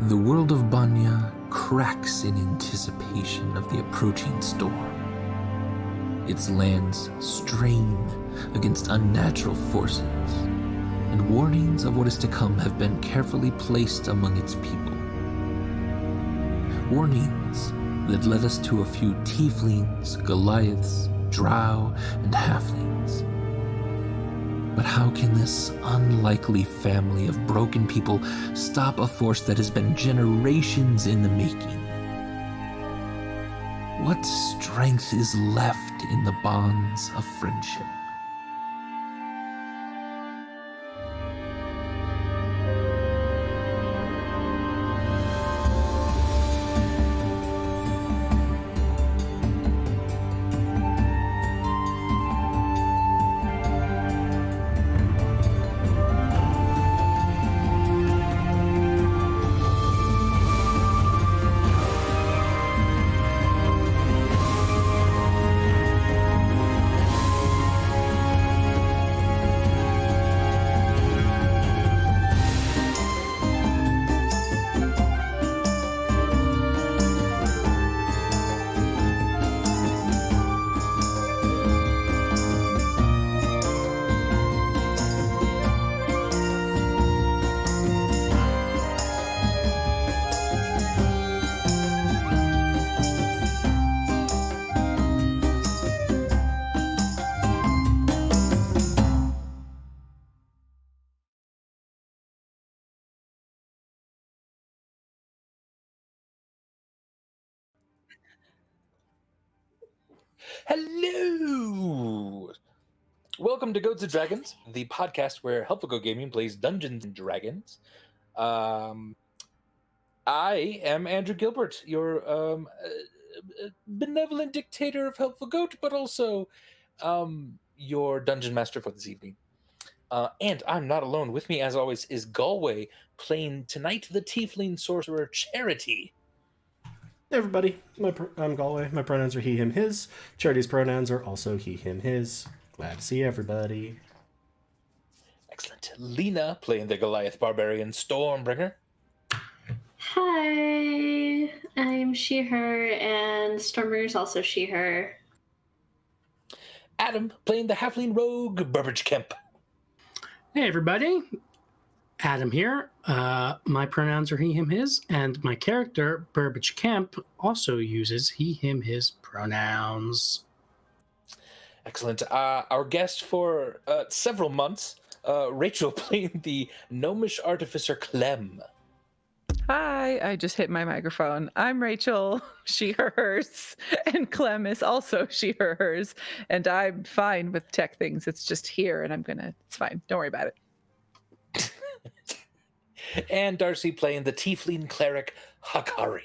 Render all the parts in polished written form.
The world of Banya cracks in anticipation of the approaching storm. Its lands strain against unnatural forces, and warnings of what is to come have been carefully placed among its people. Warnings that led us to a few tieflings, Goliaths, drow, and halflings. But how can this unlikely family of broken people stop a force that has been generations in the making? What strength is left in the bonds of friendship? Hello! Welcome to Goats and Dragons, the podcast where Helpful Go Gaming plays Dungeons and Dragons. I am Andrew Gilbert, your benevolent dictator of Helpful Goat, but also your dungeon master for this evening. And I'm not alone. With me, as always, is Galway, playing tonight the Tiefling Sorcerer Charity. Hey everybody, I'm Galway. My pronouns are he, him, his. Charity's pronouns are also he, him, his. Glad to see everybody. Excellent. Lena, playing the Goliath Barbarian Stormbringer. Hi, I'm she, her, and Stormbringer's also she, her. Adam, playing the Halfling Rogue Burbage Kemp. Hey everybody, Adam here. My pronouns are he, him, his, and my character, Burbage Kemp, also uses he, him, his pronouns. Excellent. Our guest for several months, Rachel, playing the Gnomish Artificer Clem. Hi, I just hit my microphone. I'm Rachel, she, her, hers, and Clem is also she, her, hers, and I'm fine with tech things. It's just here, and it's fine. Don't worry about it. And Darcy, playing the Tiefling Cleric Hakari.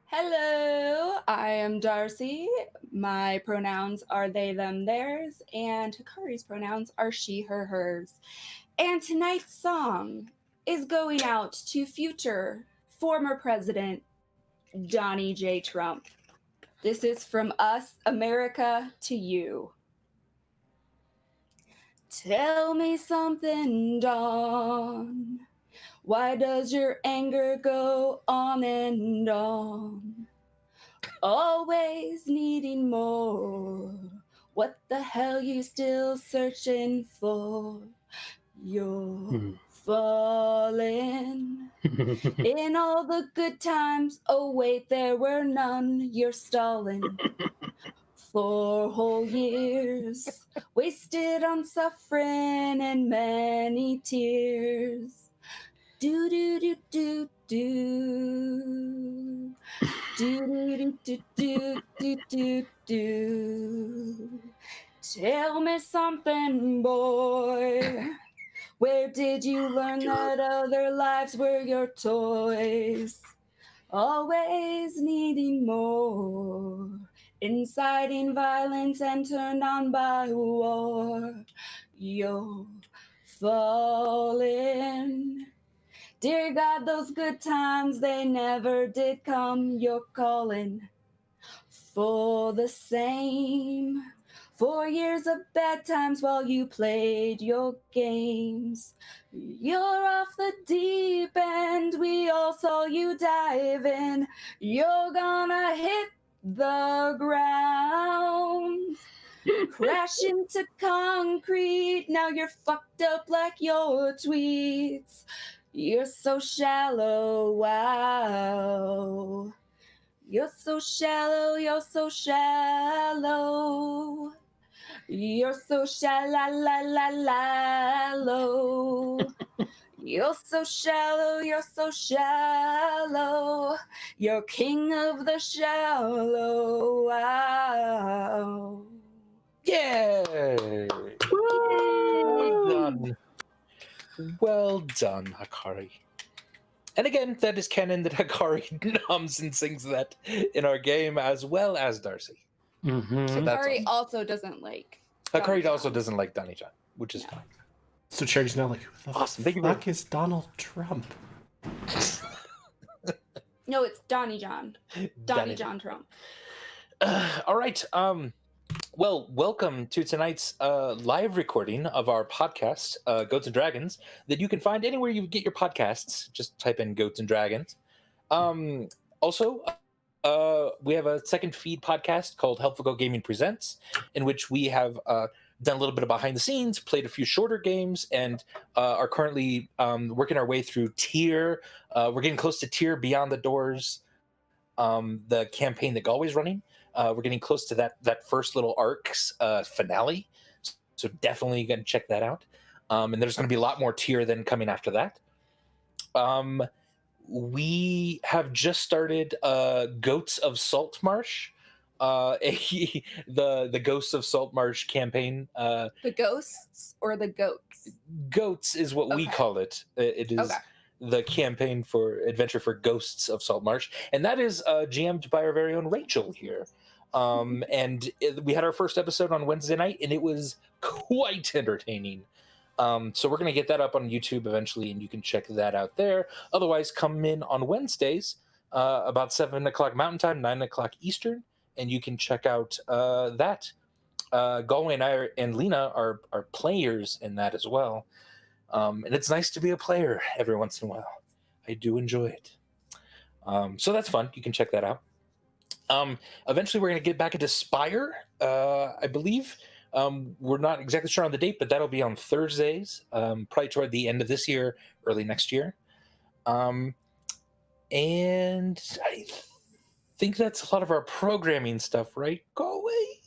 Hello, I am Darcy. My pronouns are they, them, theirs, and Hikari's pronouns are she, her, hers. And tonight's song is going out to future former President Donnie J. Trump. This is from us, America, to you. Tell me something, Dawn. Why does your anger go on and on? Always needing more. What the hell you still searching for? You're falling. In all the good times, oh wait, there were none. You're stalling. 4 whole years wasted on suffering and many tears. Do do do do do do do do do do do. Tell me something, boy. Where did you learn that other lives were your toys? Always needing more, inciting violence and turned on by war. You're falling. Dear God, those good times, they never did come. You're calling. for the same. 4 years of bad times while you played your games. You're off the deep end, we all saw you dive in. You're gonna hit the ground. Crash into concrete, now you're fucked up like your tweets. You're so shallow, wow. You're so shallow, you're so shallow. You're so shallow. You're so shallow, you're so shallow. You're king of the shallow, wow. Yay! Well done. Well done, Hakari. And again, that is canon that Hakari hums and sings that in our game, as well as Darcy. Mm-hmm. So that's Hakari awesome. also doesn't like Hakari Donnie also John. doesn't like Donnie John, which is No. fine. So Charity's now like, who the Awesome. Thank you very fuck is Donald Trump? No, it's Donnie John. Donnie John Trump. All right. Well, welcome to tonight's live recording of our podcast, Goats and Dragons, that you can find anywhere you get your podcasts. Just type in Goats and Dragons. Also, we have a second feed podcast called Helpful Go Gaming Presents, in which we have done a little bit of behind the scenes, played a few shorter games, and are currently working our way through Tier. We're getting close to Tier Beyond the Doors, the campaign that Galway's running. We're getting close to that first little arc's finale, so definitely going to check that out. And there's going to be a lot more Tier then coming after that. We have just started Goats of Saltmarsh, the Ghosts of Saltmarsh campaign. The ghosts or the goats? Goats is what we Okay. call it. It is Okay. the campaign for Adventure for Ghosts of Saltmarsh, and that is GM'd by our very own Rachel here. And we had our first episode on Wednesday night, and it was quite entertaining. So we're going to get that up on YouTube eventually, and you can check that out there. Otherwise, come in on Wednesdays about 7 o'clock Mountain Time, 9 o'clock Eastern, and you can check out that. Galway and I and Lena are players in that as well. And it's nice to be a player every once in a while. I do enjoy it. So that's fun. You can check that out. Eventually, we're going to get back into Spire, I believe. We're not exactly sure on the date, but that'll be on Thursdays, probably toward the end of this year, early next year. And I think that's a lot of our programming stuff, right? Galway?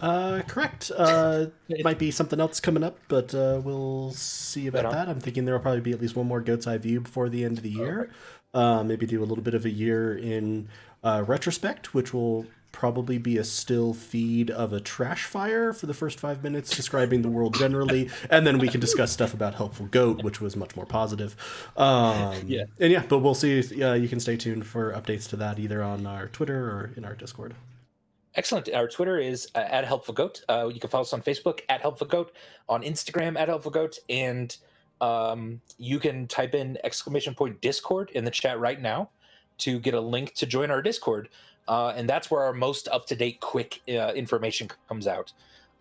Correct. Might be something else coming up, but we'll see about Right on. that. I'm thinking there will probably be at least one more Goat's Eye View before the end of the year. Maybe do a little bit of a year in retrospect, which will probably be a still feed of a trash fire for the first 5 minutes describing the world generally, and then we can discuss stuff about Helpful Goat, which was much more positive. Yeah. And yeah, but we'll see. You can stay tuned for updates to that either on our Twitter or in our Discord. Excellent. Our Twitter is at Helpful Goat. You can follow us on Facebook at Helpful Goat, on Instagram at Helpful Goat, and you can type in !Discord in the chat right now to get a link to join our Discord. And that's where our most up-to-date, quick information comes out.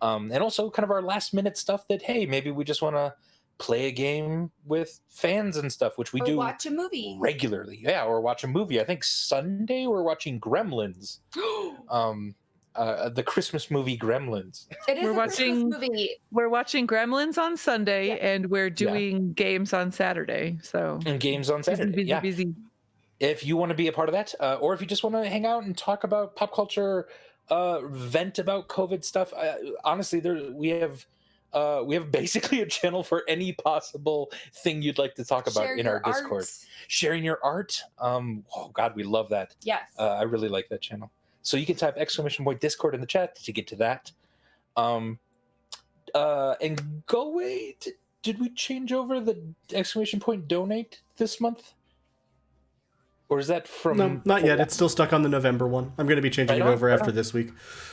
And also kind of our last-minute stuff that, hey, maybe we just want to play a game with fans and stuff, which we Or do watch a movie. regularly. Yeah, or watch a movie. I think Sunday we're watching Gremlins. The Christmas movie Gremlins. It is We're a Christmas watching- movie. We're watching Gremlins on Sunday, Yeah. and we're doing games on Saturday. So And games on Saturday. busy, Yeah. busy. If you want to be a part of that, or if you just want to hang out and talk about pop culture, vent about COVID stuff, honestly, we have basically a channel for any possible thing you'd like to talk about Share in your our Discord. art. Sharing your art. Oh God, we love that. Yes. I really like that channel. So you can type !Discord in the chat to get to that. And go away. Did we change over the !Donate this month? Or is that from... No, not yet. It's still stuck on the November one. I'm going to be changing Right it on, over right after on. this week.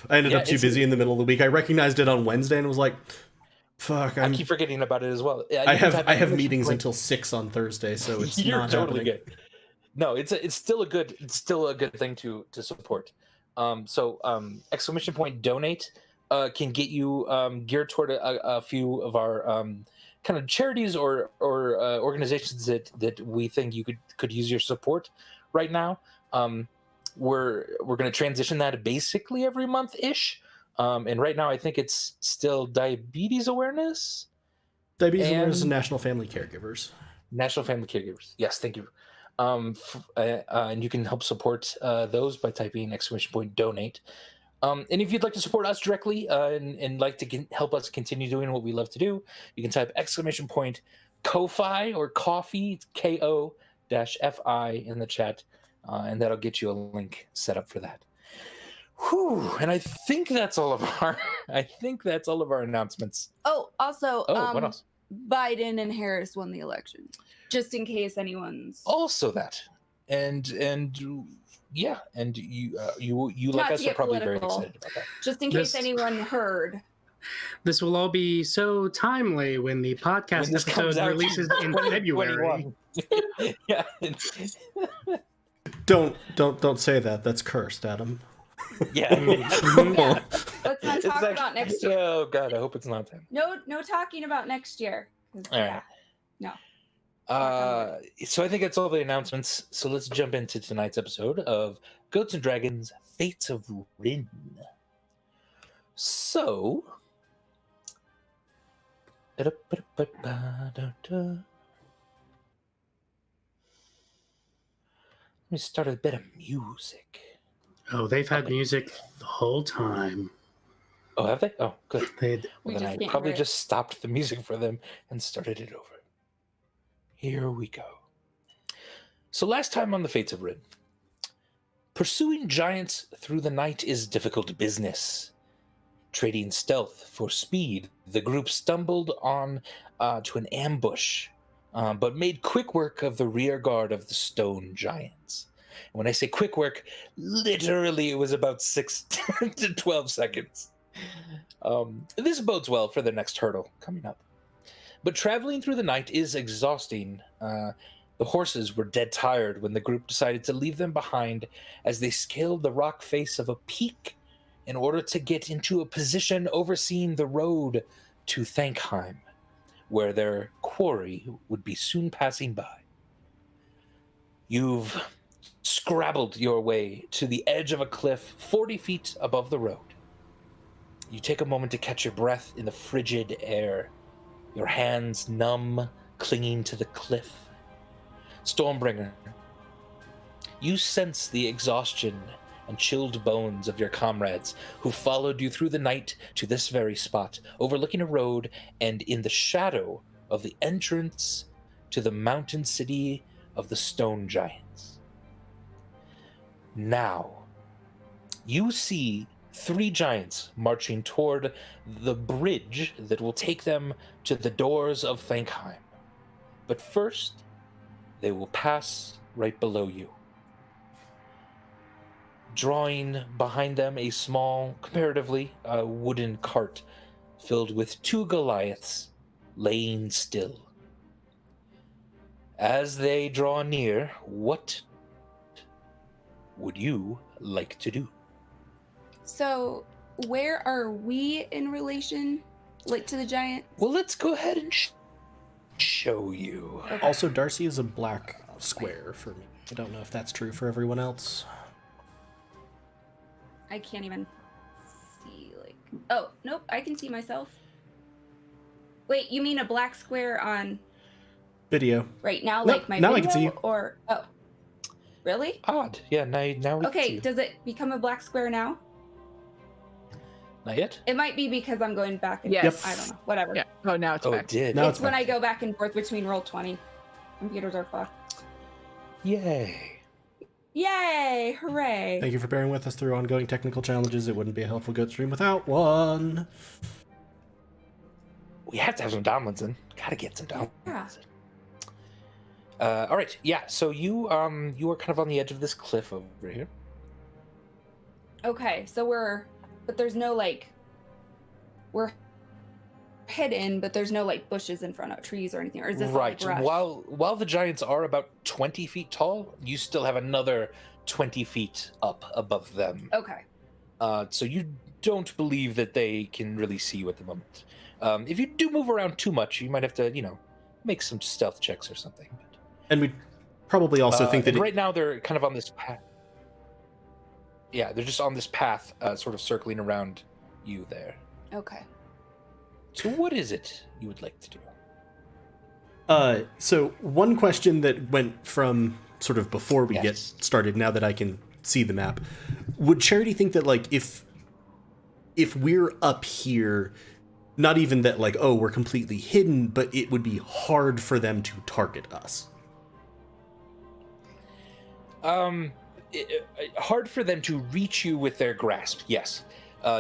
I ended Yeah, up too it's- busy in the middle of the week. I recognized it on Wednesday and was like, fuck, I keep forgetting about it as well. Yeah, I you can have type in meetings !Point- until 6 on Thursday, so it's You're not totally happening. good. No, it's still a good thing to support. Exclamation point donate can get you geared toward a few of our kind of charities or organizations that we think you could use your support right now. We're going to transition that basically every month ish. And right now I think it's still diabetes awareness. Diabetes awareness and National Family Caregivers. National Family Caregivers. Yes, thank you. And you can help support those by typing exclamation point donate. And if you'd like to support us directly and like to help us continue doing what we love to do, you can type exclamation point Ko-Fi or coffee, KO-FI in the chat, and that'll get you a link set up for that. Whew, and I think that's all of our announcements. Oh, also, what else? Biden and Harris won the election. Just in case anyone's Also that, and yeah, and you like us are probably very excited about that. Just in case anyone heard. This will all be so timely when the podcast episode releases in February. Yeah. Don't say that. That's cursed, Adam. Yeah. Yeah. Let's not talk about next year. Oh God, I hope it's not time. No talking about next year. All right. No. So I think that's all the announcements. So let's jump into tonight's episode of Goats and Dragons: Fates of Ryn. So, let me start a bit of music. Oh, they've had music the whole time. Oh, have they? Oh, good. They Well, then I probably just stopped the music for them and started it over. Here we go. So last time on the Fates of Ryn, pursuing giants through the night is difficult business. Trading stealth for speed, the group stumbled on to an ambush, but made quick work of the rear guard of the stone giants. And when I say quick work, literally it was about 6 to 12 seconds. This bodes well for the next hurdle coming up. But traveling through the night is exhausting. The horses were dead tired when the group decided to leave them behind as they scaled the rock face of a peak in order to get into a position overseeing the road to Thankheim, where their quarry would be soon passing by. You've scrabbled your way to the edge of a cliff 40 feet above the road. You take a moment to catch your breath in the frigid air, your hands numb, clinging to the cliff. Stormbringer, you sense the exhaustion and chilled bones of your comrades who followed you through the night to this very spot, overlooking a road and in the shadow of the entrance to the mountain city of the stone giants. Now, you see 3 giants marching toward the bridge that will take them to the doors of Thankheim. But first, they will pass right below you. Drawing behind them a small, comparatively, wooden cart filled with 2 Goliaths laying still. As they draw near, what would you like to do? So, where are we in relation, to the giant? Well, let's go ahead and show you. Okay. Also, Darcy is a black square for me. I don't know if that's true for everyone else. I can't even see, Oh, nope, I can see myself. Wait, you mean a black square on... Video. Right now, No, my now video? I can see you. Or... Oh. Really? Odd. Yeah, now we can see Okay, you. does it become a black square now? Not yet? It might be because I'm going back and Yes. I don't know. Whatever. Yeah. Oh, now it's Oh, back. it did. Now It's when back. I go back and forth between Roll20. Computers are fucked. Yay. Yay! Hooray! Thank you for bearing with us through ongoing technical challenges. It wouldn't be a helpful Goat stream without one. We have to have some downloads in. Gotta get some downloads Yeah. in. All right. Yeah. So you are kind of on the edge of this cliff over here. Okay, so but there's no we're hidden, but there's no bushes in front of trees or anything, or is this Right. brush? While the giants are about 20 feet tall, you still have another 20 feet up above them. Okay. So you don't believe that they can really see you at the moment. If you do move around too much, you might have to, make some stealth checks or something. And we probably also think that and right now they're kind of on this path. Yeah, they're just on this path, sort of circling around you there. Okay. So what is it you would like to do? So one question that went from sort of before we get started, now that I can see the map, would Charity think that, like, if we're up here, not even that, like, oh, we're completely hidden, but it would be hard for them to target us? Hard for them to reach you with their grasp, yes.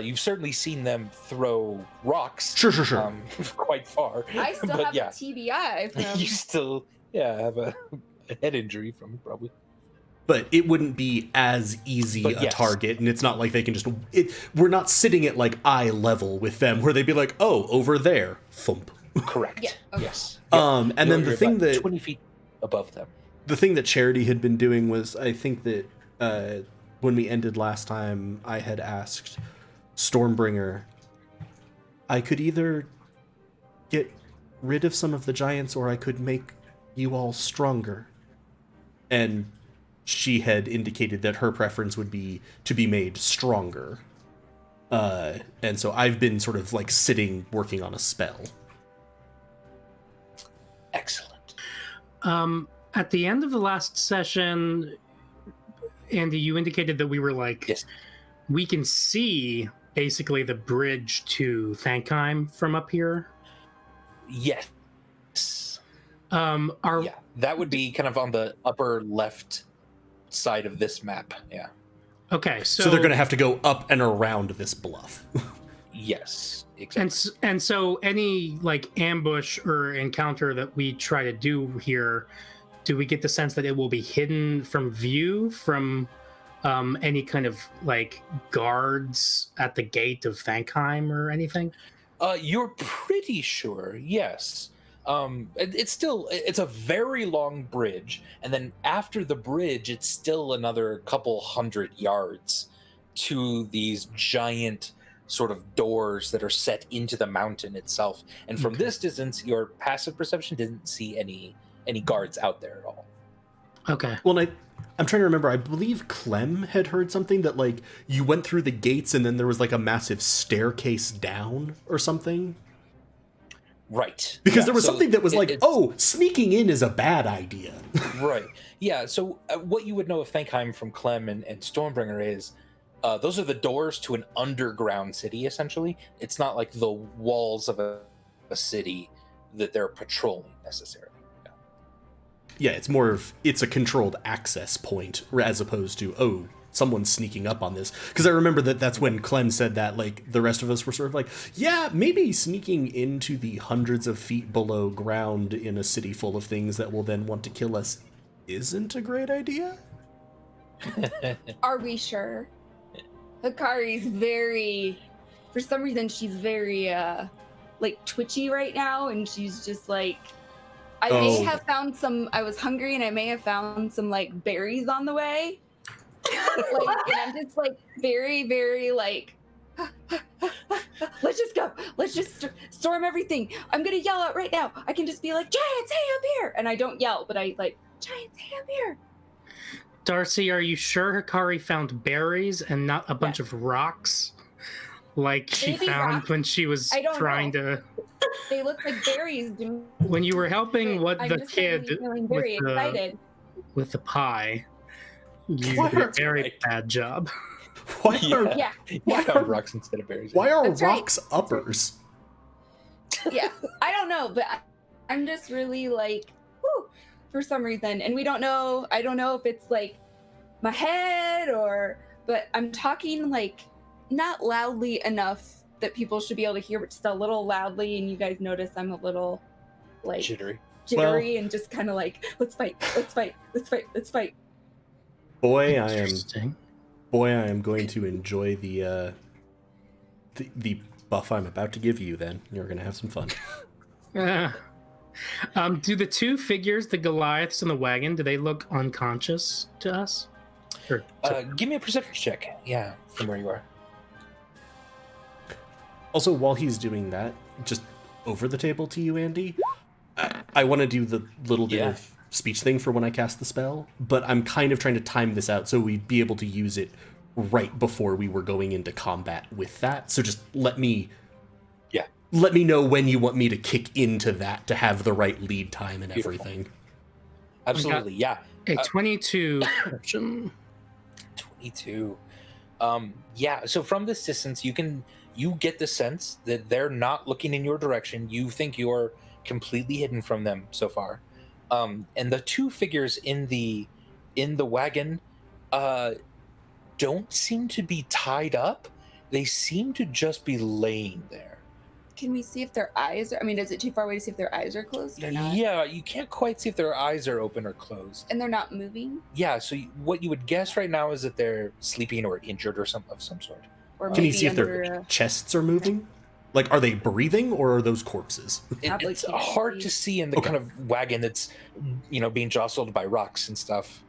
You've certainly seen them throw rocks. Sure. Quite far. I still but have yeah, a TBI from. you still, have a head injury from it, probably. But it wouldn't be as easy a target, and it's not like they can just... we're not sitting at, like, eye level with them, where they'd be like, oh, over there, thump. Correct. Yeah. Okay. Yes. And then the thing that... 20 feet above them. The thing that Charity had been doing was, I think that when we ended last time, I had asked Stormbringer, I could either get rid of some of the giants, or I could make you all stronger. And she had indicated that her preference would be to be made stronger. And so I've been sort of like sitting, working on a spell. Excellent. At the end of the last session, Andy, you indicated that we were like, we can see basically the bridge to Thankheim from up here. Yes. That would be kind of on the upper left side of this map. Yeah. Okay, so they're going to have to go up and around this bluff. Yes, exactly. And so any like ambush or encounter that we try to do here, do we get the sense that it will be hidden from view from any kind of like guards at the gate of Thankheim or anything? You're pretty sure, yes. It's a very long bridge, and then after the bridge, it's still another couple 100 yards to these giant sort of doors that are set into the mountain itself. And from this distance, your passive perception didn't see any guards out there at all. Okay. Well, I'm trying to remember. I believe Clem had heard something that, like, you went through the gates and then there was like a massive staircase down or something. Right. Because there was something that was like, oh, sneaking in is a bad idea. Right. Yeah, so what you would know of Thankheim from Clem and Stormbringer is those are the doors to an underground city, essentially. It's not like the walls of a city that they're patrolling, necessarily. Yeah, it's more of, it's a controlled access point, as opposed to, oh, someone's sneaking up on this. Because I remember that's when Clem said that, like, the rest of us were sort of like, yeah, maybe sneaking into the hundreds of feet below ground in a city full of things that will then want to kill us isn't a great idea? Are we sure? Hikari's for some reason, she's very, like, twitchy right now, and she's just like, I may have found I was hungry, and I may have found some, like, berries on the way. Like, and I'm just like very, very like, let's just go. Let's just storm everything. I'm gonna yell out right now. I can just be like, giants, hey up here, and I don't yell, but I like, giants, hey up here. Darcy, are you sure Hikari found berries and not a bunch of rocks, like she Maybe found rocks. when she was trying to? They look like berries. When you were helping the kid feeling very excited with the pie. You did a very bad job. Why found rocks instead of berries. Why are rocks uppers? Yeah, I don't know, but I'm just really like, whew, for some reason, and we don't know. I don't know if it's like my head but I'm talking like not loudly enough that people should be able to hear, but just a little loudly, and you guys notice I'm a little like jittery, and just kind of like, let's fight. Boy, I am going to enjoy the buff I'm about to give you. Then you're going to have some fun. Do the two figures, the Goliaths and the wagon, do they look unconscious to us? Sure. Give me a perception check. Yeah, from where you are. Also, while he's doing that, just over the table to you, Andy, I want to do the little bit of speech thing for when I cast the spell, but I'm kind of trying to time this out so we'd be able to use it right before we were going into combat with that. So just let me know when you want me to kick into that to have the right lead time and everything. Absolutely, yeah. A 22 perception. 22. Yeah, so from this distance, you get the sense that they're not looking in your direction. You think you're completely hidden from them so far. And the two figures in the wagon don't seem to be tied up. They seem to just be laying there. Can we see if their eyes are... I mean, is it too far away to see if their eyes are closed or not? Yeah, you can't quite see if their eyes are open or closed. And they're not moving? Yeah, so what you would guess right now is that they're sleeping or injured or of some sort. Or Can you maybe see if under their a- chests are moving? Like, are they breathing or are those corpses? Probably It's can't hard see. to see in the kind of wagon that's, being jostled by rocks and stuff.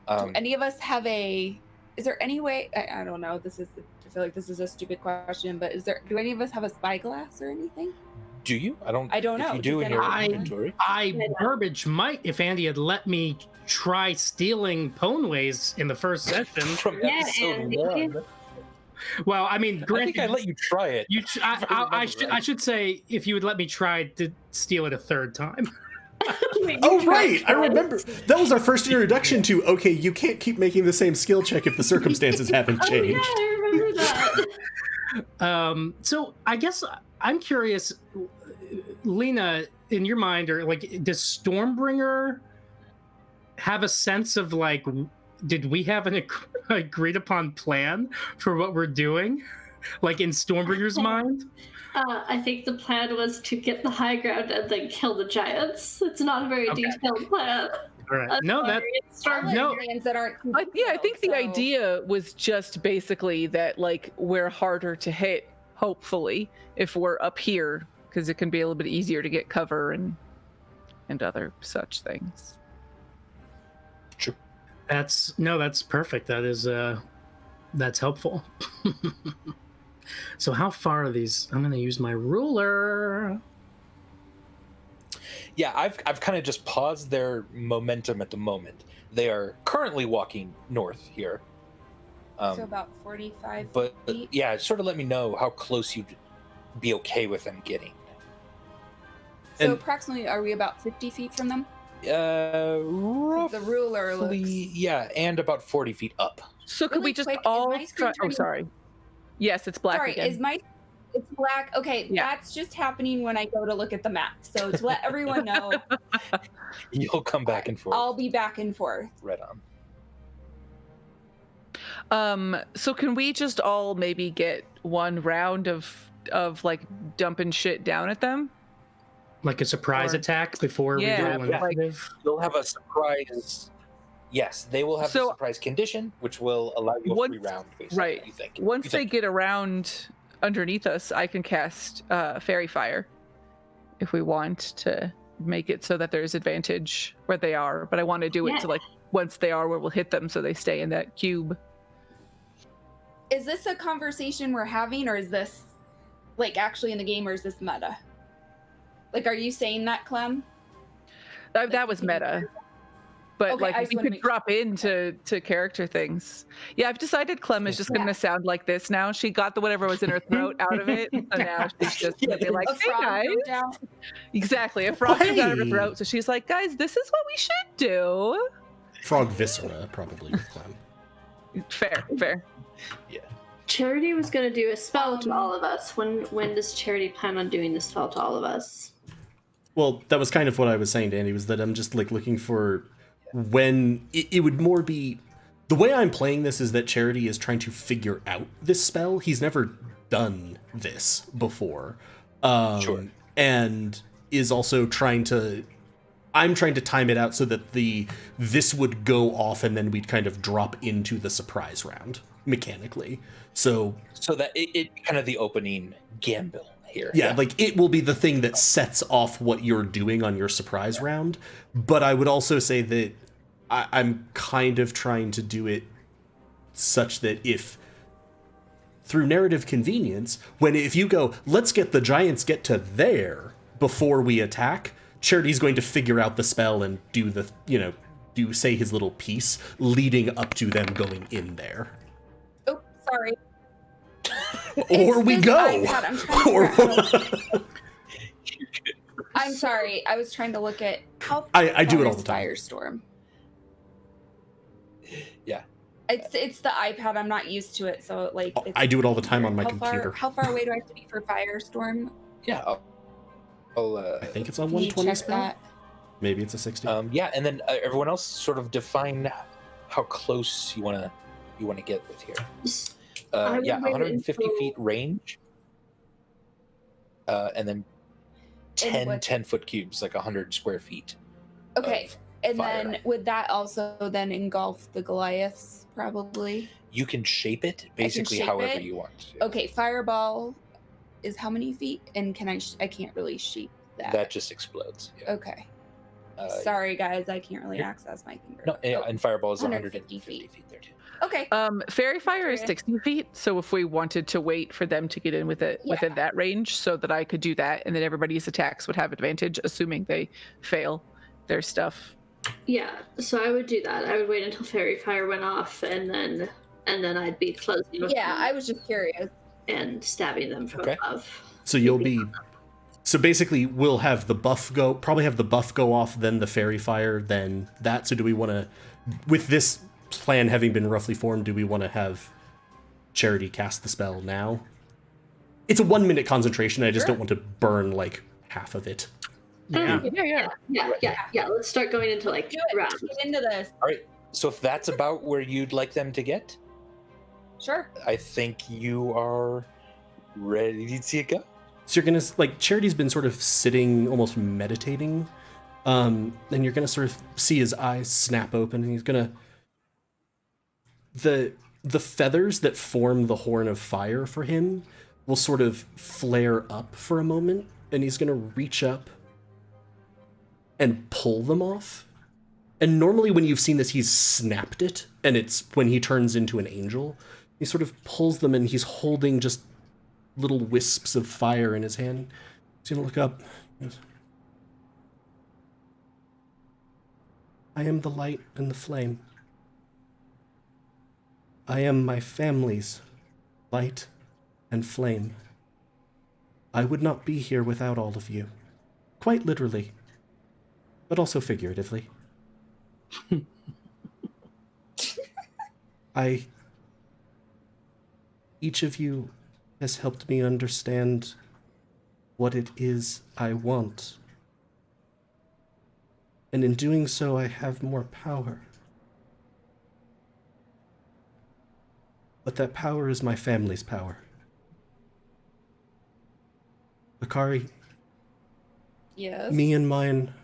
Do any of us have a... Is there any way... I don't know. I feel like this is a stupid question, but do any of us have a spyglass or anything? Do you? I don't know. If you do in Does your anyone- inventory. Burbage might, if Andy had let me try stealing Poneways in the first session. From Yeah, episode Andy. 1. Well, I mean, I think granted, I let you try it. I should say if you would let me try to steal it a third time. Oh, right! I remember. That was our first introduction to, okay, you can't keep making the same skill check if the circumstances haven't Oh, yeah, changed. I remember that. So I guess I'm curious, Lena, in your mind, or like, does Stormbringer have a sense of like, did we have an agreed upon plan for what we're doing? Like in Stormbringer's mind? I think the plan was to get the high ground and then kill the giants. It's not a very Okay. detailed plan. All right. No, that no. Giants that aren't I think the so- idea was just basically that, like, we're harder to hit, hopefully, if we're up here, because it can be a little bit easier to get cover and other such things. That's perfect. That is that's helpful. So how far are these? I'm going to use my ruler. Yeah, I've kind of just paused their momentum at the moment. They are currently walking north here. So about 45 But feet. yeah, sort of let me know how close you'd be okay with them getting. So And- approximately, are we about 50 feet from them? Roughly, The ruler looks... yeah, and about 40 feet up. So could Really we just quick, is all my screen try? Oh, turning- sorry. Yes, it's black Sorry, again. it's black. Okay, Yeah. that's just happening when I go to look at the map. So to let everyone know, You'll come back and forth. I'll be back and forth. Right on. So can we just all maybe get one round of like dumping shit down at them? Like a surprise Or- attack before Yeah, we roll like- initiative? You'll have a surprise. Yes, they will have So- a surprise condition, which will allow you a Once- free round, basically. right. You think? Once You they think. get around underneath us, I can cast Fairy Fire if we want to make it so that there's advantage where they are. But I want to do it Yeah. to like once they are where we'll hit them so they stay in that cube. Is this a conversation we're having, or is this like actually in the game, or is this meta? Like, are you saying that, Clem? That was meta. But Okay, I like just you wanna could make drop into character things. Yeah, I've decided Clem is just Yeah. gonna sound like this now. She got the whatever was in her throat out of it. So now she's just gonna be like, A hey frog guys. comes out? Exactly. A frog comes out of her Hey. throat. So she's like, guys, this is what we should do. Frog viscera, probably, with Clem. Fair. Charity was going to do a spell to all of us. When does Charity plan on doing the spell to all of us? Well, that was kind of what I was saying to Andy, was that I'm just like looking for when it would more be the way I'm playing this is that Charity is trying to figure out this spell. He's never done this before. Sure. And is also I'm trying to time it out so that this would go off and then we'd kind of drop into the surprise round mechanically. So that it kind of the opening gamble here. yeah, like it will be the thing that sets off what you're doing on your surprise round. But I would also say that I'm kind of trying to do it such that if through narrative convenience, if you go, let's get the giants get to there before we attack, Charity's going to figure out the spell and do say his little piece leading up to them going in there. Oh, sorry. Or we go. iPad. I'm trying to I'm sorry. I was trying to look at how I do far it all is the time. Firestorm. Yeah. It's the iPad. I'm not used to it, so like I do it all the time on my how computer. How far away do I have to be for Firestorm? Yeah. I think it's on Can you 120 check spell. that? Maybe it's a 60. Yeah, and then everyone else sort of define how close you want to get with here. I would Yeah, wait 150 until- feet range, and then 10-foot cubes, like 100 square feet. Okay, and fire. then would that also then engulf the Goliaths? Probably. You can shape it basically shape however it? you want. Okay, fireball is how many feet? And can I can't really shape that. That just explodes. Yeah. Okay. Sorry. Sorry, guys, I can't really You're- access my finger. No, yeah, and fireball is 150 150 feet there too. Okay. Fairy fire is Okay. 60 feet. So if we wanted to wait for them to get in within that range, so that I could do that, and then everybody's attacks would have advantage, assuming they fail their stuff. Yeah, so I would do that. I would wait until fairy fire went off, and then I'd be closing with Yeah, them I was just curious. and stabbing them from Okay. above. So you'll be. So basically, we'll have the buff go. Probably have the buff go off, then the fairy fire, then that. So do we want to, with this plan having been roughly formed, do we want to have Charity cast the spell now? It's a 1 minute concentration. I just don't want to burn like half of it. Yeah. Yeah. Let's start going into like Do it. rounds. Get into this. All right. So if that's about where you'd like them to get, Sure. I think you are ready to go. So you're gonna like Charity's been sort of sitting, almost meditating, and you're gonna sort of see his eyes snap open, and he's gonna the feathers that form the horn of fire for him will sort of flare up for a moment, and he's gonna reach up and pull them off. And normally when you've seen this, he's snapped it, and it's when he turns into an angel. He sort of pulls them, and he's holding just little wisps of fire in his hand. He's gonna look up. Yes. I am the light and the flame. I am my family's light and flame. I would not be here without all of you. Quite literally, but also figuratively. Each of you has helped me understand what it is I want. And in doing so, I have more power. But that power is my family's power. Akari, Yes. me and mine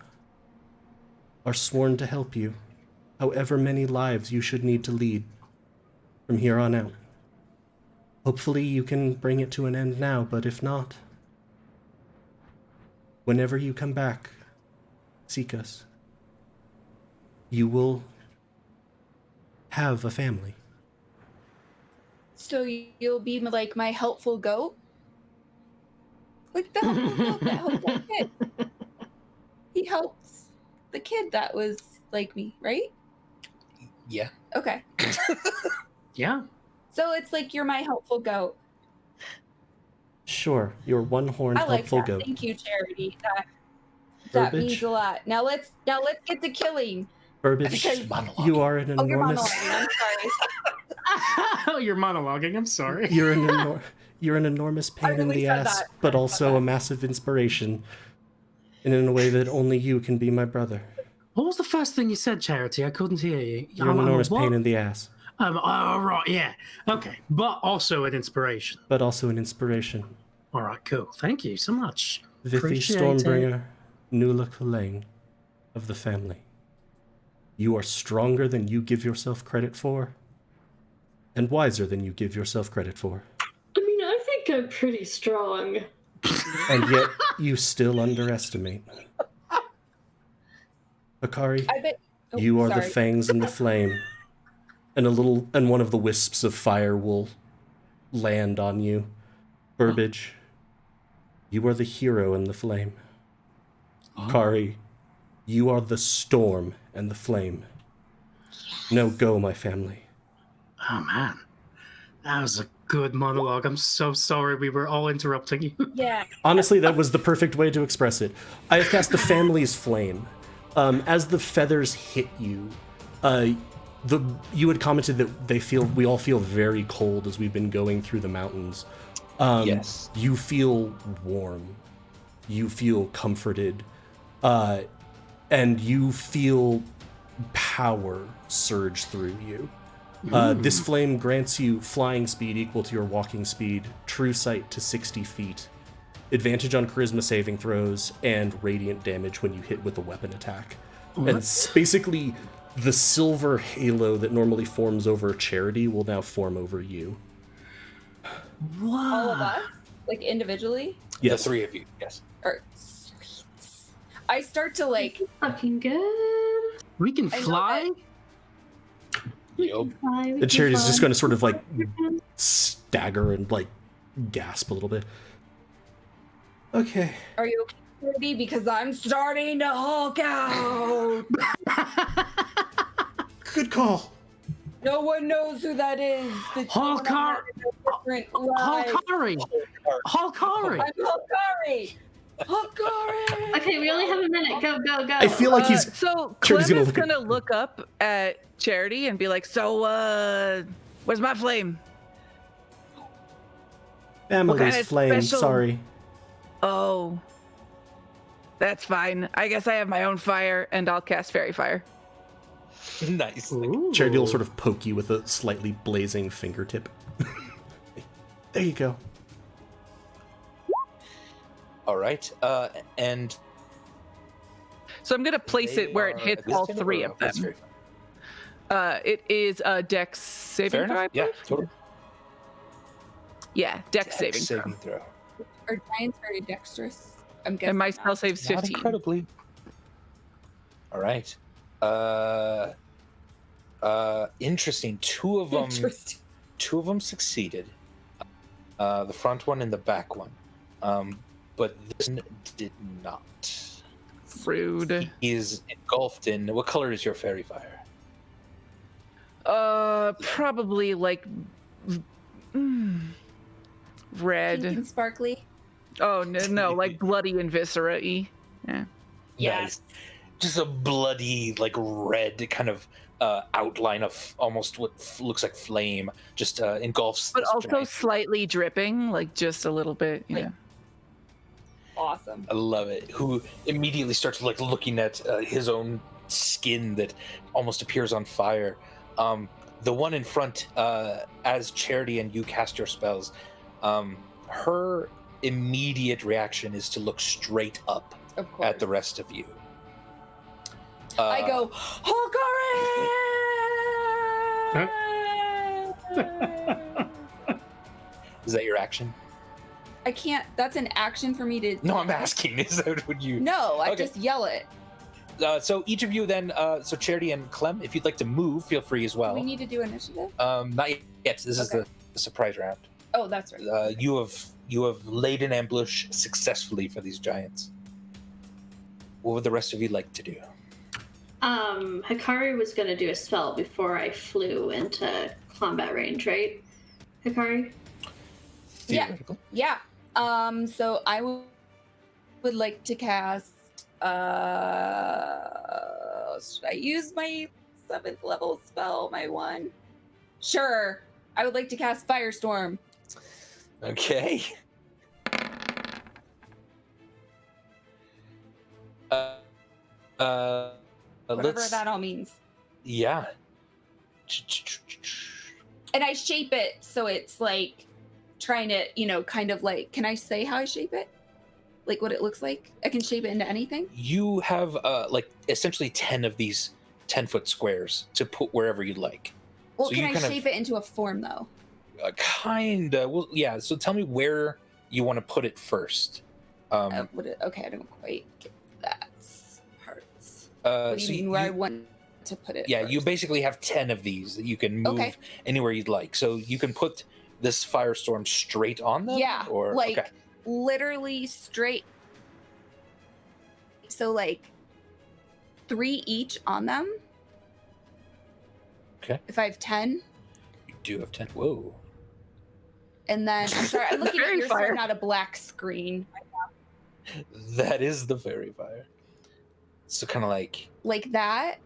are sworn to help you, however many lives you should need to lead from here on out. Hopefully you can bring it to an end now, but if not, whenever you come back, seek us. You will have a family. So you'll be like my helpful goat? Like the helpful goat that helped that kid. He helps the kid that was like me, right? Yeah. Okay. Yeah. So it's like you're my helpful goat. Sure, your one-horned I like helpful that. goat. Thank you, Charity. That Burbage? means a lot. Now let's get to killing. Burbage, Because- you are an Oh, you're enormous... monologuing. I'm sorry. Oh, you're monologuing. I'm sorry. You're an enormous pain in really the said ass, that. but I also said a that. massive inspiration. And in a way that only you can be my brother. What was the first thing you said, Charity? I couldn't hear you. You're an enormous pain in the ass, Oh, right, yeah. Okay. But also an inspiration. but also an inspiration. All right, cool. Thank you so much. Vithi Appreciate Stormbringer, Nula Kalain of the family. You are stronger than you give yourself credit for, and wiser than you give yourself credit for. I mean, I think I'm pretty strong. And yet, you still underestimate. Akari, I bet you are the sorry. fangs and the flame. and one of the wisps of fire will land on you. Burbage, you are the hero in the flame. Kari, you are the storm and the flame. Now go, my family. Oh man, that was a good monologue. I'm so sorry we were all interrupting you. Yeah. Honestly, that was the perfect way to express it. I have cast the family's flame. As the feathers hit you, you had commented that we all feel very cold as we've been going through the mountains. Yes. You feel warm. You feel comforted. And you feel power surge through you. This flame grants you flying speed equal to your walking speed, true sight to 60 feet, advantage on charisma saving throws, and radiant damage when you hit with a weapon attack. What? And basically, the silver halo that normally forms over Charity will now form over you. What? All of us? Like individually? Yes. The three of you, yes. Or sweet. I start to like Fucking good. We can I know fly? Yup. And Charity's just going to sort of like stagger and like gasp a little bit. Okay. Are you okay, Charity? Because I'm starting to Hulk out. Good call. No one knows who that is. The Hulkari! Hulkari! Hulkari! I'm Hulkari! Hulkari! Okay, we only have a minute. Go, go, go. I feel like he's So Charity's Clem is gonna gonna look up at Charity and be like, "So, where's my flame?" family's kind of flame. special- Sorry. Oh, that's fine. I guess I have my own fire, and I'll cast Fairy Fire. Nice. Ooh. Charity will sort of poke you with a slightly blazing fingertip. There you go. All right. And So I'm gonna place they it where it are hits at all distance three or of them. that's very It is a Dex saving fair throw. I enough. Yeah, believe? totally. Yeah, Dex saving throw. Saving throw. Are giants very dexterous? I'm guessing. And my not. spell saves Not 15. incredibly. All right. Interesting. Two of them Interesting. succeeded. The front one and the back one. But this one did not. Rude. He is engulfed in. What color is your fairy fire? Probably like red. Pink and sparkly. Oh no, like bloody and viscera-y. Yeah. Nice. Just a bloody, like red kind of outline of almost what looks like flame. Just engulfs. But this also giant. slightly dripping, like just a little bit, you Like- know. Awesome. I love it. Who immediately starts like looking at his own skin that almost appears on fire. The one in front, as Charity and you cast your spells, her immediate reaction is to look straight up Of course. at the rest of you. I go, Hulkari! Is that your action? I can't. That's an action for me to. No, I'm asking. Is that what you? No, I Okay. just yell it. So each of you then, so Charity and Clem, if you'd like to move, feel free as well. We need to do initiative. Not yet. This is Okay. the surprise round. Oh, that's right. You have laid an ambush successfully for these giants. What would the rest of you like to do? Hikari was gonna do a spell before I flew into combat range, right? Hikari? Yeah. Theoretically. Yeah. So I would like to cast. Should I use my 7th level spell? My one. Sure. I would like to cast Firestorm. Okay. Whatever Let's. that all means. Yeah. And I shape it so it's like trying to, kind of like. Can I say how I shape it? Like what it looks like? I can shape it into anything. You have like essentially 10 of these 10-foot squares to put wherever you'd like. Well, So can you I kind of- shape it into a form though? Kinda. Well, yeah. So tell me where you want to put it first. Okay, I don't quite get that part. So What do you mean where I want to put it. Yeah, first. you basically have 10 of these that you can move Okay. anywhere you'd like. So you can put this firestorm straight on them? Yeah, Or like okay. literally straight. So like 3 each on them. Okay. If I have 10. You do have 10. Whoa. And then, I'm sorry, I'm looking at Fairy your fire. screen, not a black screen. That is the fairy fire. So kind of like That.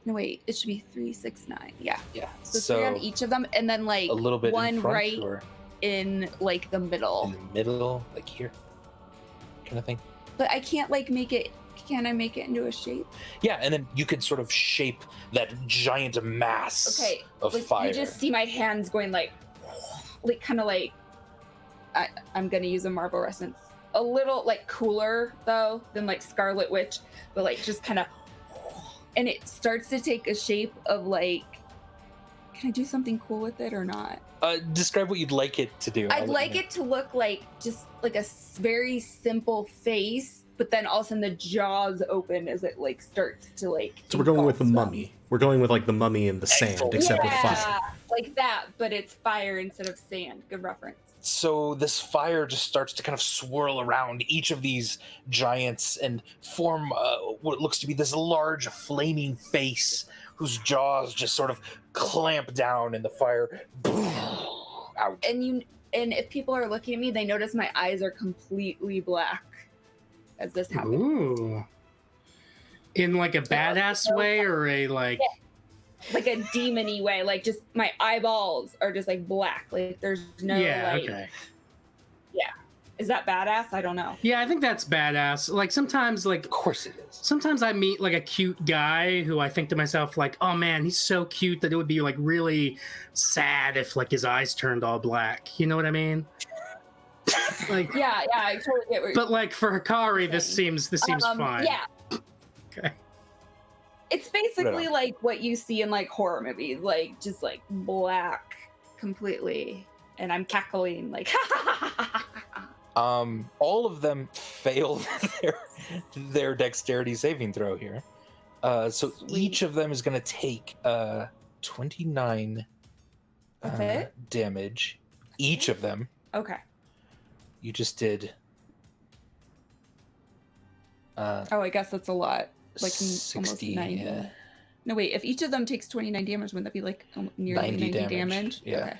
No, wait, it should be 3, 6, 9. Yeah. yeah. So 3 on each of them, and then like a little bit one in front right or in like the middle. in the middle, like here, kind of thing. But I can't like make it. Can I make it into a shape? Yeah, and then you can sort of shape that giant mass Okay. of Like fire. you just see my hands going like kind of like. I'm gonna use a Marvel reference. A little like cooler though than like Scarlet Witch, but like just kind of, and it starts to take a shape of like. Can I do something cool with it or not? Describe what you'd like it to do. I'd like it to look like just like a very simple face, but then all of a sudden the jaws open as it like starts to like. So we're going with the engulf them. mummy. We're going with like the mummy in the sand, Excellent. except with Yeah, fire. like that, but it's fire instead of sand. Good reference. So this fire just starts to kind of swirl around each of these giants and form what looks to be this large flaming face whose jaws just sort of clamp down in the fire. Out. And if people are looking at me, they notice my eyes are completely black as this happens. Ooh. In like a badass way or a like. Like a demon-y way, like just my eyeballs are just like black. Like there's no like. Okay. Is that badass? I don't know. Yeah, I think that's badass. Like sometimes, like Of course it is. sometimes I meet like a cute guy who I think to myself like, oh man, he's so cute that it would be like really sad if like his eyes turned all black. You know what I mean? Like, Yeah, I totally get what you're but like for Hikari, this seems fine. Yeah. Okay. It's basically Right on. like what you see in like horror movies, like just like black completely. And I'm cackling like All of them fail their dexterity saving throw here. So Sweet. each of them is going to take 29 That's it? damage. Each of them. Okay. You just did. Oh, I guess that's a lot. Like 60, almost 90. yeah. No, wait. If each of them takes 29 damage, wouldn't that be like nearly 90 90 damage, damage? yeah. Okay.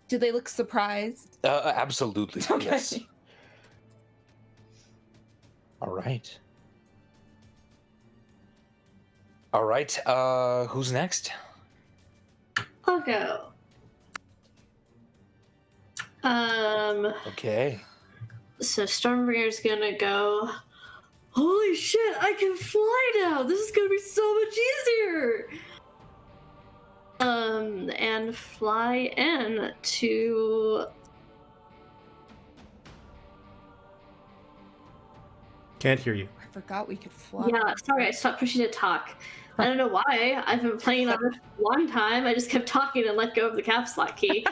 Do they look surprised? Absolutely. Okay. Yes. All right. All right. Who's next? I'll go. Okay. So Stormbringer's gonna go. Holy shit! I can fly now. This is gonna be so much easier. And fly in to. Can't hear you. I forgot we could fly. Yeah, sorry, I stopped pushing to talk. I don't know why. I've been playing on this for a long time. I just kept talking and let go of the caps lock key.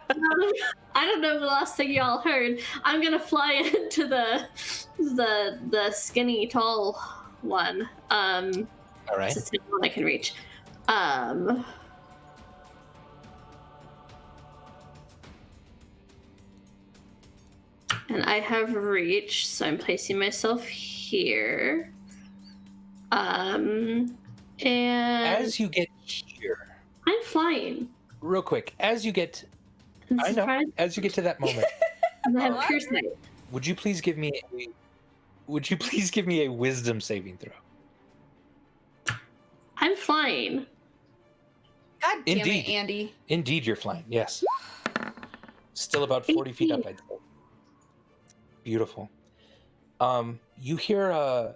I don't know the last thing y'all heard. I'm gonna fly into the skinny tall one. All right. It's the one I can reach. And I have reach, so I'm placing myself here. And As you get here, I'm flying. real quick, as you get I'm I know. surprised As you get to that moment, I have Oh, pure I- sight. would you please give me a wisdom saving throw? I'm flying. God damn Indeed. it, Andy. Indeed, you're flying. Yes. Still about 40 feet up, I'd say. Beautiful. You hear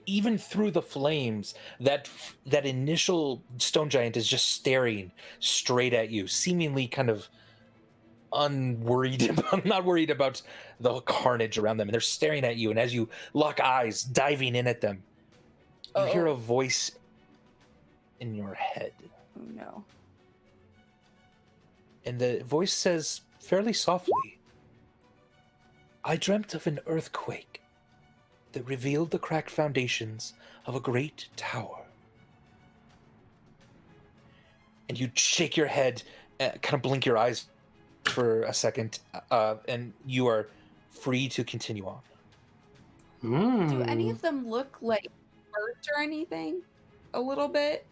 even through the flames, that initial stone giant is just staring straight at you, seemingly kind of unworried about, not worried about the carnage around them, and they're staring at you. And as you lock eyes, diving in at them, you hear a voice in your head, Oh no. and the voice says fairly softly, I dreamt of an earthquake that revealed the cracked foundations of a great tower. And you shake your head, kind of blink your eyes for a second, and you are free to continue on. Do any of them look like burnt or anything? A little bit?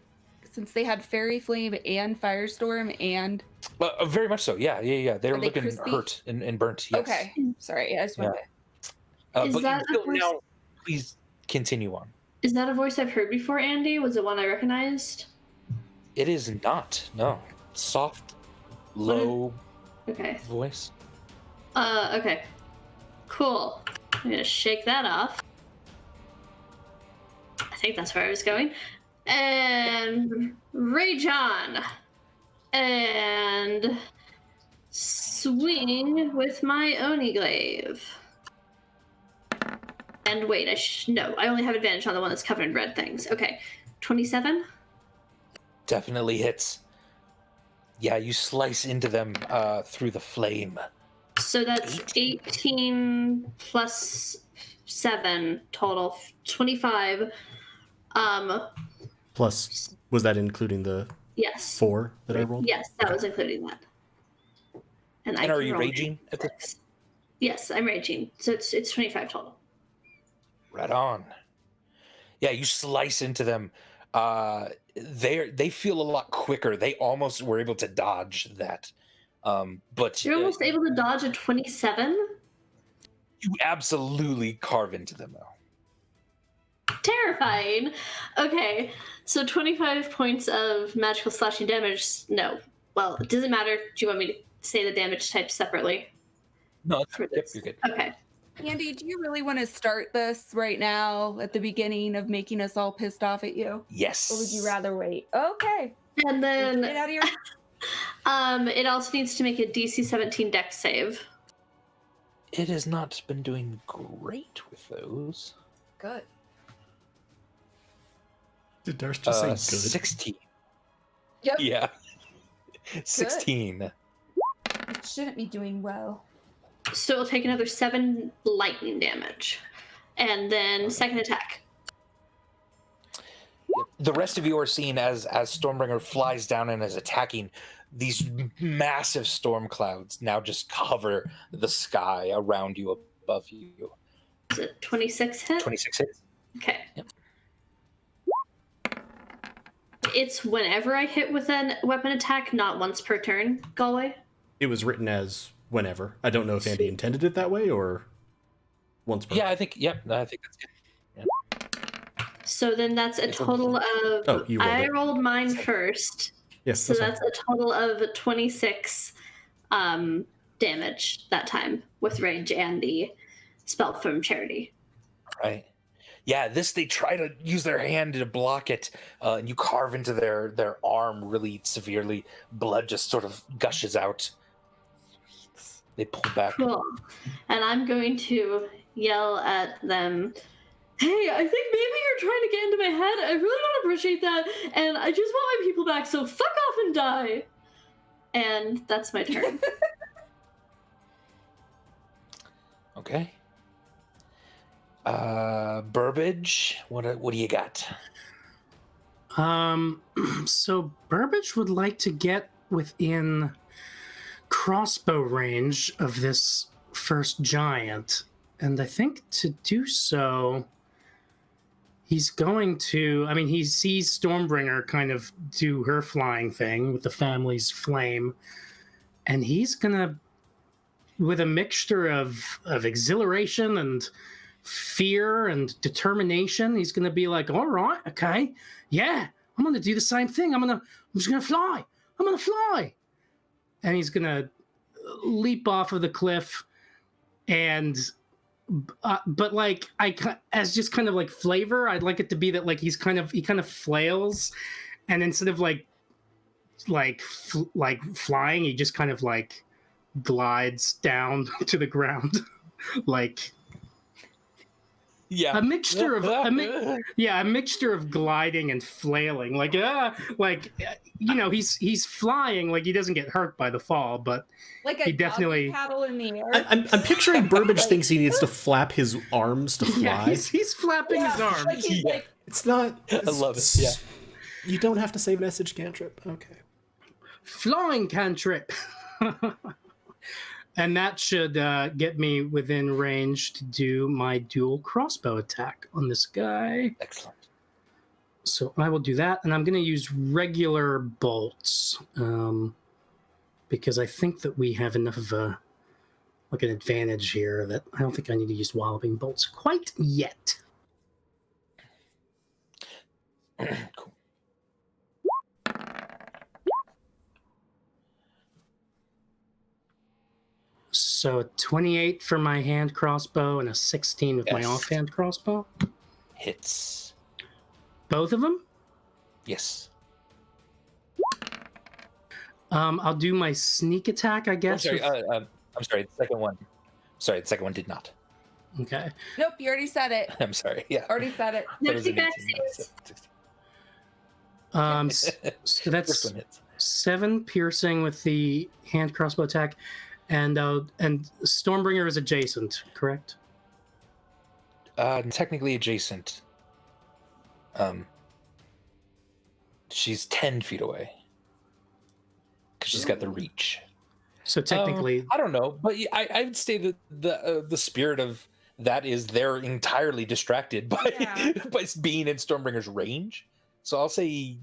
Since they had Fairy Flame and Firestorm and... Very much so, yeah. They're Are they looking crispy? hurt and burnt, yes. Okay, sorry, I just wanted to... Is But that you a voice- now, please continue on. Is that a voice I've heard before, Andy? Was it one I recognized? It is not, no. Soft, low Okay. voice. Okay. Cool. I'm gonna shake that off. I think that's where I was going. And rage on. And swing with my Oni glaive. And wait, no, I only have advantage on the one that's covered in red things. Okay. 27? Definitely hits. Yeah, you slice into them through the flame. So that's 18 plus 7 total, 25. Plus, was that including the Yes. 4 that I rolled? Yes, that was including that. And And are can you roll raging at this? 6. Yes, I'm raging. So it's 25 total. Right on. Yeah, you slice into them. They feel a lot quicker. They almost were able to dodge that. But You're almost able to dodge a 27? you absolutely carve into them, though. Terrifying. Okay, so 25 points of magical slashing damage. No. Well, it doesn't matter. Do you want me to say the damage type separately? No, For yep, this? you're good. Okay. Andy, do you really want to start this right now at the beginning of making us all pissed off at you? Yes. Or would you rather wait? Okay. And Get then out of here. it also needs to make a DC 17 dex save. It has not been doing great with those. Good. Did Darce just say good? 16. Yep. Yeah. 16. It shouldn't be doing well. So it'll take another 7 lightning damage. And then second attack. The rest of you are seeing as Stormbringer flies down and is attacking, these massive storm clouds now just cover the sky around you, above you. Is it 26 hit? 26 hits. Okay. Yep. It's whenever I hit with a weapon attack, not once per turn, Galway. It was written as whenever. I don't know if Andy intended it that way or once per. Yeah, I think that's good. So then that's a It's a- total of... Oh, you rolled I it. rolled mine first. Yes, So that's that's a total of 26 damage that time with rage and the spell from Charity. Right. Yeah, they try to use their hand to block it, and you carve into their arm really severely. Blood just sort of gushes out. They pull back. Cool. And I'm going to yell at them. Hey, I think maybe you're trying to get into my head. I really don't appreciate that. And I just want my people back, so fuck off and die. And that's my turn. Okay. Burbage, what do you got? So Burbage would like to get within crossbow range of this first giant, and I think to do so, he's going to. I mean, he sees Stormbringer kind of do her flying thing with the family's flame, and he's gonna, with a mixture of exhilaration and fear and determination, he's gonna be like, all right, okay, yeah, I'm gonna do the same thing. I'm just gonna fly. I'm gonna fly. And he's gonna leap off of the cliff, and but like as just kind of like flavor, I'd like it to be that like he kind of flails, and instead of like flying, he just kind of like glides down to the ground, like Yeah. a mixture of a mixture of gliding and flailing. He's flying, like he doesn't get hurt by the fall, but Like a he definitely doggy paddle in the air. I'm picturing Burbage thinks he needs to flap his arms to fly. yeah, he's flapping his arms. Like he's Yeah. like, It's not. I love it. Yeah. You don't have to say message cantrip. Okay. Flying cantrip. And that should get me within range to do my dual crossbow attack on this guy. Excellent. So I will do that, and I'm going to use regular bolts because I think that we have enough of an advantage here that I don't think I need to use walloping bolts quite yet. Cool. So a 28 for my hand crossbow and a 16 with my Yes. offhand crossbow. Hits. Both of them? Yes. I'll do my sneak attack, I I'm guess. sorry. I'm sorry. The second one. Sorry, the second one did not. Okay. nope, you already said it. I'm sorry. Yeah. Already said it. That was an 50 18, not a passes. 16. So First that's one hits. 7 piercing with the hand crossbow attack, and Stormbringer is adjacent, correct? Technically adjacent. She's 10 feet away. Because she's got the reach. So technically, I don't know, but I would say that the spirit of that is they're entirely distracted by Yeah. by being in Stormbringer's range. So I'll say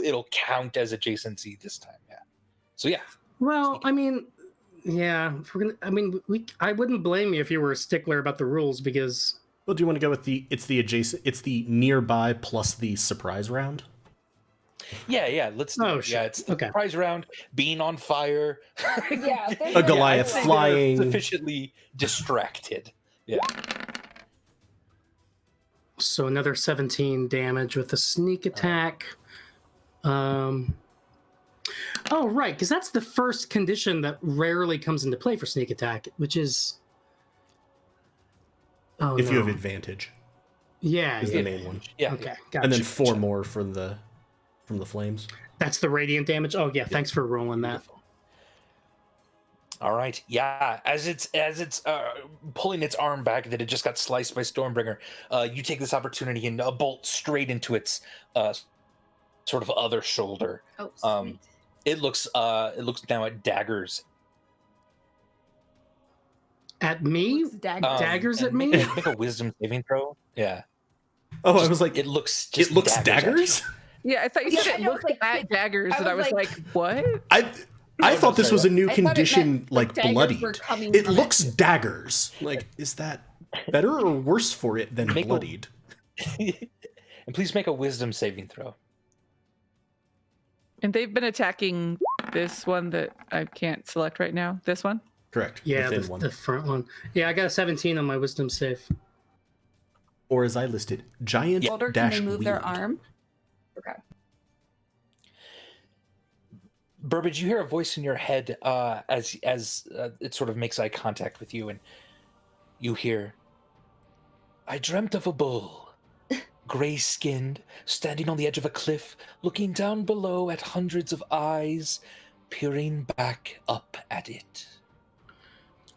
it'll count as adjacency this time. Yeah. So yeah. well, I mean, yeah, if we're gonna, I mean, I wouldn't blame you if you were a stickler about the rules because. Well, do you want to go with it's the nearby plus the surprise round? Yeah. Let's do Oh, it. shit. Yeah, it's the Okay. prize round, being on fire. Yeah, there's A no- Goliath I'd say they're flying. sufficiently distracted. Yeah. So another 17 damage with the sneak attack. Oh, right, because that's the first condition that rarely comes into play for sneak attack, which is. Oh, If you no. have advantage, Yeah, is yeah. the main one. Yeah. Okay, gotcha. And then 4 more from the flames. That's the radiant damage. Oh, yeah, thanks for rolling that. Beautiful. All right. Yeah. As it's pulling its arm back that it just got sliced by Stormbringer, you take this opportunity and bolt straight into its sort of other shoulder. Oh, Um, sweet. It looks now at daggers. At me? Daggers and at me? Make a wisdom saving throw. Yeah. Oh, I was like, It looks it looks at you. daggers? Yeah, I thought you Yeah, said I it know, looked like, at daggers, I and I was was like- like, what? I thought this sorry, was a new I thought it meant, condition, like daggers bloodied. were coming It from looks daggers. Like, is that better or worse for it than Make a- bloodied? And please make a wisdom saving throw. And they've been attacking this one that I can't select right now. This one? Correct. Yeah, the thin one. the front one. Yeah, I got a 17 on my wisdom save. Or as I listed, giant Shoulder, can dash they move their weed. arm? Okay. Burbage, you hear a voice in your head as it sort of makes eye contact with you, and you hear, "I dreamt of a bull, gray-skinned, standing on the edge of a cliff, looking down below at hundreds of eyes, peering back up at it."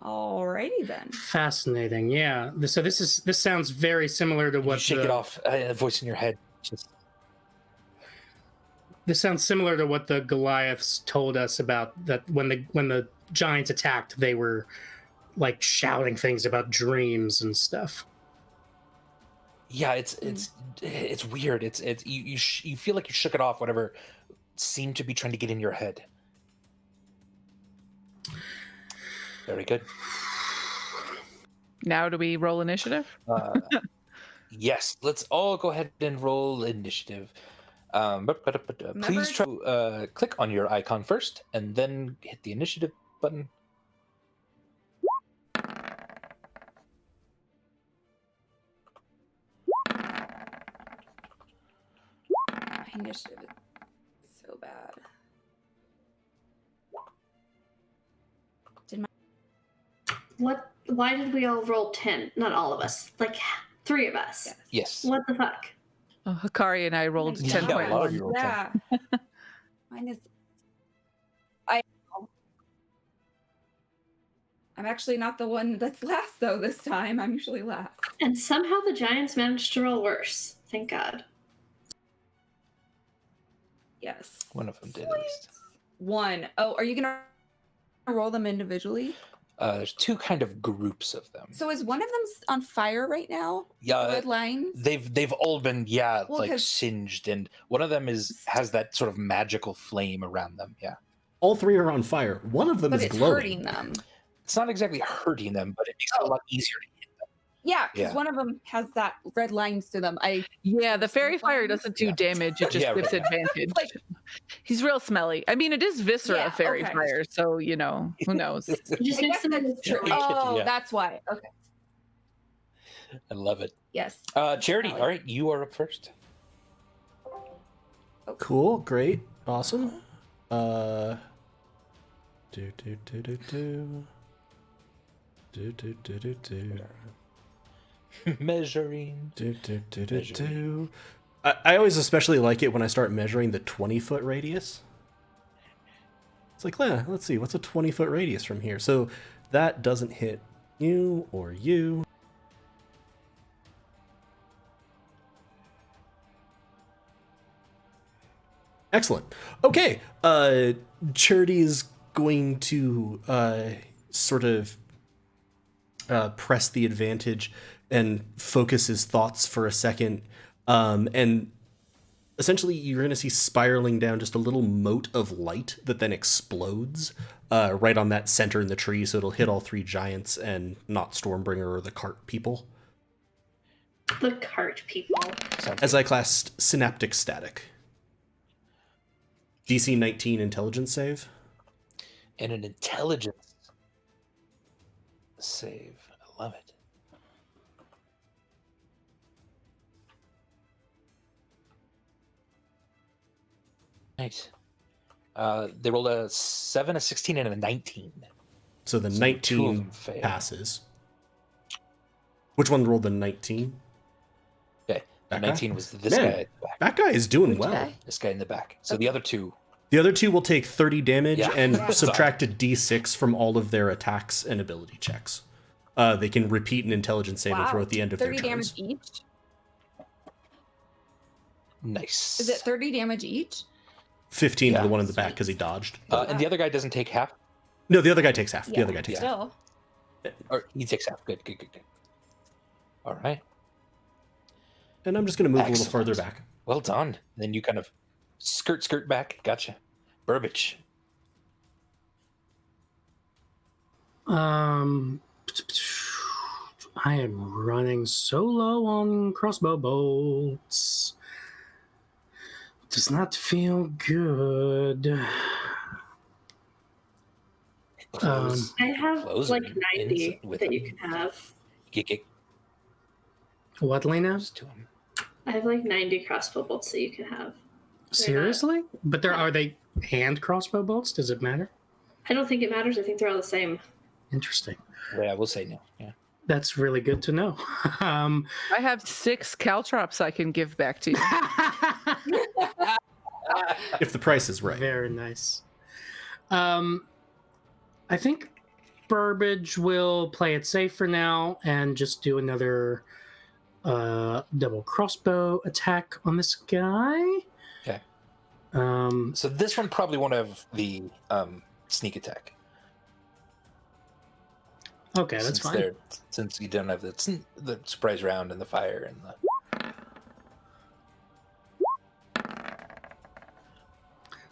Alrighty then. Fascinating. Yeah. So this sounds very similar to You what shake it off. A voice in your head. Just This sounds similar to what the Goliaths told us about that when the giants attacked, they were like shouting things about dreams and stuff. yeah, it's weird. It's you feel like you shook it off. Whatever seemed to be trying to get in your head. Very good. Now do we roll initiative? Yes, let's all go ahead and roll initiative. Please try to click on your icon first, and then hit the initiative button. My initiative is so bad. What? Why did we all roll 10? Not all of us. Like 3 of us. Yes. What the fuck? Oh, Hikari and I rolled a Yeah. 10 Yeah, a point lot of one. you rolled 10. Yeah. Mine is. I'm actually not the one that's last though this time. I'm usually last. And somehow the Giants managed to roll worse. Thank God. Yes. One of them did at least. 1. Oh, are you gonna roll them individually? There's 2 kind of groups of them. So is one of them on fire right now? Yeah, Red lines. they've all been Well, like 'cause- singed, and one of them has that sort of magical flame around them. Yeah, All 3 are on fire. One of them But is it's glowing. hurting them. it's not exactly hurting them, but it makes it a lot easier. Yeah, because Yeah. one of them has that red lines to them. Yeah, the fairy fire Flames? doesn't do Yeah. damage, it just Yeah, gives right. advantage. Like- He's real smelly. I mean, it is viscera Yeah, fairy okay. fire, so, you know, who knows? It just I makes guess them that's true. Yeah. Oh, Yeah. that's why. Okay. I love it. Yes. Charity, Smelly. all right, you are up first. Cool, great, awesome. Do do do do do. Do do do do do. Measuring. Do do do do Measuring. do. I always especially like it when I start measuring the 20-foot radius. It's like, let's see, what's a 20-foot radius from here? So that doesn't hit you or you. Excellent. Okay. Charity's going to sort of press the advantage and focus his thoughts for a second. And essentially, you're going to see spiraling down just a little mote of light that then explodes right on that center in the tree. So it'll hit all 3 giants and not Stormbringer or the cart people. The cart people. Sounds As I classed Synaptic Static. DC 19 intelligence save. and an intelligence save. I love it. Right. They rolled a 7, a 16, and a 19. So the So 2 of 19 them fail. passes. Which one rolled the 19? Okay. The That guy? 19 was this Man. guy at the back. That guy is doing Which well. guy? This guy in the back. So the other 2. The other 2 will take 30 damage Yeah. and Yeah. subtract a d6 from all of their attacks and ability checks. They can repeat an intelligence saving throw at the end of their 30 turns. damage each? Nice. Is it 30 damage each? 15 to Yeah. the one in the back because he dodged. And the other guy doesn't take half? No, the other guy takes half. The Yeah. other guy takes half. Still. Or he takes half. Good. All right. And I'm just going to move a little Excellent. further back. Well done. Then you kind of skirt back. Gotcha. Burbage. I am running so low on crossbow bolts. Does not feel good. Close. I have Close like and 90 ins with that you them. can have. Get What, Lena? close to him. I have like 90 crossbow bolts that you can have. Seriously? But are they hand crossbow bolts? Does it matter? I don't think it matters. I think they're all the same. Interesting. Yeah, we'll say no. Yeah. That's really good to know. I have 6 caltrops I can give back to you. If the price is right. Very nice. I think Burbage will play it safe for now and just do another double crossbow attack on this guy. Okay. Um, So this one probably won't have the sneak attack. okay, that's since fine. they're- Since you don't have the surprise round and the fire and the.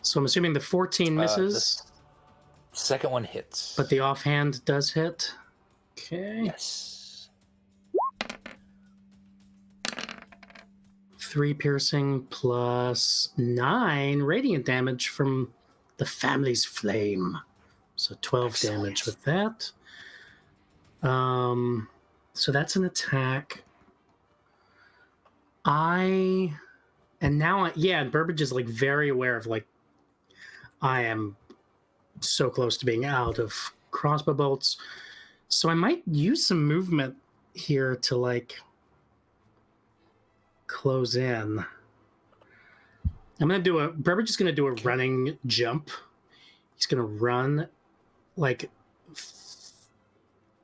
So I'm assuming the 14 misses, the second one hits. but the offhand does hit. Okay. Yes. 3 piercing plus 9 radiant damage from the family's flame. So 12 Excellent. damage with that. So that's an attack. And Burbage is like very aware of like I am so close to being out of crossbow bolts. So I might use some movement here to like close in. Burbage is gonna do a running jump. He's gonna run like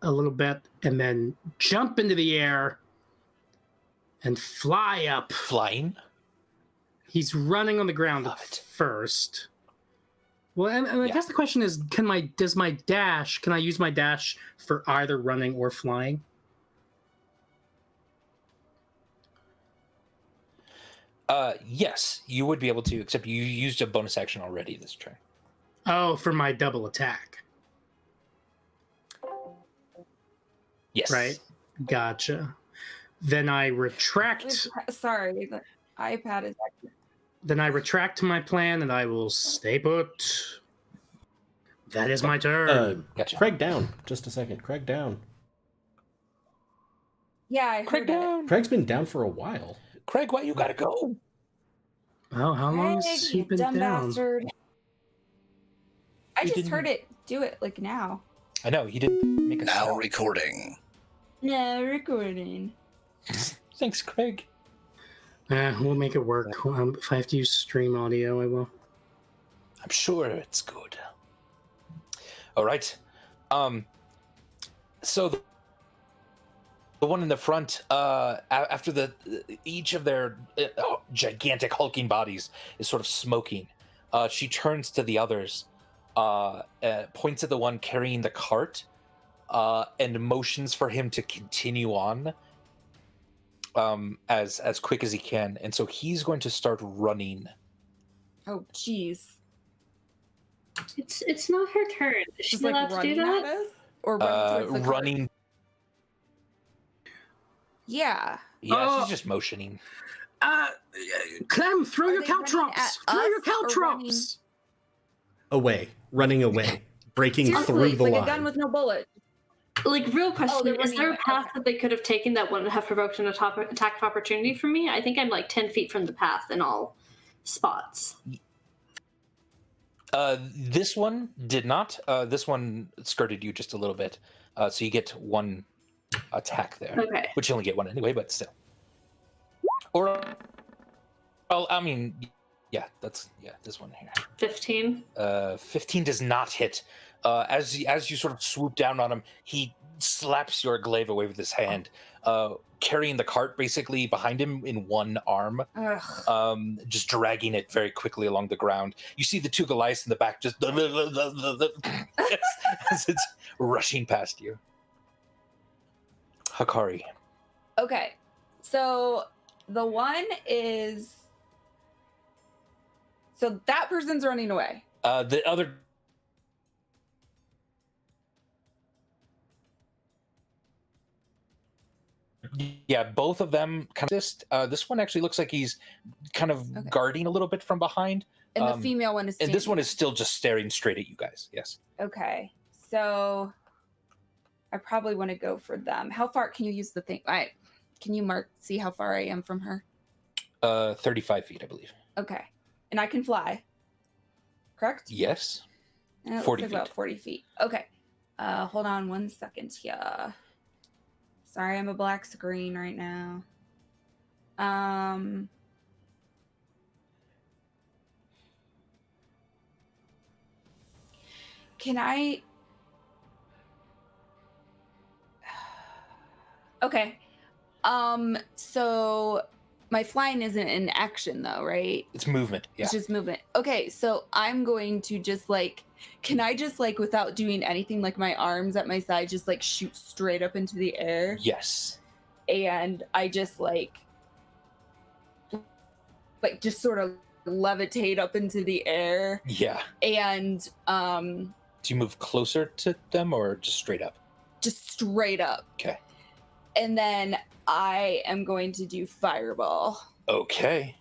a little bit and then jump into the air and fly up. Flying? He's running on the ground Love it. first. Well, and I Yeah. guess the question is, can I use my dash for either running or flying? Yes, you would be able to, except you used a bonus action already this turn. Oh, for my double attack. Yes. Right? Gotcha. Then I retract. Sorry, the iPad is active. Then I retract my plan and I will stay put. That is my turn. Gotcha. Craig down. Just a second. Craig down. Yeah, I Craig heard it. down. Craig's been down for a while. Craig, why you gotta go? Oh, how long Craig, has he you been dumb down? bastard. I You just didn't- heard it do it like now. I know, he didn't make a Now sound. recording. No recording. Thanks, Craig. We'll make it work. If I have to use stream audio, I will. I'm sure it's good. All right. So the one in the front, after each of their gigantic hulking bodies is sort of smoking, she turns to the others, points at the one carrying the cart, and motions for him to continue on as quick as he can. And so he's going to start running. Oh, jeez. It's not her turn. Is she Just like allowed to do running at that? us? Or running towards the cart? Running. Yeah. Yeah, Oh. she's just motioning. Clem, throw Are your they running caltrops! at Throw your us or running- caltrops! Away. Running away. Breaking Seriously, through it's the like line. a gun with no bullet. Like, real question, they're is running there a away. path Okay. that they could have taken that wouldn't have provoked an attack of opportunity from me? I think I'm like 10 feet from the path in all spots. This one did not. This one skirted you just a little bit. So you get one attack there. Okay. Which you only get one anyway, but still. Or, well, I mean, yeah, this one here. 15. 15 does not hit. As you sort of swoop down on him, he slaps your glaive away with his hand, carrying the cart basically behind him in one arm, Ugh. just dragging it very quickly along the ground. You see the two Goliaths in the back just as it's rushing past you. Hakari. Okay. So the one is. So that person's running away. The other. Yeah, both of them kind of just. This one actually looks like he's kind of Okay. guarding a little bit from behind, And the female one is and this one standing. is still just staring straight at you guys. Yes. Okay. So I probably want to go for them. How far can you use the thing? All right. Can you see how far I am from her? 35 feet, I believe. Okay. And I can fly. Correct? Yes. It looks 40 like about feet. 40 feet. Okay. Hold on 1 second here. Sorry, I'm a black screen right now. Can I? Okay. So my flying isn't in action though, right? It's movement. Yeah. It's just movement. Okay, so I'm going to just like, can I just like, without doing anything, like my arms at my side, just like shoot straight up into the air? Yes. And I just like just sort of levitate up into the air. Yeah. And Do you move closer to them or just straight up? just straight up. Okay. And then I am going to do fireball. Okay.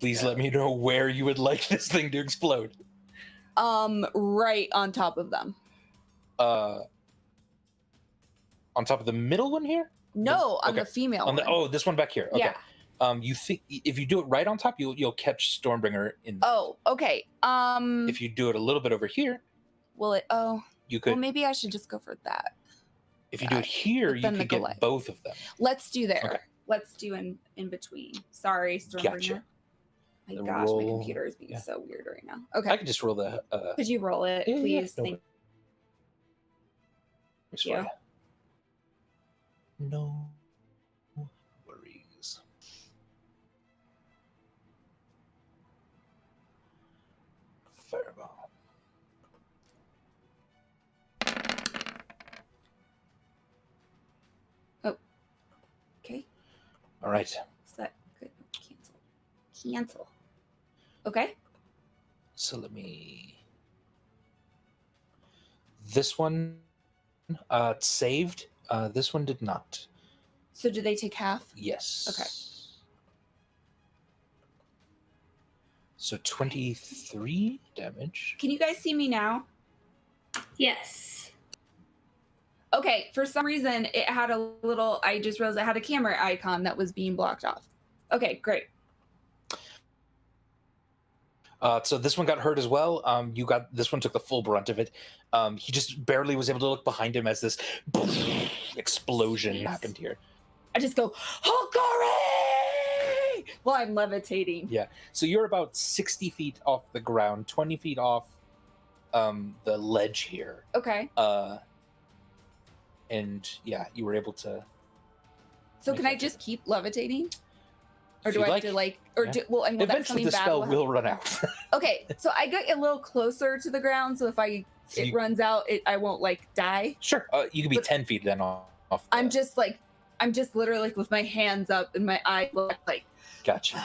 Please let me know where you would like this thing to explode. Right on top of them. On top of the middle one here? No, on okay. the female On the one. this one back here. Okay. Yeah. You think if you do it right on top, you'll catch Stormbringer in. Oh, okay. If you do it a little bit over here, Will it? Oh, you could. well, maybe I should just go for that. If you do it here, but you then could the get Goliath. both of them. Let's do there. Okay. let's do in between. Sorry, Stormbringer. Gotcha. My The gosh, my roll- computer is being yeah. so weird right now. I Okay. can just roll the. Could you roll it, Yeah, yeah, please? no Thank worries you. for you. No worries. Fireball. Okay. All right. Is that good? Cancel. Cancel. Okay. So let me. This one saved. This one did not. So do they take half? Yes. Okay. So 23 damage. Can you guys see me now? Yes. Okay, for some reason it had a little, I just realized it had a camera icon that was being blocked off. Okay, great. So this one got hurt as well. This one took the full brunt of it. He just barely was able to look behind him as this explosion Jeez. happened here. I just go, Hokari! While I'm levitating. Yeah. So you're about 60 feet off the ground, 20 feet off the ledge here. Okay. And yeah, you were able to. So can I just keep levitating? Or If do you'd I have to like, or yeah. do, well, I mean, that's Eventually, something the bad spell happen. will run out. Okay, so I get a little closer to the ground, so if it runs out, I won't like die. Sure. You could be But- 10 feet then off. I'm just literally like with my hands up and my eye like. Gotcha.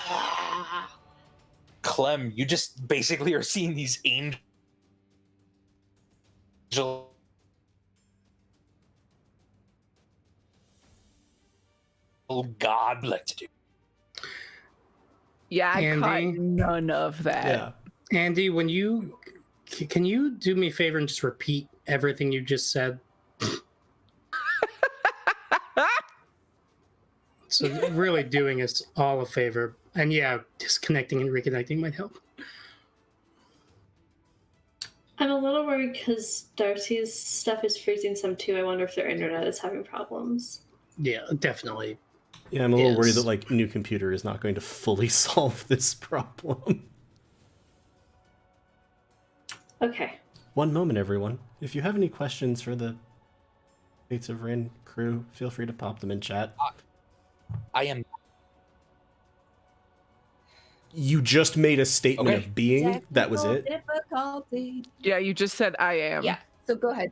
Clem, you just basically are seeing these angel god like to do. Yeah, I caught Andy? none of that. Yeah. Andy, can you do me a favor and just repeat everything you just said? So really doing us all a favor. And yeah, disconnecting and reconnecting might help. I'm a little worried because Darcy's stuff is freezing some too. I wonder if their internet is having problems. Yeah, definitely. Yeah, I'm a little worried Is- that like new computer is not going to fully solve this problem. Okay. One moment, everyone. If you have any questions for the Fates of Ryn crew, feel free to pop them in chat. I am. You just made a statement Okay. of being. That was it. Difficulty. Yeah, you just said I am. Yeah. So go ahead.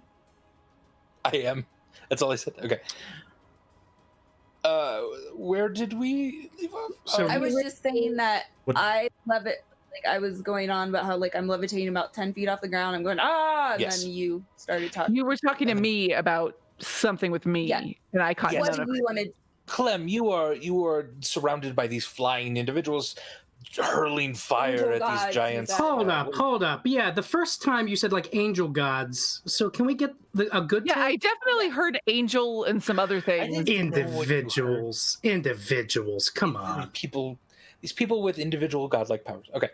I am. That's all I said. Okay. Where did we leave off? So- I was just saying that What- I love it. Like I was going on about how like I'm levitating about 10 feet off the ground. I'm going and Yes. then you started talking. You were talking to me about something with me, Yeah. and I caught Yes. What none of we it. wanted. Clem, you are surrounded by these flying individuals hurling fire Angel at gods, these giants. is that- Hold up. Yeah, the first time you said like angel gods. So can we get a good Yeah, I take? definitely heard angel and some other things. didn't- Individuals. Come on. These people with individual godlike powers. Okay.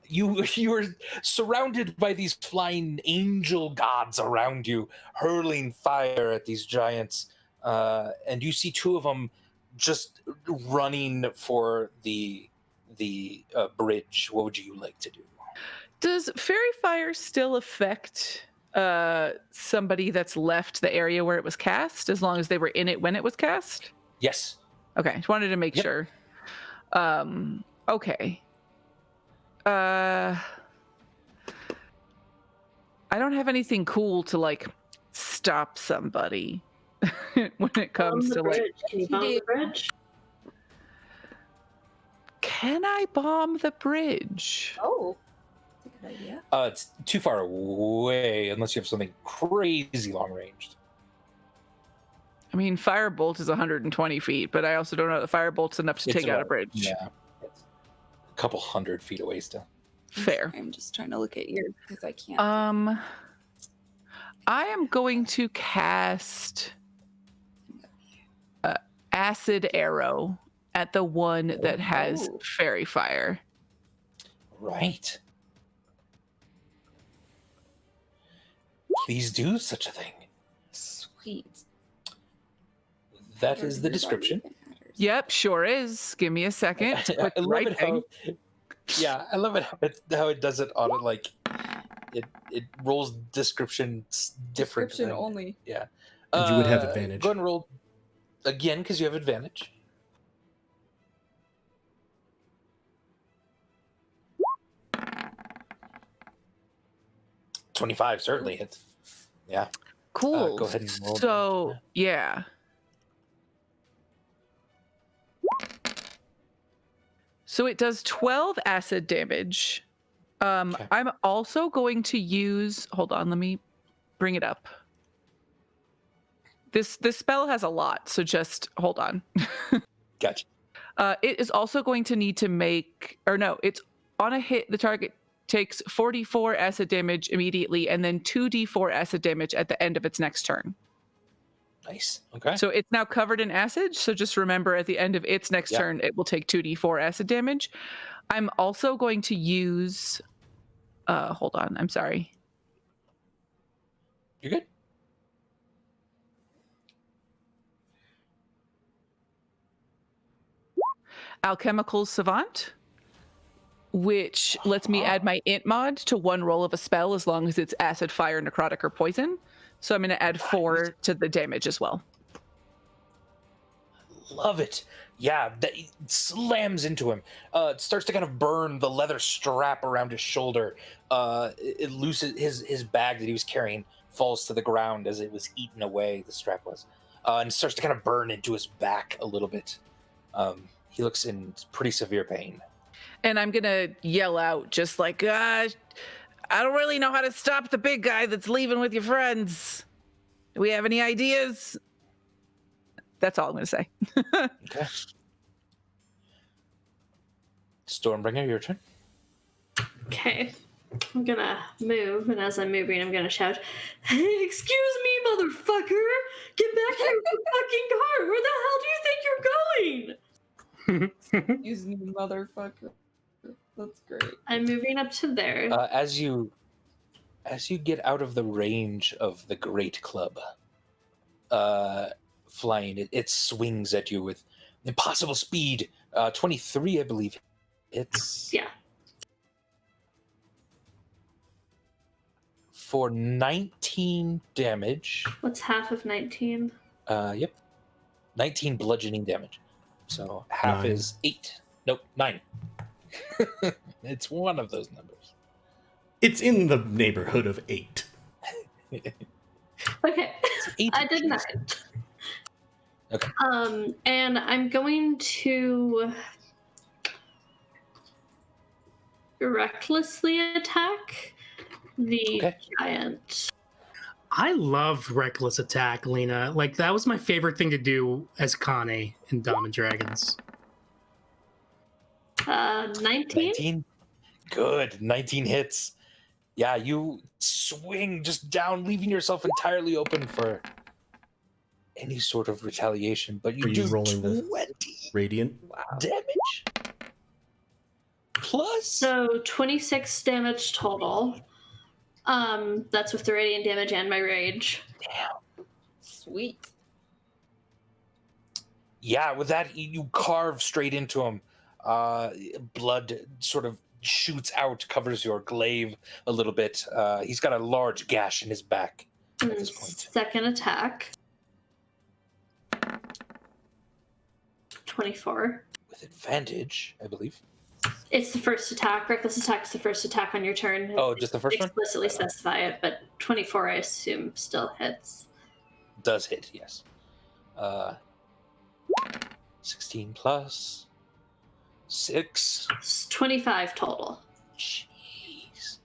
You are surrounded by these flying angel gods around you, hurling fire at these giants. And you see two of them just running for the bridge. What would you like to do? Does fairy fire still affect somebody that's left the area where it was cast, as long as they were in it when it was cast? Yes. Okay, just wanted to make Yep. sure. Okay. I don't have anything cool to like stop somebody when it comes Bomb to the like. bridge. Can you bomb the bridge? Can I bomb the bridge? Oh, that's a good idea. It's too far away unless you have something crazy long ranged. I mean, firebolt is 120 feet, but I also don't know that firebolt's enough to It's take out a about- bridge. Yeah. It's a couple 100 feet away still. Fair. I'm just trying to look at yours because I can't. I am going to cast acid arrow at the one that has Oh. fairy fire. Right. Please do such a thing. Sweet. That is the description. Yep, sure is. Give me a second to I put the love right it thing. I love it how it does it on it like it rolls descriptions different. Description only. Yeah. And you would have advantage. Go ahead and roll again because you have advantage. $25 certainly hits. Yeah. Cool. Go ahead and roll. So, yeah. So it does 12 acid damage. Okay. I'm also going to use, hold on, let me bring it up. This spell has a lot, so just hold on. Gotcha. It is also going to need to make, or no, it's on a hit, the target takes 44 acid damage immediately and then 2d4 acid damage at the end of its next turn. Nice. Okay. So it's now covered in acid, so just remember at the end of its next turn, it will take 2d4 acid damage. I'm also going to use, hold on, I'm sorry. You're good. Alchemical Savant, which lets me add my int mod to one roll of a spell as long as it's acid, fire, necrotic, or poison. So I'm going to add 4 to the damage as well. Love it. Yeah, that it slams into him. It starts to kind of burn the leather strap around his shoulder. It looses his bag that he was carrying falls to the ground as it was eaten away. The strap was, and it starts to kind of burn into his back a little bit. He looks in pretty severe pain. And I'm going to yell out just like, I don't really know how to stop the big guy that's leaving with your friends. Do we have any ideas? That's all I'm going to say. Okay. Stormbringer, your turn. Okay. I'm gonna move, and as I'm moving, I'm gonna shout, "Hey, excuse me, motherfucker! Get back here with the fucking car! Where the hell do you think you're going?" Excuse me, motherfucker. That's great. I'm moving up to there. As you get out of the range of the great club, flying, it swings at you with impossible speed. 23, I believe. It's Yeah. for 19 damage. What's half of 19? Yep. 19 bludgeoning damage. So half 9. is 8. Nope, 9. It's one of those numbers. It's in the neighborhood of 8. Okay. 8. I did 9. Okay. And I'm going to recklessly attack the giant. I love Reckless Attack, Lena. Like, that was my favorite thing to do as Kane in Dumb and Dragons. 19? 19? Good. 19 hits. Yeah, you swing just down, leaving yourself entirely open for any sort of retaliation. But you do rolling 20 the radiant damage. Plus... So 26 damage total. That's with the radiant damage and my rage. Damn. Sweet. Yeah, with that, you carve straight into him. Blood sort of shoots out, covers your glaive a little bit. He's got a large gash in his back at this point. Second attack. 24. With advantage, I believe. It's the first attack. Reckless attack is the first attack on your turn. Oh, just the first one? Explicitly specify it, but 24, I assume, still hits. Does hit, yes. 16 plus 6. It's 25 total. Jeez.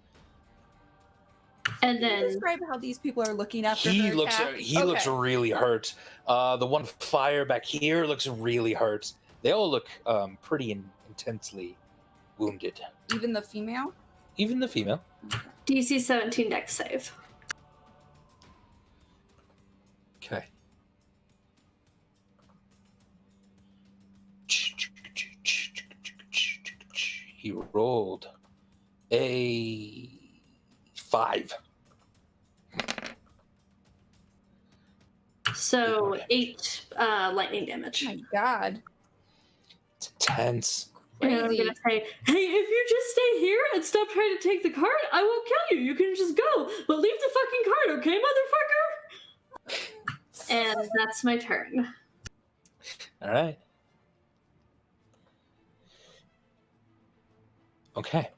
And Can you then describe how these people are looking after He her looks attack? looks really hurt. The one fire back here looks really hurt. They all look pretty intensely wounded. Even the female? Even the female. DC 17 dex save. Okay. He rolled a 5. So 8 lightning damage. Oh my god. tense. And I'm Crazy. gonna say, hey, if you just stay here and stop trying to take the card, I won't kill you. You can just go. But leave the fucking card, okay, motherfucker? And that's my turn. All right. Okay.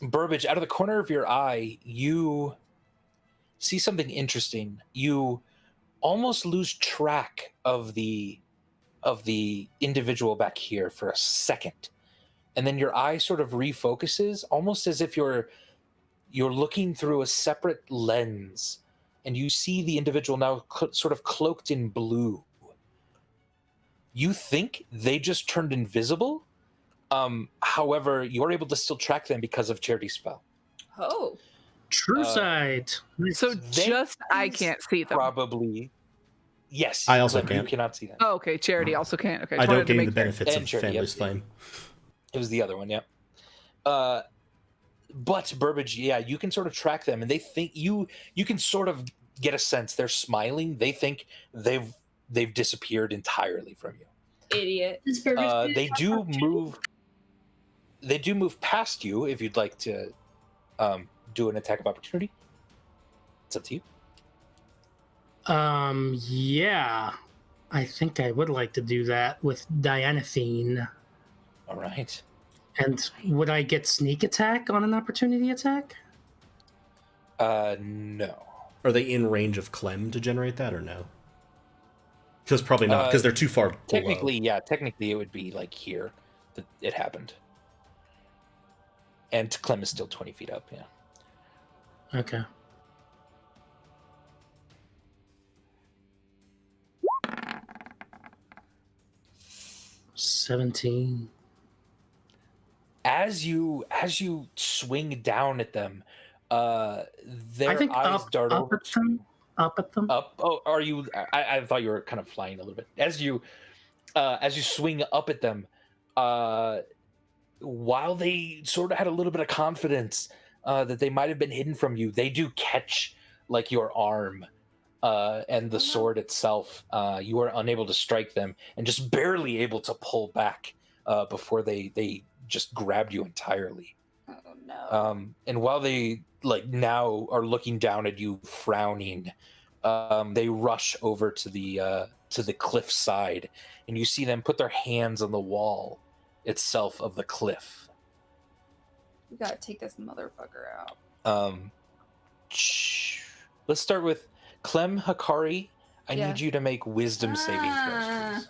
Burbage, out of the corner of your eye, you see something interesting. You almost lose track of the individual back here for a second, and then your eye sort of refocuses, almost as if you're looking through a separate lens, and you see the individual now sort of cloaked in blue. You think they just turned invisible. However, you are able to still track them because of Charity Spell. Oh. True sight. So They just I can't see them. Probably. Yes. I also Clem, you can't. cannot see them. Oh, okay. Charity also can't. Okay. I just don't wanted to gain the make sure. benefits And of Charity, Family's yep. Flame. It was the other one, yeah. But Burbage, yeah, you can sort of track them, and they think you can sort of get a sense they're smiling. They think they've disappeared entirely from you. Idiot. Does Burbage They do move. They do move past you if you'd like to do an attack of opportunity. It's up to you. Yeah. I think I would like to do that with Dianathine. All right. And would I get sneak attack on an opportunity attack? No. Are they in range of Clem to generate that or no? Because probably not, because they're too far Technically, below. yeah. Technically, it would be like here that it happened. And Clem is still 20 feet up, yeah. Okay. $17. As you swing down at them, their I think eyes dart up over at them. Up at them. up. Oh, are you? I thought you were kind of flying a little bit. As you swing up at them, while they sort of had a little bit of confidence that they might have been hidden from you, they do catch like your arm and the sword itself. You are unable to strike them and just barely able to pull back before they just grabbed you entirely. Oh no. And while they like now are looking down at you, frowning, they rush over to the cliff side, and you see them put their hands on the wall itself of the cliff. We gotta take this motherfucker out. Let's start with Clem Hikari. I Yeah. need you to make wisdom saving throws, please.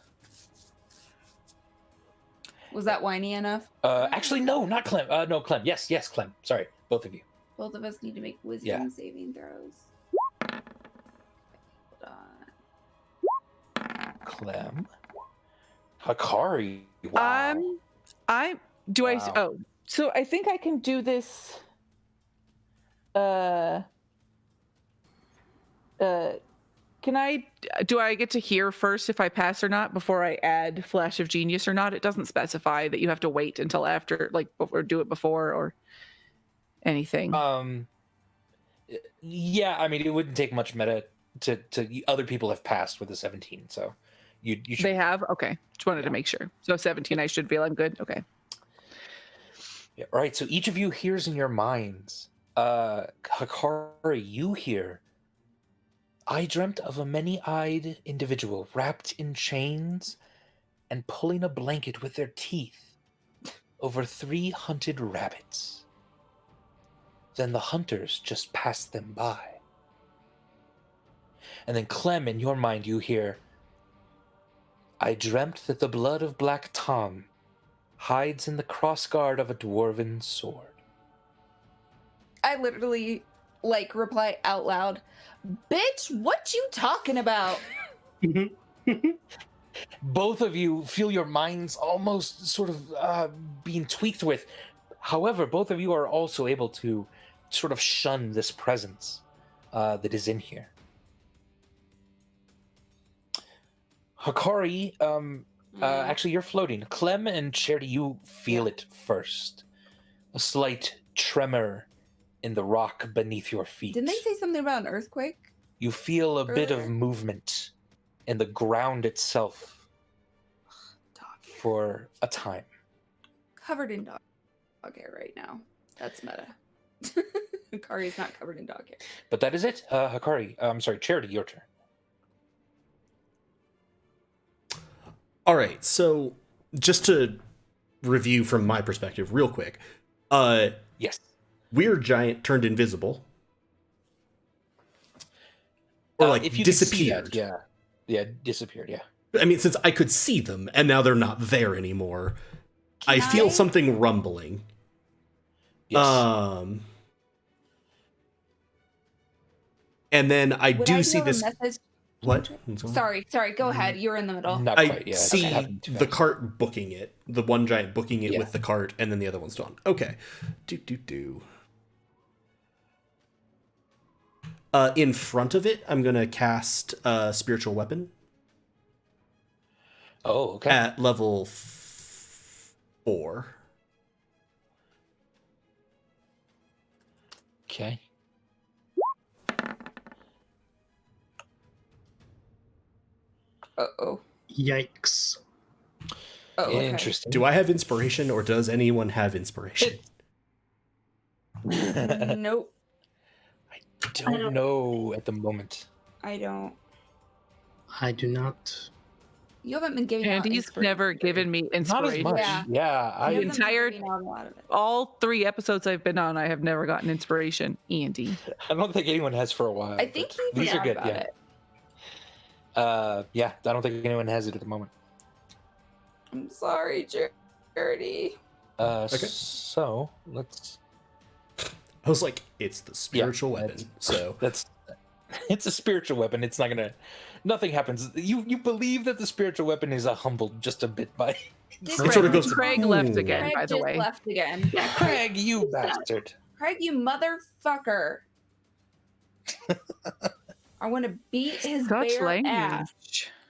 Was that whiny enough? Actually, no, not Clem. No, Clem. Yes, Clem. Sorry, both of you. Both of us need to make wisdom Yeah. saving throws. Hold on. Clem. Hikari. Wow. Wow. So I think I can do this. Do I get to hear first if I pass or not before I add Flash of Genius or not? It doesn't specify that you have to wait until after, like, or do it before or anything. Yeah, I mean, it wouldn't take much meta to other people have passed with a 17, so you should. They have? Okay. Just wanted to make sure. So 17, I should feel I'm good. Okay. Yeah, right. So each of you hears in your minds. Hikari, you hear. I dreamt of a many-eyed individual wrapped in chains and pulling a blanket with their teeth over 3 hunted rabbits. Then the hunters just passed them by. And then Clem, in your mind, you hear, I dreamt that the blood of Black Tom hides in the crossguard of a dwarven sword. I literally reply out loud, bitch, what you talking about? Both of you feel your minds almost sort of being tweaked with. However, both of you are also able to sort of shun this presence that is in here. Hikari, actually, you're floating. Clem and Charity, you feel it first. A slight tremor in the rock beneath your feet. Didn't they say something about an earthquake? you feel a bit of Earlier. movement in the ground itself Dog hair. for a time. Covered in dog hair right now. That's meta. Hikari's not covered in dog hair. But that is it. Hikari, I'm sorry, Charity, your turn. All right, so just to review from my perspective real quick. Yes. Weird Giant turned invisible. Or like if you could see disappeared. that, yeah. Yeah, disappeared, yeah. I mean, since I could see them and now they're not there anymore, I feel something rumbling. Yes. And then I Would do I see have a this. message? What? Sorry, go ahead. You were in the middle. Not I quite, yeah. see it happened too the fast. cart booking it, the one giant booking it Yeah. with the cart, and then the other one's gone. Okay. In front of it, I'm gonna cast Spiritual Weapon Oh, okay. at level 4. Okay. Uh-oh. Yikes. Oh, okay. Interesting. Do I have inspiration, or does anyone have inspiration? Nope. I don't know at the moment. I don't. I do not. You haven't been giving out Andy's inspiration. never given me Not as inspiration. much. Yeah. Yeah. He I, hasn't been entire- giving out a lot of it. All 3 episodes I've been on, I have never gotten inspiration. Andy. I don't think anyone has for a while. I think but he these are forgot good. about Yeah. it. Yeah. I don't think anyone has it at the moment. I'm sorry, Charity. So let's. I was like, it's the spiritual weapon. that's- So It's a spiritual weapon. It's not gonna. Nothing happens. You believe that the spiritual weapon is humbled just a bit by. Did It sort of goes, Craig left "Ooh." again, Craig by the just way. left again. Yeah, Craig, you bastard. Craig, you motherfucker. I want to beat his Such bare language. ass.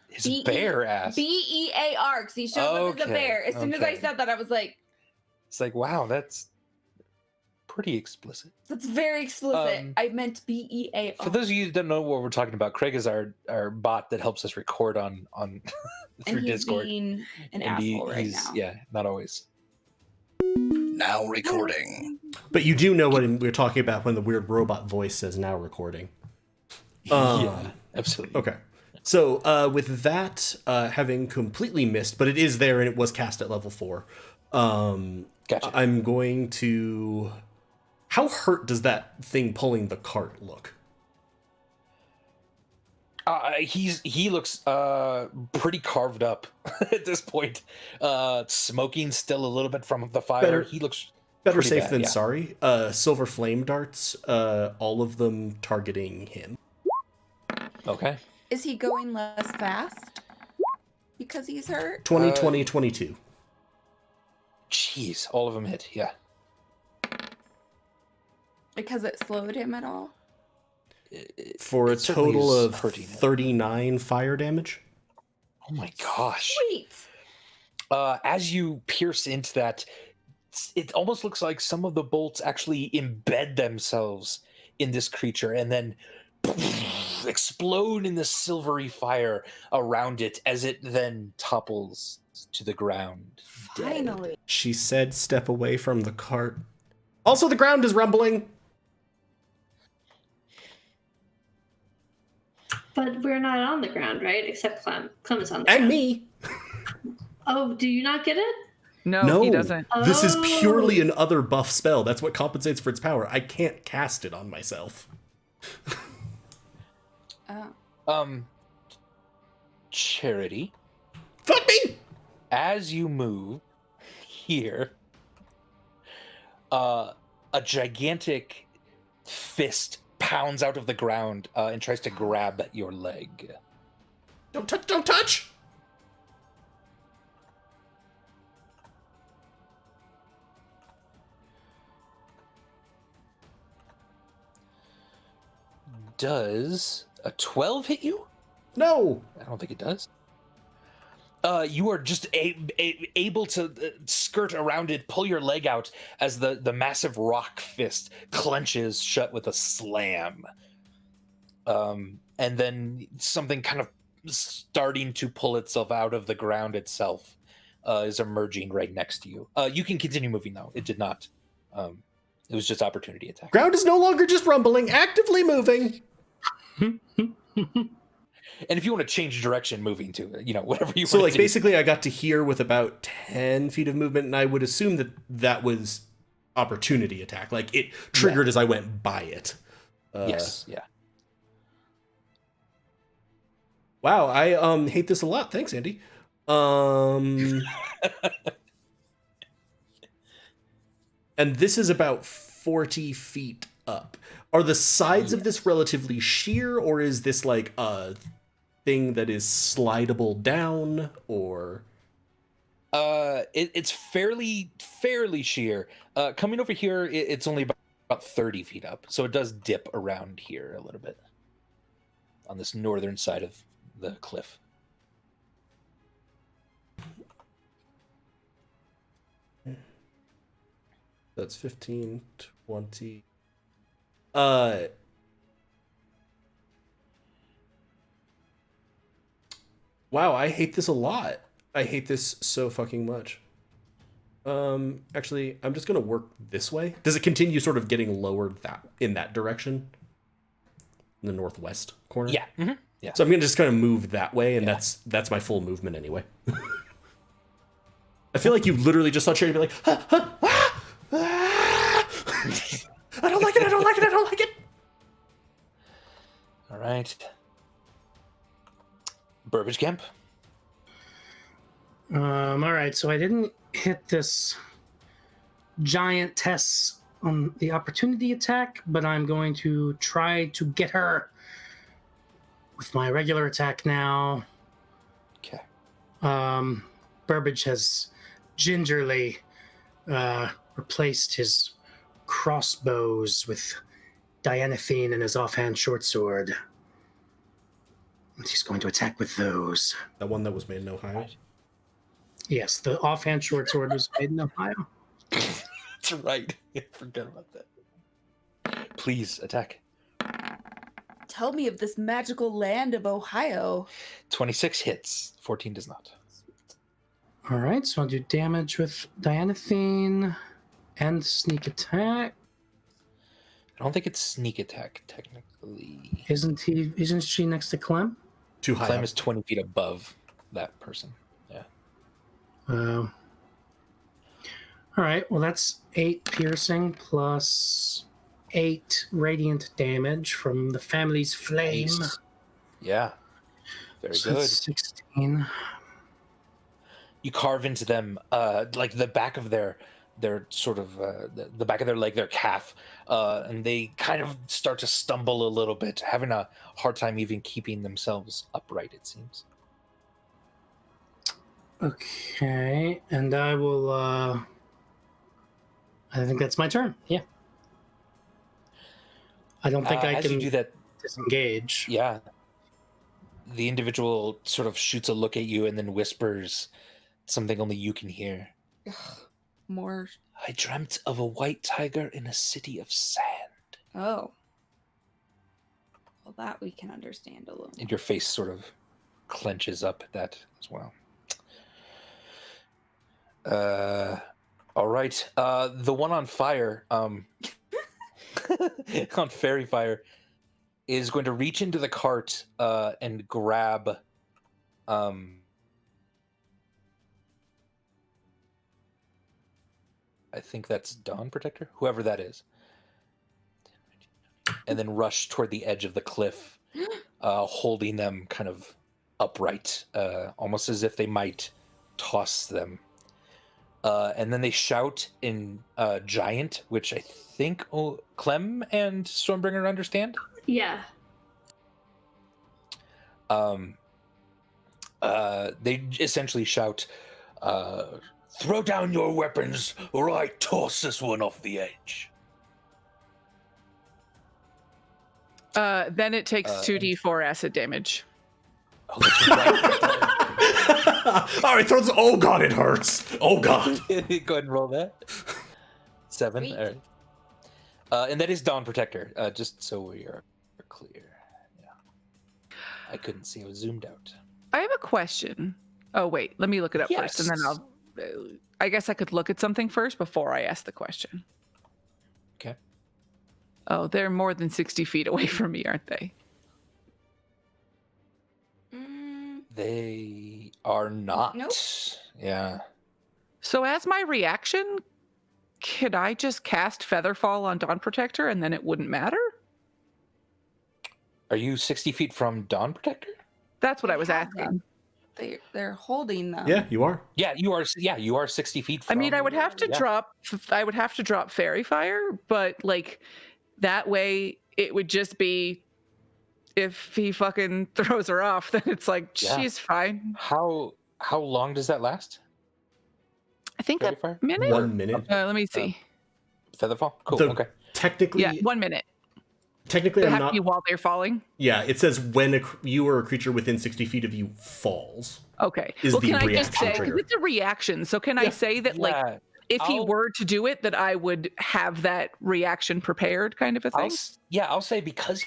His B-E- bare ass. B-E-A-R, because he shows up as a Okay, bear. As soon as I okay. said that, I was like, It's like, wow, that's pretty explicit. that's very explicit. Um, I meant B-E-A-R. For those of you who don't know what we're talking about, Craig is our bot that helps us record on and through he's Discord. being an And asshole right he's now. yeah, not always. Now recording. But you do know what we're talking about when the weird robot voice says now recording. Yeah, absolutely. Okay. So with that having completely missed, but it is there and it was cast at level 4. Gotcha. I'm going to... How hurt does that thing pulling the cart look? He looks pretty carved up at this point. Smoking still a little bit from the fire. Better- He looks Better pretty safe bad, than yeah. sorry. Silver flame darts, all of them targeting him. okay. Is he going less fast because he's hurt? 20, 20, 22. Jeez, all of them hit. Yeah. Because it slowed him at all? For a It certainly total is of hurting him. 39 fire damage. Oh my gosh. Sweet. As you pierce into that, it almost looks like some of the bolts actually embed themselves in this creature and then explode in the silvery fire around it as it then topples to the ground. dead. Finally. She said step away from the cart. Also, the ground is rumbling. But we're not on the ground, right? Except Clem. Clem is on the ground. And me. Oh, do you not get it? No, he doesn't. This is Oh. purely an other buff spell. That's what compensates for its power. I can't cast it on myself. Charity, Fuck me! as you move here, a gigantic fist pounds out of the ground and tries to grab at your leg. Don't touch, don't touch! Does a 12 hit you? No! I don't think it does. You are just able to skirt around it, pull your leg out as the massive rock fist clenches shut with a slam. and then something kind of starting to pull itself out of the ground itself is emerging right next to you. You can continue moving though. It did not. It was just opportunity attack. Ground is no longer just rumbling, actively moving. And if you want to change direction, moving to, whatever you want. So, like, to do. basically, I got to here with about 10 feet of movement, and I would assume that that was opportunity attack. Like, it triggered as I went by it. Yes, yeah. Wow, I hate this a lot. Thanks, Andy. And this is about 40 feet up. Are the sides of this relatively sheer, or is this like a thing that is slidable down, or? It's fairly sheer. Coming over here, it's only about 30 feet up, so it does dip around here a little bit on this northern side of the cliff. That's 15, 20. Wow, I hate this a lot. I hate this so fucking much. Actually, I'm just gonna work this way. Does it continue sort of getting lowered in that direction? In the northwest corner? Yeah. Mm-hmm. Yeah. So I'm gonna just kind of move that way, and that's my full movement anyway. I feel like you literally just saw Cherry be like, ah, ah, ah, ah. I don't like it, I don't like it, I don't like it. All right. Burbage Camp. All right, so I didn't hit this giant Tess on the opportunity attack, but I'm going to try to get her with my regular attack now. Okay. Burbage has gingerly replaced his crossbows with Dianathine and his offhand short sword. And he's going to attack with those. The one that was made in Ohio? Yes, the offhand short sword was made in Ohio. That's right. I forgot about that. Please attack. Tell me of this magical land of Ohio. 26 hits. 14 does not. All right, so I'll do damage with Dianathine and sneak attack. I don't think it's sneak attack technically. Isn't she next to Clem? Too high. Clem up. is 20 feet above that person. Yeah. All right, well that's 8 piercing plus 8 radiant damage from the family's flame. Nice. Yeah. Very So good. that's 16. You carve into them like the back of their sort of the back of their leg, their calf, and they kind of start to stumble a little bit, having a hard time even keeping themselves upright, it seems. Okay, and I will I think that's my turn. Yeah. I don't think I as can you do that, disengage. yeah, the individual sort of shoots a look at you and then whispers something only you can hear. Ugh, more. I dreamt of a white tiger in a city of sand. Oh. Well, that we can understand a little. And your face sort of clenches up at that as well. All right. The one on fire, on fairy fire, is going to reach into the cart and grab I think that's Dawn Protector, whoever that is, and then rush toward the edge of the cliff, holding them kind of upright, almost as if they might toss them. And then they shout in Giant, which I think Clem and Stormbringer understand. Yeah. They essentially shout, "Throw down your weapons, or I toss this one off the edge." Then it takes 2d4 acid damage. Oh, that's right. All right, throw this. Oh god, it hurts. Oh god. Go ahead and roll that. 7. Sweet. All right. And that is Dawn Protector, just so we are clear. Yeah. I couldn't see. I was zoomed out. I have a question. Oh wait, let me look it up first, and then Yes. I guess I could look at something first before I ask the question. Okay. Oh, they're more than 60 feet away from me, aren't they? They are not. Nope. Yeah. So as my reaction, could I just cast Featherfall on Dawn Protector and then it wouldn't matter? Are you 60 feet from Dawn Protector? That's what They I was have asking. They're holding them. Yeah, you are. Yeah, you are. Yeah, you are 60 feet I from. mean, I would have to yeah. drop Fairy Fire, but like that way it would just be if he fucking throws her off, then it's like Yeah. she's fine. How long does that last? I think Fairy a Fire? minute. 1 minute. Let me see. Featherfall? Cool. The- Okay. Technically, Yeah, 1 minute. technically, It I'm have to not. be while they're falling. Yeah, it says when you or a creature within 60 feet of you falls. Okay. Is well, the can I just reaction say trigger. it's a reaction? So can I Yeah. say that like Yeah, if he I'll- were to do it, that I would have that reaction prepared, kind of a thing? I'll say because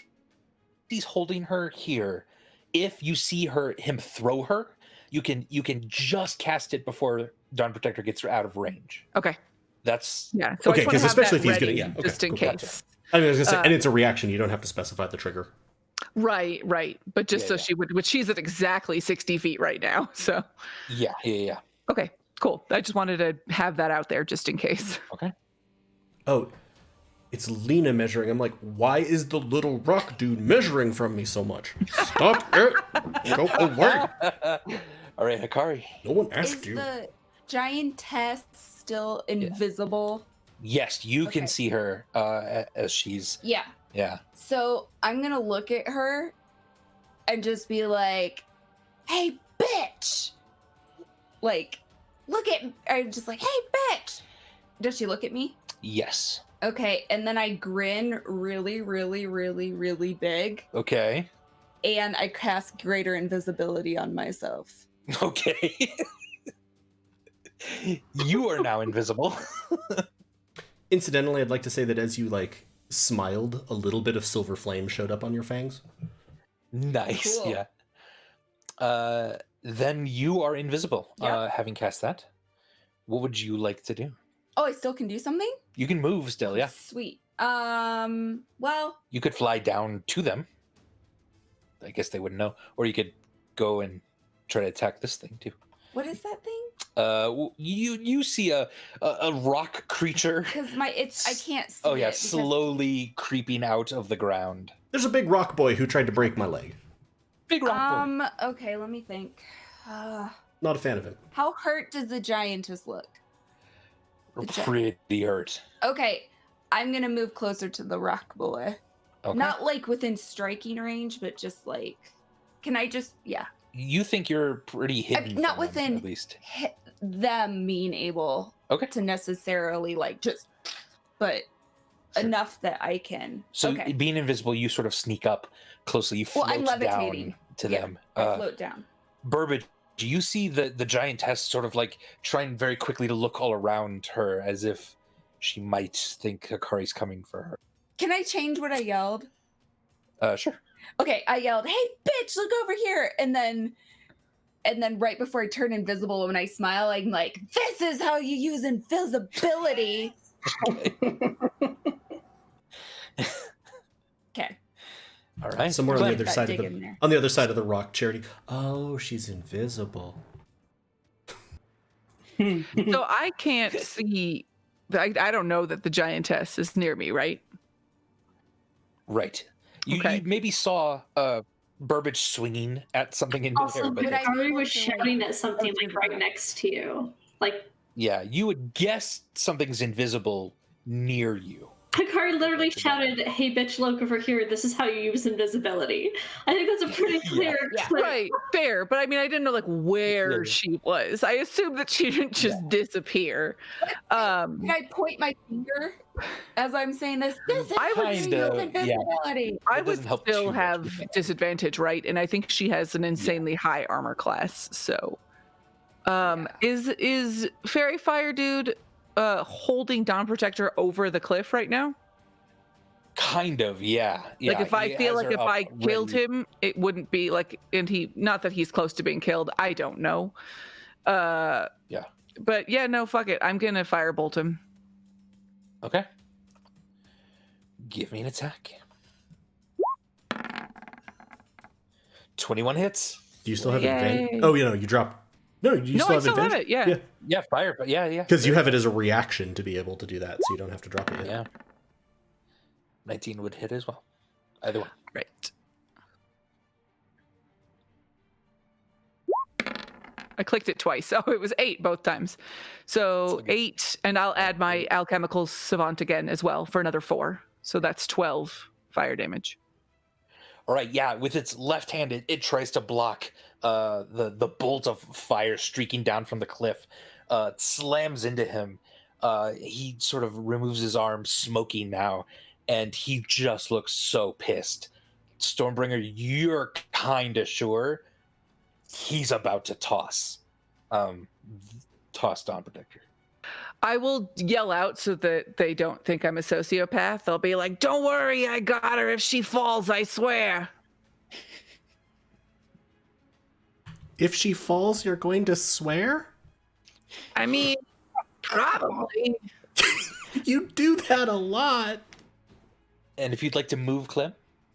he's holding her here. If you see him throw her, you can just cast it before Dawn Protector gets her out of range. Okay. That's Yeah. So Okay, I just wanna 'cause have especially that if he's gonna- ready, yeah, okay, just in cool. case. I mean, I was gonna say, and it's a reaction. You don't have to specify the trigger. Right. But just Yeah, so yeah. she would, which she's at exactly 60 feet right now. So yeah. okay, cool. I just wanted to have that out there just in case. Okay. Oh, it's Lena measuring. I'm like, why is the little rock dude measuring from me so much? Stop it! Go away! All right, Hikari. No one Is asked you. the giantess still invisible? Yes, you can Okay. see her as she's. Yeah. Yeah. So I'm gonna look at her and just be like, "Hey, bitch!" Like, look at. I'm just like, "Hey, bitch!" Does she look at me? Yes. Okay, and then I grin really, really, really, really big, Okay. and I cast greater invisibility on myself. Okay. You are now invisible. Incidentally, I'd like to say that as you like smiled, a little bit of silver flame showed up on your fangs. Nice. Cool. Yeah. Then you are invisible. Yeah. Having cast that, what would you like to do? Oh, I still can do something? You can move still. Yeah. Sweet. Well, You could fly down to them. I guess they wouldn't know, or you could go and try to attack this thing too. what is that thing? You see a rock creature. Because I can't see Oh yeah, it because- slowly creeping out of the ground. There's a big rock boy who tried to break my leg. Big rock. Okay, let me think. Not a fan of him. How hurt does the giantess look? boy. the Pretty hurt. Okay, I'm gonna move closer to the rock boy. Okay. Not like within striking range, but just like, can I just, yeah, You think you're pretty hidden. not from them, within at least. hit them being able Okay. to necessarily like just, but Sure. enough that I can. So okay, being invisible, you sort of sneak up closely. You float well, I'm levitating down to Yeah, them. I float down. Burbage, do you see the giantess sort of like trying very quickly to look all around her as if she might think Hikari's coming for her? Can I change what I yelled? Sure. Okay, I yelled, "Hey, bitch, look over here!" And then right before I turn invisible, when I smile, I'm like, "This is how you use invisibility." Okay. All right. Somewhere on the Clem. other Got side of dig in the there. rock, Charity. Oh, she's invisible. So I can't see. I don't know that the giantess is near me, right? Right. You Okay. maybe saw Burbage swinging at something in Also, midair, but Would I- Hikari was able to, shouting at something oh, like right next to you. Like yeah, you would guess something's invisible near you. Hikari literally shouted, "Hey, bitch, look over here! This is how you use invisibility." I think that's a pretty clear. Yeah. clip. Right, fair. But I mean, I didn't know like where Yeah. she was. I assumed that she didn't just disappear. Can I point my finger as I'm saying this? This is I would how you use kinda, yeah. invisibility. I That would doesn't help still too much have with that. disadvantage, right? And I think she has an insanely high armor class. So, is Fairy Fire Dude holding Dawn Protector over the cliff right now? Kind of, yeah. Like if I he feel has like her if up I killed ready. him, it wouldn't be like, and not that he's close to being killed. I don't know. Yeah. But yeah, no, fuck it. I'm gonna firebolt him. Okay. Give me an attack. 21 hits. Do you still have Yay. advantage? Oh, you drop. No, you No, still I have still have advantage. it, yeah. Yeah, fire. But yeah. Because you have it as a reaction to be able to do that, so you don't have to drop it yet. Yeah. 19 would hit as well. Either one. Right. I clicked it twice. Oh, it was 8 both times. So Okay. 8, and I'll add my alchemical savant again as well for another 4. So that's 12 fire damage. All right, yeah. With its left hand, it tries to block the bolt of fire streaking down from the cliff. It slams into him. He sort of removes his arm, smoking now, and he just looks so pissed. Stormbringer, you're kind of sure he's about to toss Dawn Protector. I will yell out so that they don't think I'm a sociopath. I'll be like, "Don't worry, I got her. If she falls, I swear." If she falls, you're going to swear? I mean, probably. You do that a lot. And if you'd like to move, Clem,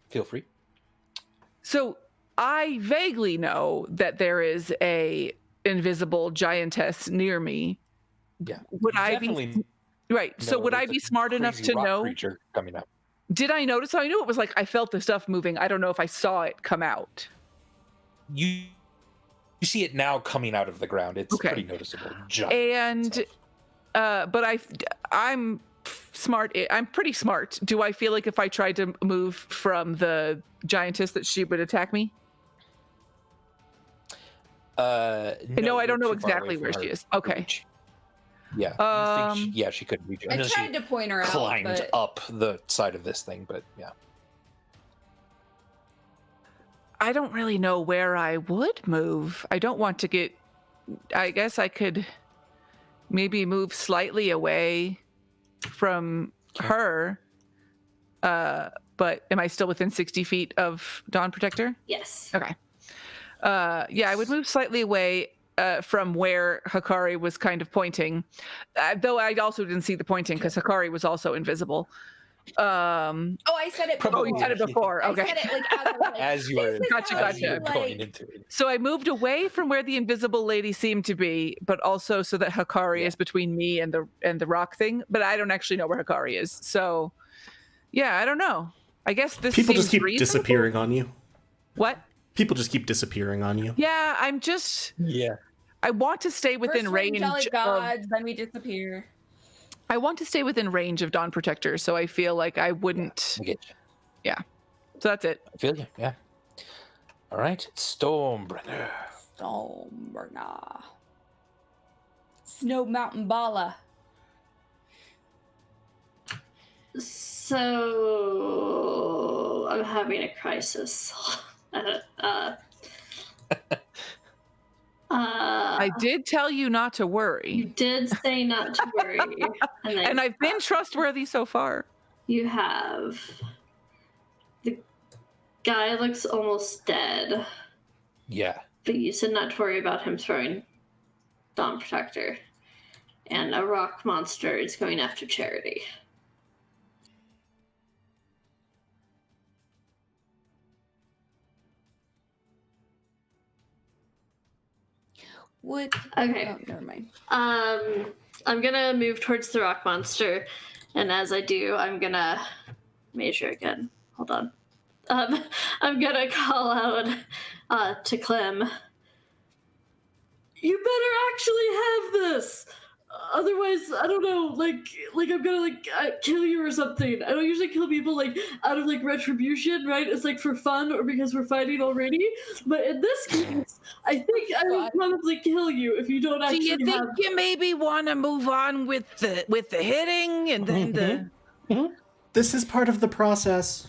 feel free. So I vaguely know that there is a invisible giantess near me. Yeah. Would I Definitely be right? So know would I there's be a smart enough crazy to rock know? creature coming up. Did I notice? So I knew it was like I felt the stuff moving. I don't know if I saw it come out. You see it now coming out of the ground. It's Okay. pretty noticeable. Giant And stuff. but I'm smart. I'm pretty smart. Do I feel like if I tried to move from the giantess that she would attack me? No, I don't know you're too far away exactly from where her she is. to Okay. reach. Yeah, you think Um, she could reach. I Unless tried she to point her out, climbed but up the side of this thing, but yeah. I don't really know where I would move. I don't want to get. I guess I could maybe move slightly away from her. But am I still within 60 feet of Dawn Protector? Yes. Okay. Yeah, I would move slightly away from where Hikari was kind of pointing, though I also didn't see the pointing because Hikari was also invisible. oh, I said it. Probably. Oh, you said it before. I Okay. said it like as I was like, As you were, this is Gotcha, how as you gotcha. were like- going into it. So I moved away from where the invisible lady seemed to be, but also so that Hikari Yeah. is between me and the rock thing. But I don't actually know where Hikari is. So yeah, I don't know. I guess this People seems just keep reasonable. disappearing on you. What? People just keep disappearing on you. Yeah, I'm just. Yeah. I want to stay within First we're range. jolly Of, gods, then we disappear. I want to stay within range of Dawn Protector, so I feel like I wouldn't. I get you. So that's it. I feel you. Yeah. All right. Stormbringer. Stormbringer. Snow Mountain Bala. So I'm having a crisis. I did tell you not to You worry, did say not to worry, and I've been trustworthy so far. You have. The guy looks almost dead, Yeah. but you said not to worry about him throwing Dawn Protector. And a rock monster is going after Charity. Would Okay. oh, never mind. I'm gonna move towards the rock monster, and as I do, I'm gonna measure again. Hold on. I'm gonna call out to Clem. You better actually have this. Otherwise, I don't know. Like I'm gonna kill you or something. I don't usually kill people like out of like retribution, right? It's like for fun or because we're fighting already. But in this case, I think I would probably kill you if you don't Do actually you think have. you maybe want to move on with the hitting and then the? This is part of the process.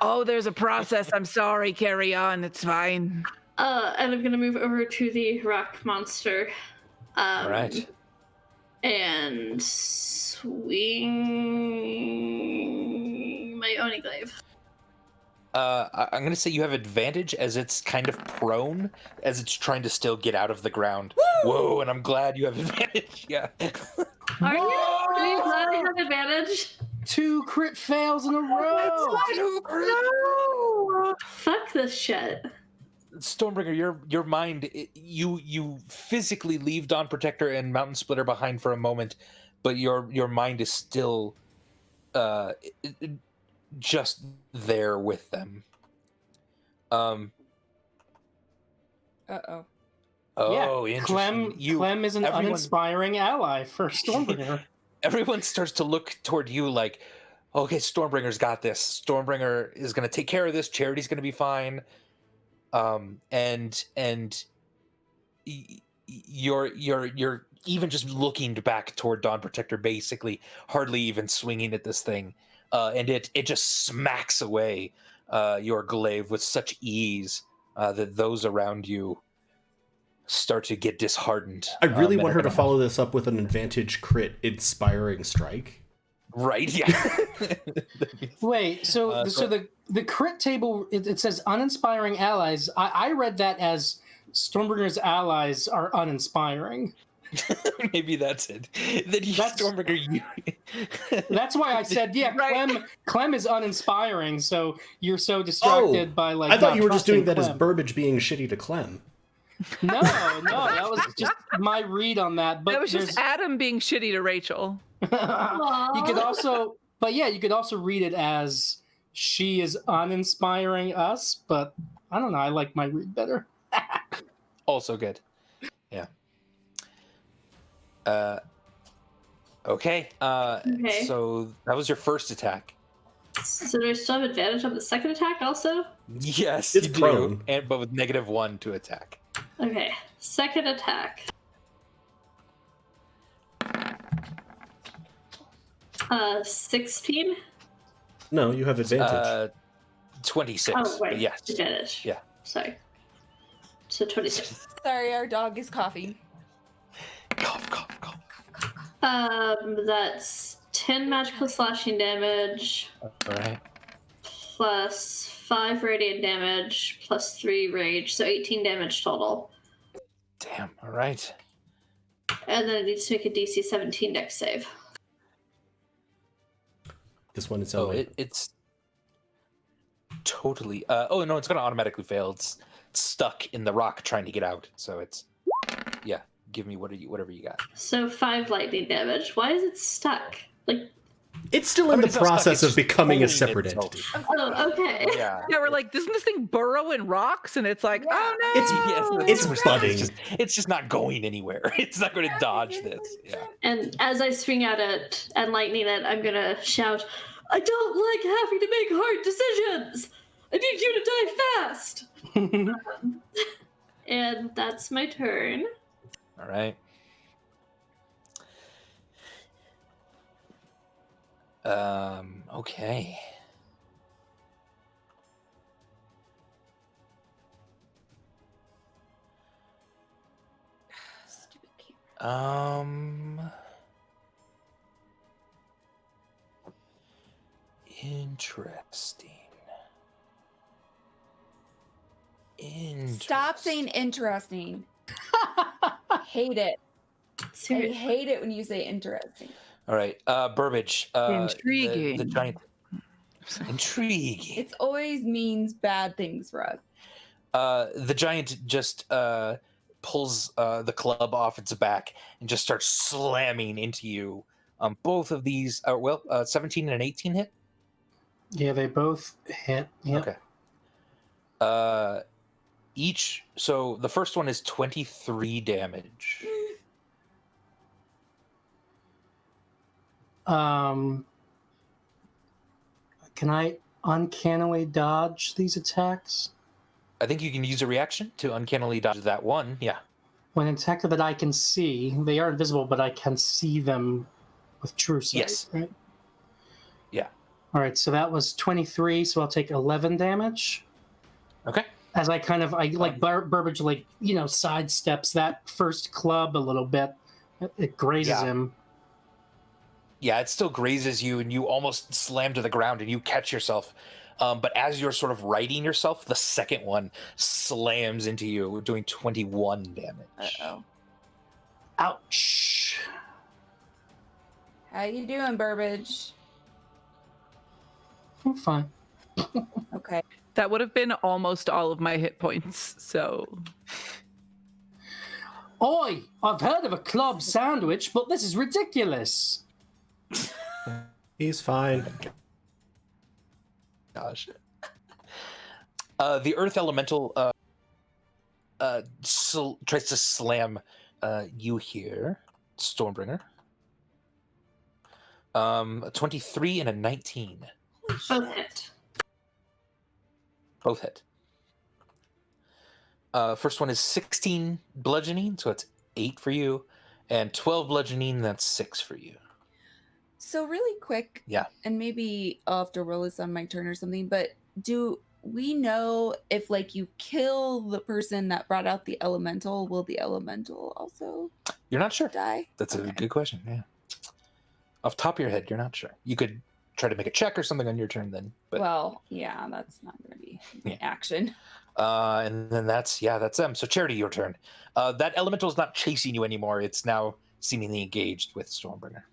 Oh, there's a process. I'm sorry. Carry on. It's fine. And I'm gonna move over to the rock monster. All right. And swing Oni glaive. I'm going to say you have advantage as it's kind of prone, as it's trying to still get out of the ground. Whoa, and I'm glad you have advantage. Yeah. Are you? Are you glad I have advantage? 2 crit fails in a row. No! Fuck this shit. Stormbringer, your mind, you physically leave Dawn Protector and Mountain Splitter behind for a moment, but your mind is still just there with them. Uh-oh. Oh, Yeah, interesting. Clem is an uninspiring ally for Stormbringer. Everyone starts to look toward you like, okay, Stormbringer's got this. Stormbringer is going to take care of this. Charity's going to be fine. And you're even just looking back toward Dawn Protector, basically hardly even swinging at this thing, and it just smacks away your glaive with such ease that those around you start to get disheartened. I really want her to follow this up with an advantage crit inspiring strike. Right? Yeah. Wait, so the crit table, it says uninspiring allies. I read that as Stormbringer's allies are uninspiring. Maybe that's it. Stormbringer. That's why I said, yeah, Right. Clem is uninspiring, so you're so distracted by like. I thought not you were just doing trusting that as Clem. Burbage being shitty to Clem. No, that was just my read on that. But That was just Adam being shitty to Rachel. you could also, you could also read it as she is uninspiring us. But I don't know. I like my read better. Also good. Yeah. Okay. Okay. So that was your first attack. So do I still have advantage on the second attack also? Yes, It's you do, prone. but with -1 to attack. Okay. Second attack. 16? No, you have advantage. 26. Oh, wait. Yes. Advantage. Yeah. Sorry. So 26. Sorry, our dog is coughing. Cough, cough, cough. That's 10 magical slashing damage, All right. plus 5 radiant damage, plus 3 rage, so 18 damage total. Damn. All right. And then it needs to make a DC 17 dex save. This one is Oh, only. it's totally. Oh no, it's gonna automatically fail. It's stuck in the rock trying to get out. So it's. Yeah. Give me whatever you got. So 5 lightning damage. Why is it stuck? Like, It's still in the it's not stuck, process it's of just becoming a pulling separate itself. entity. oh, okay. Yeah. Yeah, we're like, doesn't this thing burrow in rocks? And it's like, oh no. It's budding. It's just not going anywhere. It's not going to dodge this. Yeah. And as I swing at it and lightning it, I'm gonna shout, I don't like having to make hard decisions! I need you to die fast! And that's my turn. All right. Okay. Stupid camera. Interesting. Stop saying interesting. Hate it. I Seriously. hate it when you say interesting. All right, Burbage. Intriguing. The giant. Intriguing. It always means bad things for us. The giant just pulls the club off its back and just starts slamming into you. Both of these are 17 and an 18 hit. Yeah, they both hit. Yep. Okay. Each. So the first one is 23 damage. Can I uncannily dodge these attacks? I think you can use a reaction to uncannily dodge that one. Yeah. When an attacker that I can see, they are invisible, but I can see them with true sight. Yes. Right? Yeah. All right, so that was 23, so I'll take 11 damage. Okay. As I Burbage, sidesteps that first club a little bit. It grazes Yeah. him. Yeah, it still grazes you, and you almost slam to the ground, and you catch yourself. But as you're sort of righting yourself, the second one slams into you, doing 21 damage. Uh-oh. Ouch. How you doing, Burbage? I'm fine. Okay. That would have been almost all of my hit points. So Oi! I've heard of a club sandwich, but this is ridiculous. He's fine. Gosh. The Earth Elemental tries to slam you here, Stormbringer. A 23 and a 19. Both hit. Both hit. First one is 16 bludgeoning, so it's 8 for you, and 12 bludgeoning, that's 6 for you. So really quick, Yeah. and maybe I'll have to roll this on my turn or something, but do we know if, like, you kill the person that brought out the elemental, will the elemental also You're not sure. die? That's a Okay. good question, yeah. Off the top of your head, you're not sure. You could try to make a check or something on your turn then. But Well, yeah, that's not going to be Yeah. action. and then that's them. So Charity, your turn. That elemental is not chasing you anymore. It's now seemingly engaged with Stormbringer.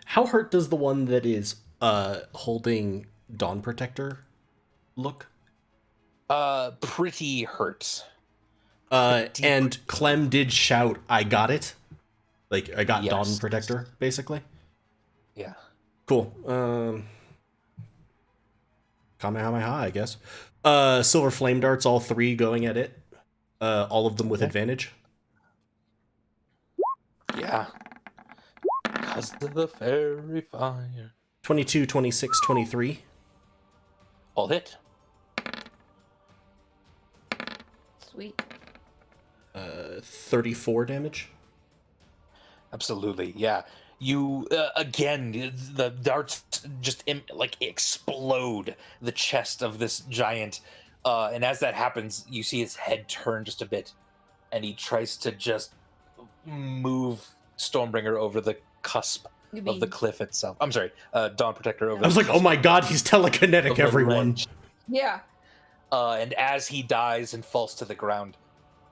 How hurt does the one that is holding Dawn Protector look? Pretty hurt. And Clem did shout, "I got it!" Like, I got Yes. Dawn Protector, basically. Yeah. Cool. Kamehameha, I guess. Silver Flame Darts, all 3 going at it. All of them with Okay. advantage. Yeah. Because of the fairy fire. 22, 26, 23. All hit. Sweet. 34 damage. Absolutely, yeah. You again, the darts just explode the chest of this giant, and as that happens, you see his head turn just a bit, and he tries to just move Stormbringer over the cusp of the cliff itself. I'm sorry, Dawn Protector over. I was like, oh my god, he's telekinetic, everyone. Yeah. And as he dies and falls to the ground,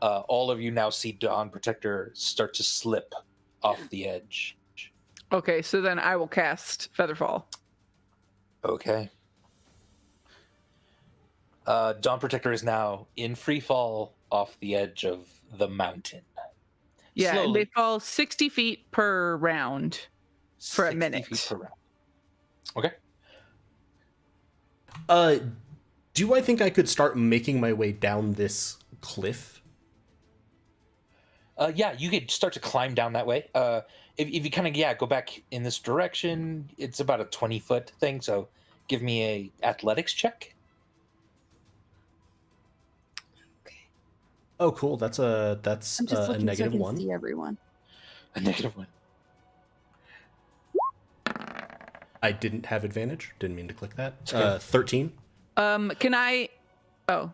all of you now see Dawn Protector start to slip off the edge. okay, so then I will cast Featherfall. Okay. Dawn Protector is now in free fall off the edge of the mountain. Yeah, and Slowly. they fall 60 feet per round for a 60 minute. feet per round. Okay. Do I think I could start making my way down this cliff? Yeah, you could start to climb down that way. If you kind of go back in this direction, it's about a 20-foot thing. So give me a athletics check. Oh, cool. That's a I'm just a looking so I negative can 1. see everyone. A -1. I didn't have advantage. Didn't mean to click that. 13. Can I? Oh,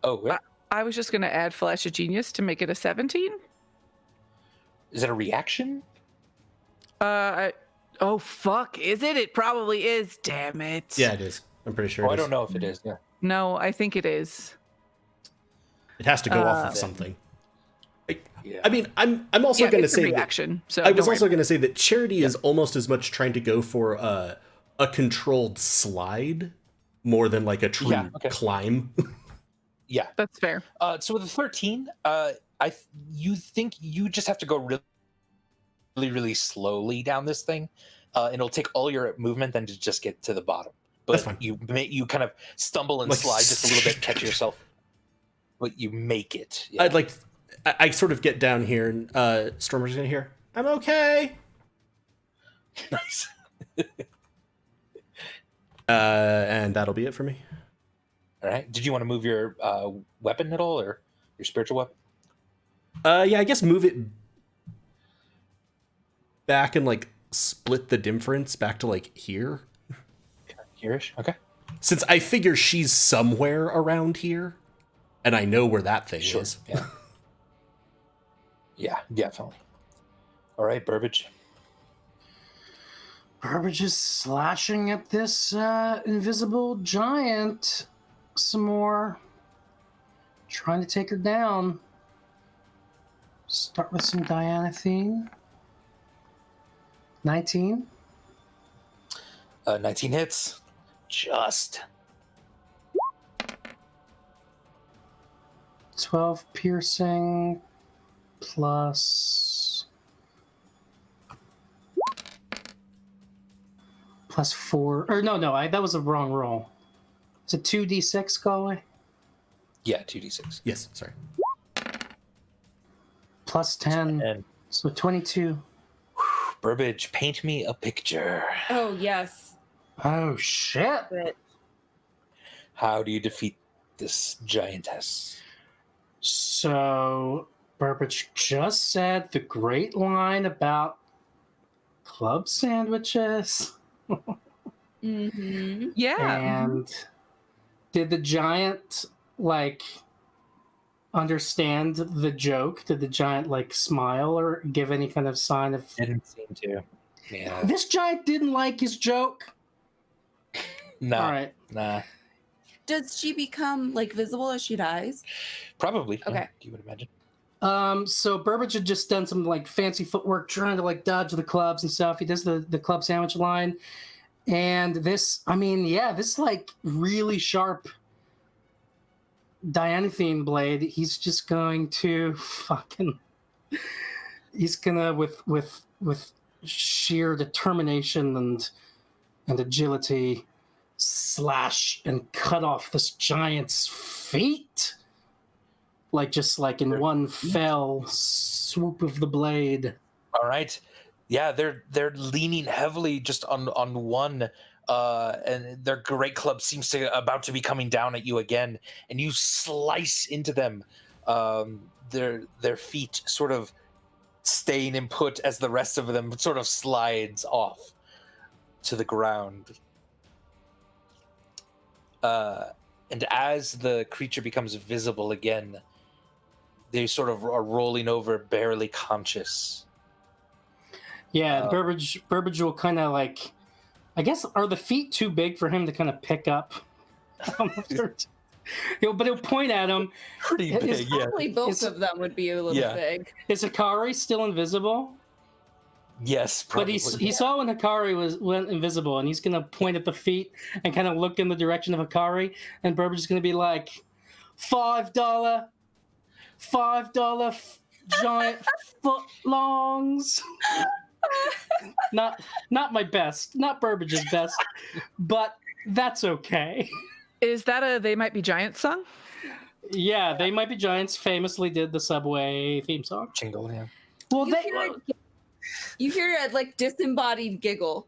Oh, yeah. I was just gonna add Flash of Genius to make it a 17. Is that a reaction? Oh fuck, is it? It probably is. Damn it. Yeah, it is. I'm pretty sure. Oh, it I is. don't know if it is. Yeah. No, I think it is. It has to go off of something. Yeah. I mean, I'm also Yeah, going to it's a say that reaction. So I was don't worry also going to say that Charity is almost as much trying to go for a controlled slide more than like a true Yeah, okay. climb. Yeah. That's fair. So with a 13, you think you just have to go really, really slowly down this thing, and it'll take all your movement then to just get to the bottom. But That's fine. you kind of stumble and Like, slide just a little bit, catch yourself, but you make it. Yeah. I'd like, I sort of get down here, and Stormer's going to hear, "I'm okay." Nice. And that'll be it for me. All right. Did you want to move your weapon at all, or your spiritual weapon? Yeah, I guess move it back and like split the difference back to like here. Here-ish. Okay. Since I figure she's somewhere around here, and I know where that thing Sure. is. Yeah. Yeah, definitely. All right, Burbage. Burbage is slashing at this invisible giant some more. Trying to take her down. Start with some Dianathine. 19. 19 hits. Just. 12 piercing plus 4. Or no, that was a wrong roll. Is it 2d6, Galway? Yeah, 2d6. Yes, sorry. Plus 10. And So 22. Burbage, paint me a picture. Oh, yes. Oh, shit. How do you defeat this giantess? So, Burbage just said the great line about club sandwiches. Mm-hmm. Yeah. And did the giant, like, understand the joke? Did the giant, like, smile or give any kind of sign of... Didn't seem to. Yeah. This giant didn't like his joke? Nah. All right. Nah. Does she become, like, visible as she dies? Probably. Okay. Yeah, you would imagine. So Burbage had just done some, like, fancy footwork trying to, like, dodge the clubs and stuff. He does the club sandwich line. And this, I mean, yeah, this, like, really sharp Dianathine blade, he's just going to fucking... He's gonna, with sheer determination and agility, slash and cut off this giant's feet. Like, just like in one fell swoop of the blade. All right. Yeah, they're leaning heavily just on one, and their great club seems to about to be coming down at you again, and you slice into them. Their feet sort of staying in put as the rest of them sort of slides off to the ground. And as the creature becomes visible again, they sort of are rolling over, barely conscious. Yeah, Burbage will kind of like, I guess, are the feet too big for him to kind of pick up? But he'll point at him. Pretty big, yeah. Probably both of them would be a little big. Is Hikari still invisible? Yes, probably. But he saw when Hikari went invisible, and he's going to point at the feet and kind of look in the direction of Hikari, and Burbage is going to be like, $5 giant footlongs. Not my best, not Burbage's best, but that's okay. Is that a They Might Be Giants song? Yeah, They Might Be Giants famously did the Subway theme song. Jingle, yeah. Well, You hear a like disembodied giggle.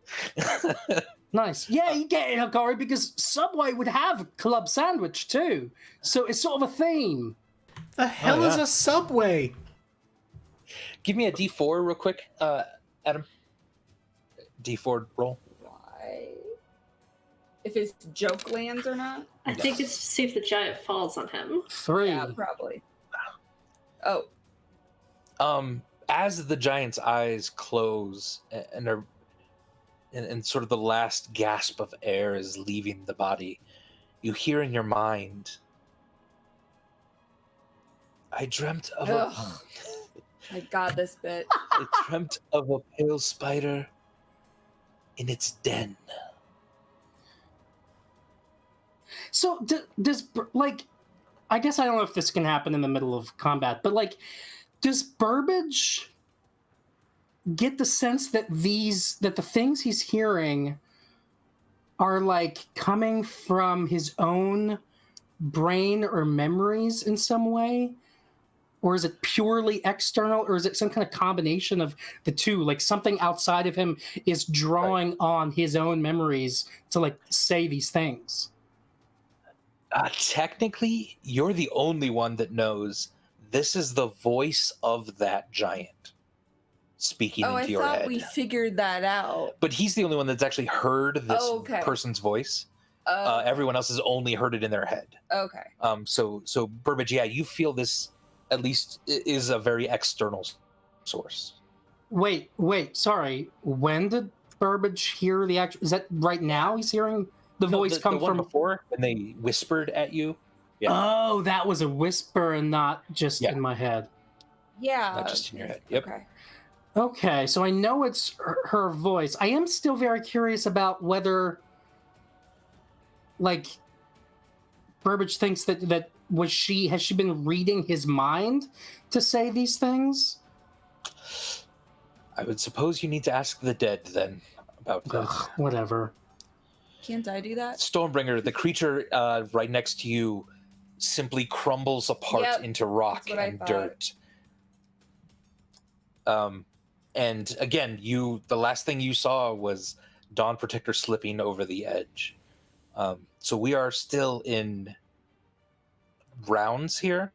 Nice. Yeah, you get it, Hikari, because Subway would have a club sandwich too. So it's sort of a theme. The hell is a Subway? Give me a D4 real quick, Adam. D4 roll. Why? If his joke lands or not? I think it's to see if the giant falls on him. 3. Yeah, probably. Oh. As the giant's eyes close and sort of the last gasp of air is leaving the body, you hear in your mind, I dreamt of My God, this bit. I dreamt of a pale spider in its den. So does like, I guess I don't know if this can happen in the middle of combat, but like, does Burbage get the sense that the things he's hearing are like coming from his own brain or memories in some way? Or is it purely external, or is it some kind of combination of the two? Like something outside of him is drawing on his own memories to like say these things. Technically, you're the only one that knows this is the voice of that giant speaking into your head. I thought we figured that out. But he's the only one that's actually heard this person's voice. Everyone else has only heard it in their head. Okay. So Burbage, yeah, you feel this at least is a very external source. Wait, sorry. When did Burbage hear the actual? Is that right now? He's hearing the voice the come one from before when they whispered at you. Yeah. Oh, that was a whisper and not just Yeah. in my head. Yeah. Not just in your head. Yep. Okay. Okay, so I know it's her voice. I am still very curious about whether, like, Burbage thinks that has she been reading his mind to say these things? I would suppose you need to ask the dead then about that. Ugh, whatever. Can't I do that? Stormbringer, the creature right next to you, simply crumbles apart Yep, into rock that's what I and thought. dirt. And again, the last thing you saw was Dawn Protector slipping over the edge. So we are still in rounds here,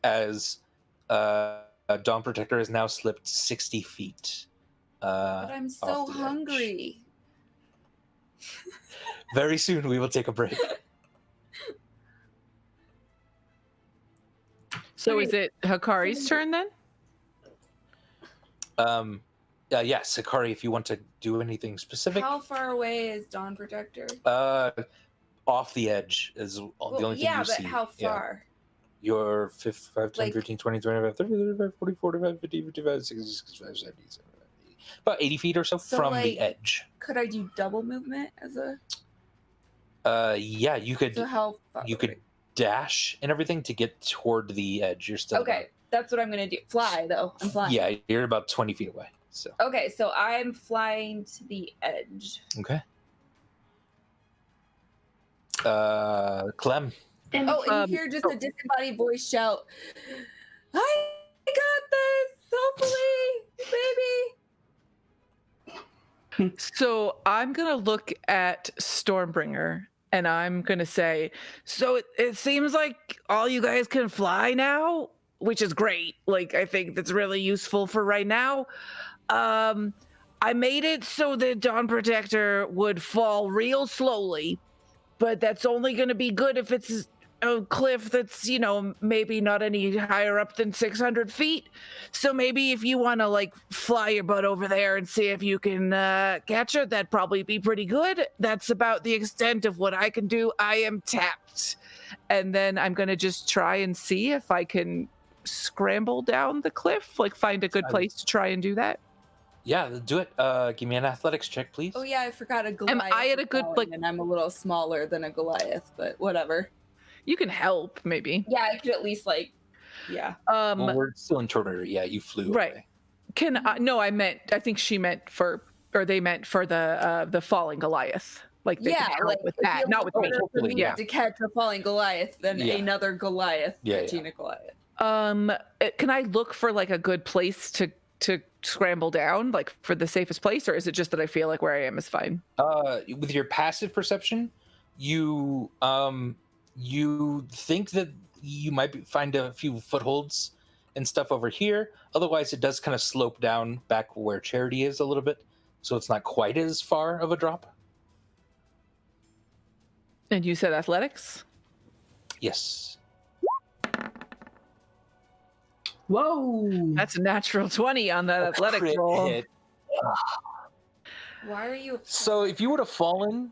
as Dawn Protector has now slipped 60 feet. But I'm so off the edge. hungry. Very soon we will take a break. So is it Hikari's turn then? Yes, Hikari, if you want to do anything specific. How far away is Dawn Protector? Off the edge is the only thing yeah, you but see. how far? You're 5, 10, Like- 15, 20, 25, 30, 35, 40, 45, 50, 55, 60, 65, 70, 70, about 80 feet or so, So, from like- the edge. Could I do double movement as a? Yeah, you could So how far? you could dash and everything to get toward the edge. You're still Okay, that's what I'm gonna do. Fly though. I'm flying. Yeah, you're about 20 feet away. So Okay, so I'm flying to the edge. okay. Clem. And Oh, and you hear just a disembodied voice shout, "I got this! Hopefully, baby." So I'm going to look at Stormbringer and I'm going to say, so it seems like all you guys can fly now, which is great. Like, I think that's really useful for right now. I made it so that Dawn Protector would fall real slowly, but that's only going to be good if it's a cliff that's, maybe not any higher up than 600 feet. So maybe if you want to like fly your butt over there and see if you can catch her, that'd probably be pretty good. That's about the extent of what I can do. I am tapped. And then I'm going to just try and see if I can scramble down the cliff, like find a good place to try and do that. Yeah, do it. Give me an athletics check, please. Oh yeah, I forgot a Goliath. I at a is good, falling, like- and I'm a little smaller than a Goliath, but whatever. You can help, maybe. Yeah, I could at least yeah. Well, we're still in Terminator. Yeah, you flew Right. away. No, I think she meant they meant for the falling Goliath. Like they Yeah, can help like with it'd that, be not with me. harder for me Yeah. to catch a falling Goliath than Yeah. another Goliath Yeah, catching a Goliath. Can I look for like a good place to scramble down, like for the safest place, or is it just that I feel like where I am is fine? With your passive perception, you think that you might find a few footholds and stuff over here. Otherwise, it does kind of slope down back where Charity is a little bit, so it's not quite as far of a drop. And you said athletics? Yes. Whoa! That's a natural 20 on that athletics Crit roll. hit. Why are you? So if you would have fallen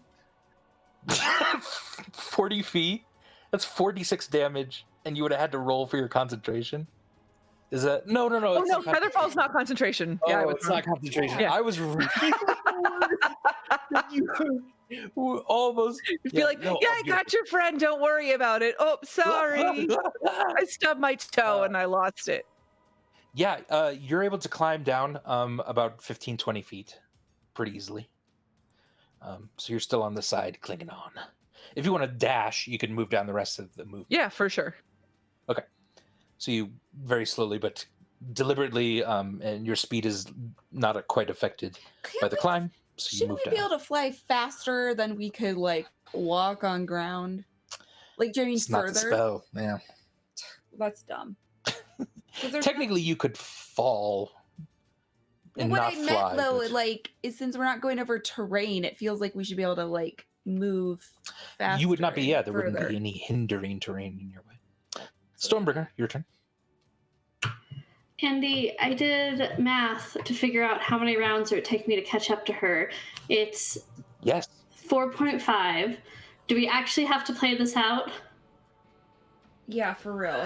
40 feet, that's 46 damage, and you would have had to roll for your concentration. Is that no? Oh It's no, not Featherfall's not concentration. Oh, Yeah, I was it's wrong. not concentration. Yeah. I was really you almost. You'd be like, no, yeah, I got your friend. Don't worry about it. Oh, sorry. I stubbed my toe and I lost it. Yeah, you're able to climb down about 15, 20 feet pretty easily. So you're still on the side clinging on. If you want to dash, you can move down the rest of the movement. Yeah, for sure. So you very slowly but deliberately, and your speed is not quite affected by the climb. So you Shouldn't move we be down. able to fly faster than we could walk on ground? Like, do you mean It's not further? the spell. Yeah. That's dumb. 'Cause there's Technically, you could fall and what not I meant fly. though, but is since we're not going over terrain, it feels like we should be able to move faster. you would not be. Yeah, and there wouldn't further. be any hindering terrain in your way. Stormbringer, your turn. Candy, I did math to figure out how many rounds it would take me to catch up to her. It's Yes. 4.5. Do we actually have to play this out? Yeah, for real.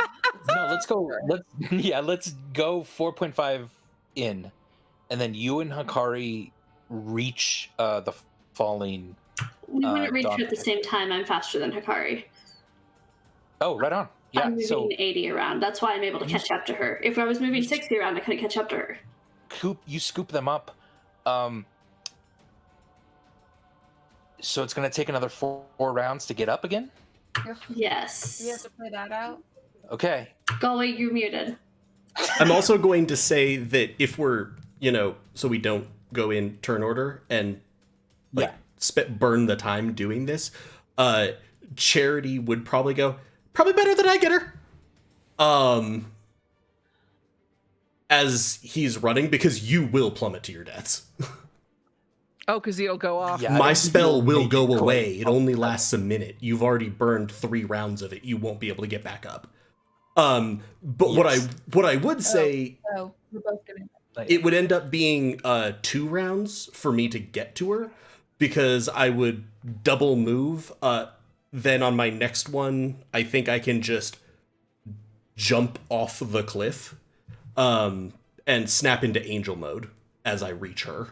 No, let's go. Let's go 4.5 in, and then you and Hikari reach the falling. We wouldn't reach Dawn her at the Protector. same time. I'm faster than Hikari. Oh, right on. Yeah. I'm moving So 80 around. That's why I'm able to catch up to her. If I was moving 60 around, I couldn't catch up to her. you scoop them up. So it's gonna take another four rounds to get up again. Yes. Do we have to play that out? Okay. Galway, you're muted. I'm also going to say that if we're, so we don't go in turn order and like burn the time doing this, Charity would probably better than I get her. As he's running, because you will plummet to your deaths. Oh, because he'll go off. Yeah, My I spell don't will make go it away. quick. It only lasts a minute. You've already burned 3 rounds of it. You won't be able to get back up. But Yes. what I would say, Oh, we're both doing it. it would end up being 2 rounds for me to get to her, because I would double move. Then on my next one, I think I can just jump off the cliff and snap into angel mode as I reach her.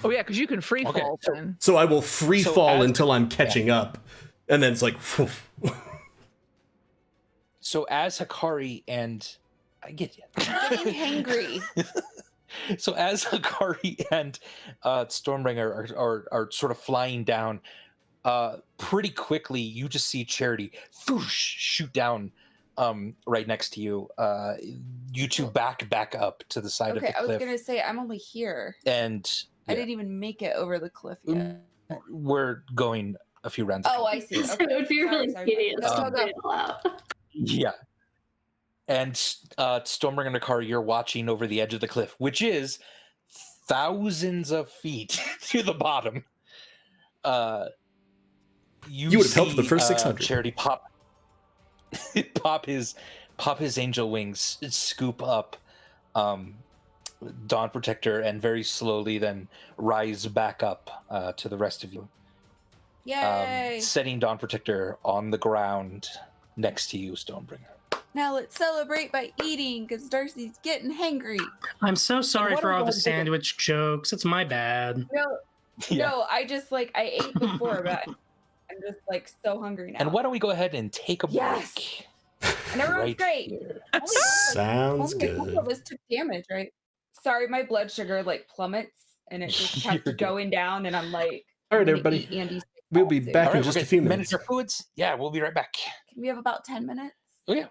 Oh yeah, because you can free Okay, fall so- then. So I will free So fall as- until I'm catching up, and then it's like, So as Hikari and I get you. Getting hangry. So as Hikari and Stormbringer are sort of flying down, pretty quickly you just see Charity shoot down right next to you. You two back up to the side Okay, of the I was cliff, gonna say I'm only here. and I didn't even make it over the cliff yet. we're going a few rounds. Oh, ago. I see. So Okay. it would be really tedious Let's to all play go. it all out. Yeah. And Stormbringer and Hikari, you're watching over the edge of the cliff, which is thousands of feet to the bottom. You would have helped the first 600. Charity pop his angel wings, scoop up Dawn Protector, and very slowly then rise back up to the rest of you, Yay! setting Dawn Protector on the ground next to you, Stormbringer. Now let's celebrate by eating, because Darcy's getting hangry. I'm so sorry why for don't all we the go ahead and take sandwich jokes. It's my bad. No, I just I ate before, but I'm just so hungry now. And why don't we go ahead and take a Yes! break? And everyone's right great. here. Sounds Only a couple good. of us took damage, right? Sorry, my blood sugar plummets, and it just kept You're good. going down, and I'm like, All right, I'm gonna everybody. eat Andy's We'll be soon. back All in right, just we're a good. few Manage minutes. your foods. Yeah, we'll be right back. Can we have about 10 minutes? Oh yeah.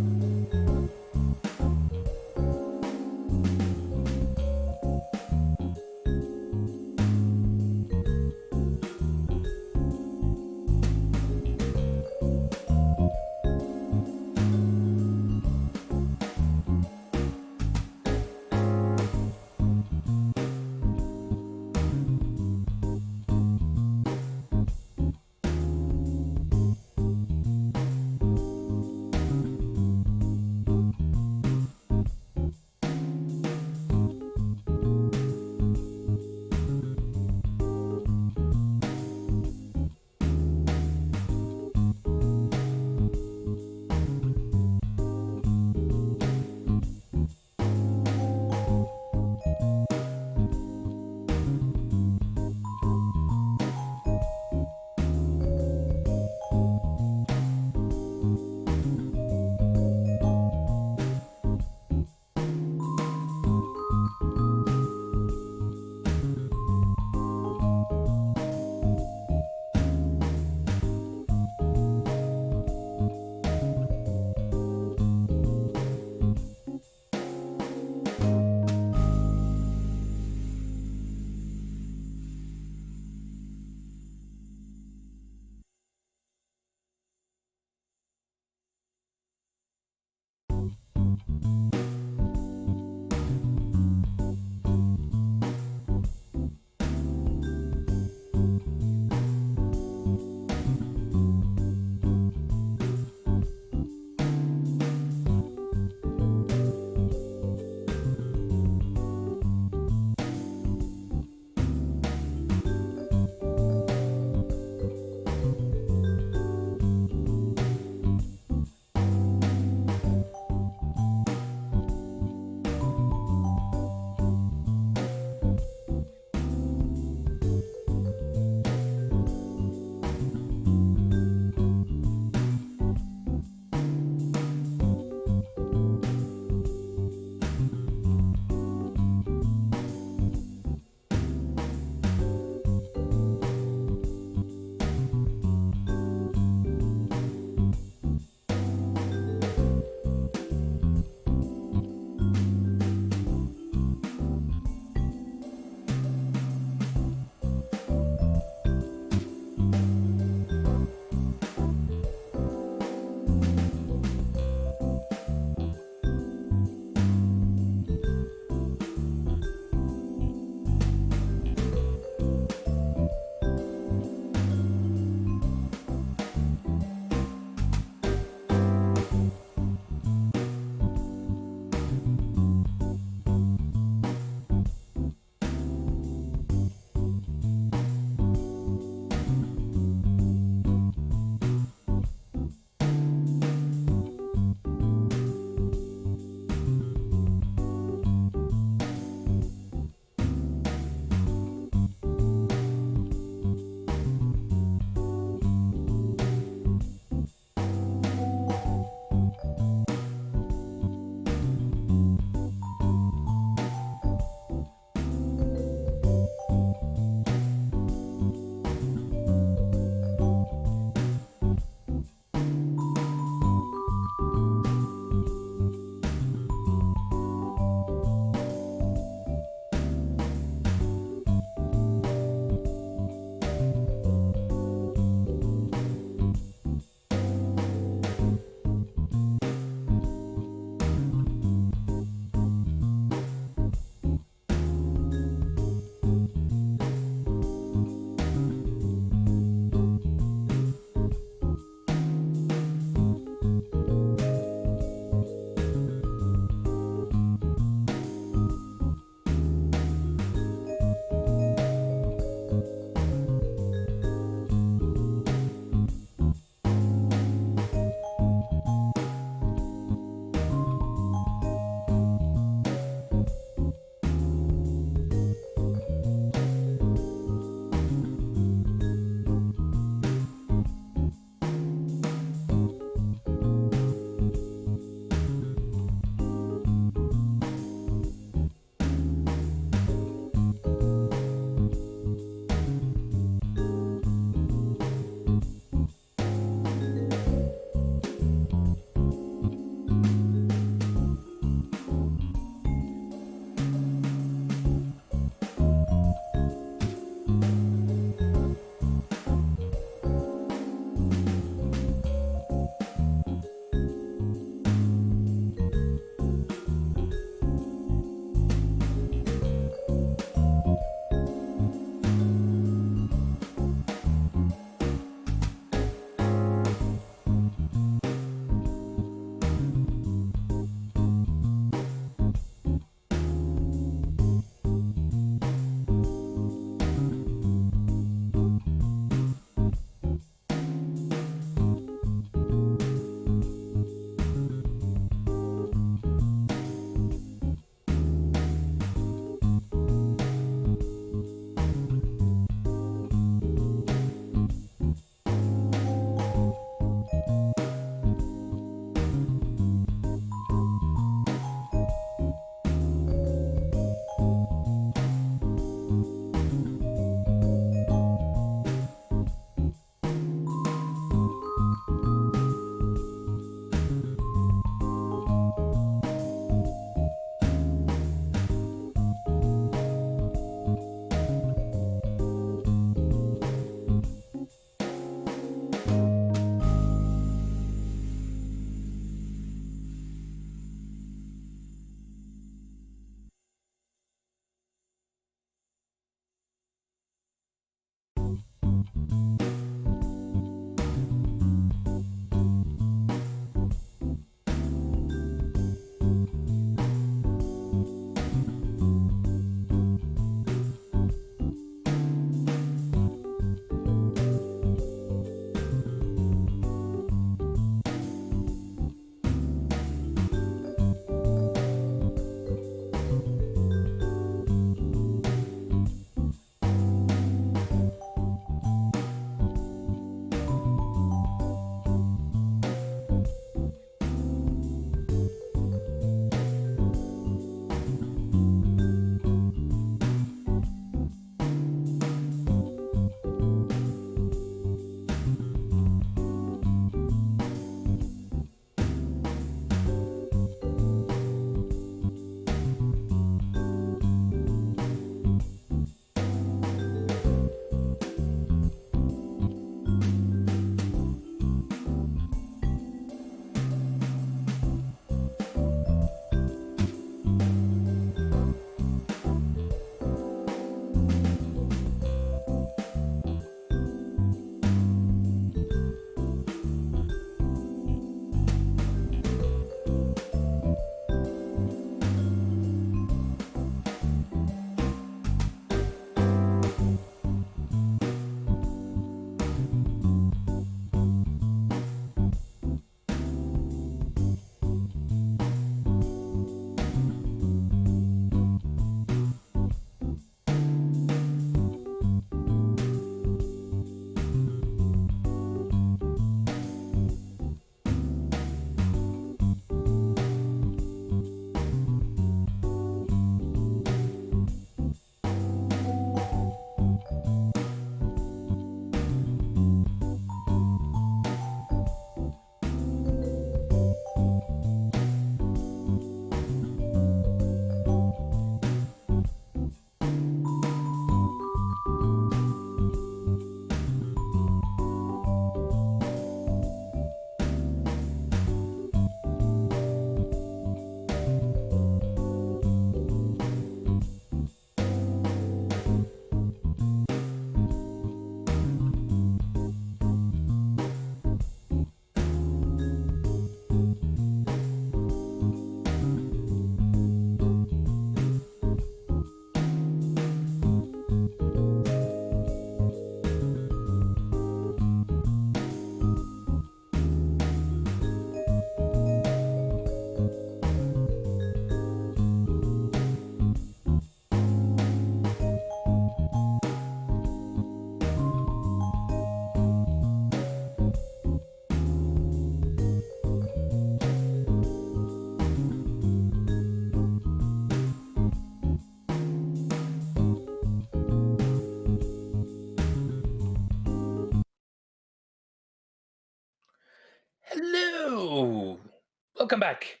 welcome back.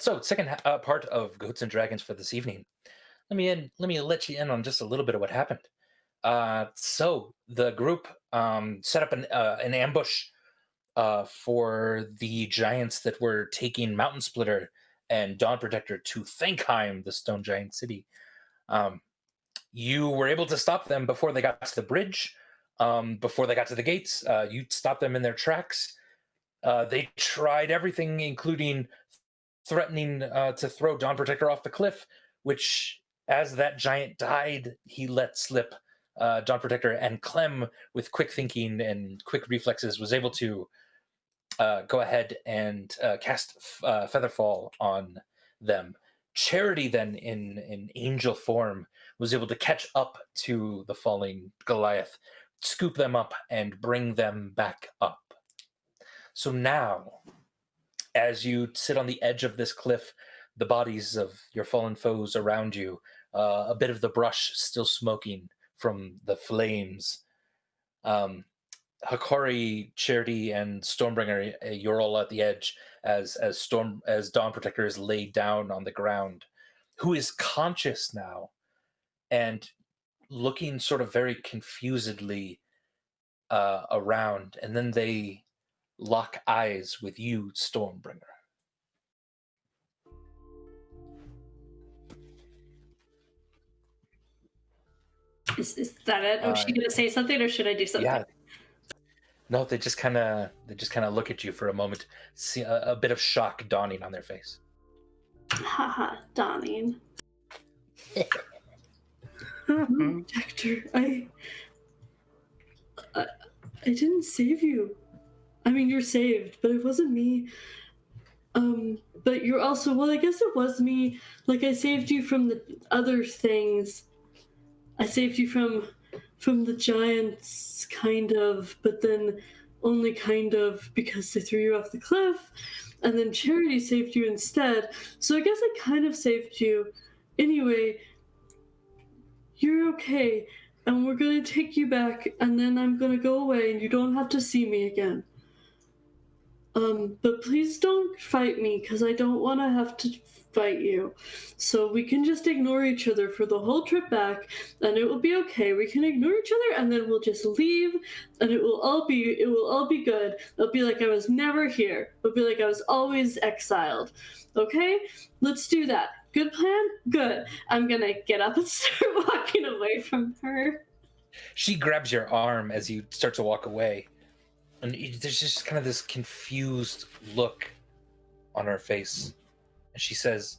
So second part of Goats and Dragons for this evening. Let me let you in on just a little bit of what happened. So the group set up an ambush for the giants that were taking Mountain Splitter and Dawn Protector to Thankheim, the stone giant city. You were able to stop them before they got to the bridge, before they got to the gates. You stopped them in their tracks. They tried everything, including threatening to throw Dawn Protector off the cliff, which, as that giant died, he let slip Dawn Protector, and Clem, with quick thinking and quick reflexes, was able to go ahead and cast Featherfall on them. Charity then, in angel form, was able to catch up to the falling Goliath, scoop them up, and bring them back up. So now, as you sit on the edge of this cliff, the bodies of your fallen foes around you, a bit of the brush still smoking from the flames. Hakari, Charity, and Stormbringer, you're all at the edge as Dawn Protector is laid down on the ground, who is conscious now and looking sort of very confusedly around, and then they lock eyes with you, Stormbringer. Is that it? Was she gonna say something, or should I do something? Yeah. No, they just kind of look at you for a moment, see a bit of shock dawning on their face. Haha, dawning. Hector, I didn't save you. I mean, you're saved, but it wasn't me. But you're also, well, I guess it was me. Like, I saved you from the other things. I saved you from the giants, kind of, but then only kind of, because they threw you off the cliff. And then Charity saved you instead. So I guess I kind of saved you. Anyway, you're okay. And we're gonna take you back, and then I'm gonna go away, and you don't have to see me again. But please don't fight me, because I don't want to have to fight you. So we can just ignore each other for the whole trip back, and it will be okay. We can ignore each other, and then we'll just leave, and it will all be good. It'll be like I was never here. It'll be like I was always exiled. Okay? Let's do that. Good plan? Good. I'm gonna get up and start walking away from her. She grabs your arm as you start to walk away. And there's just kind of this confused look on her face. And she says,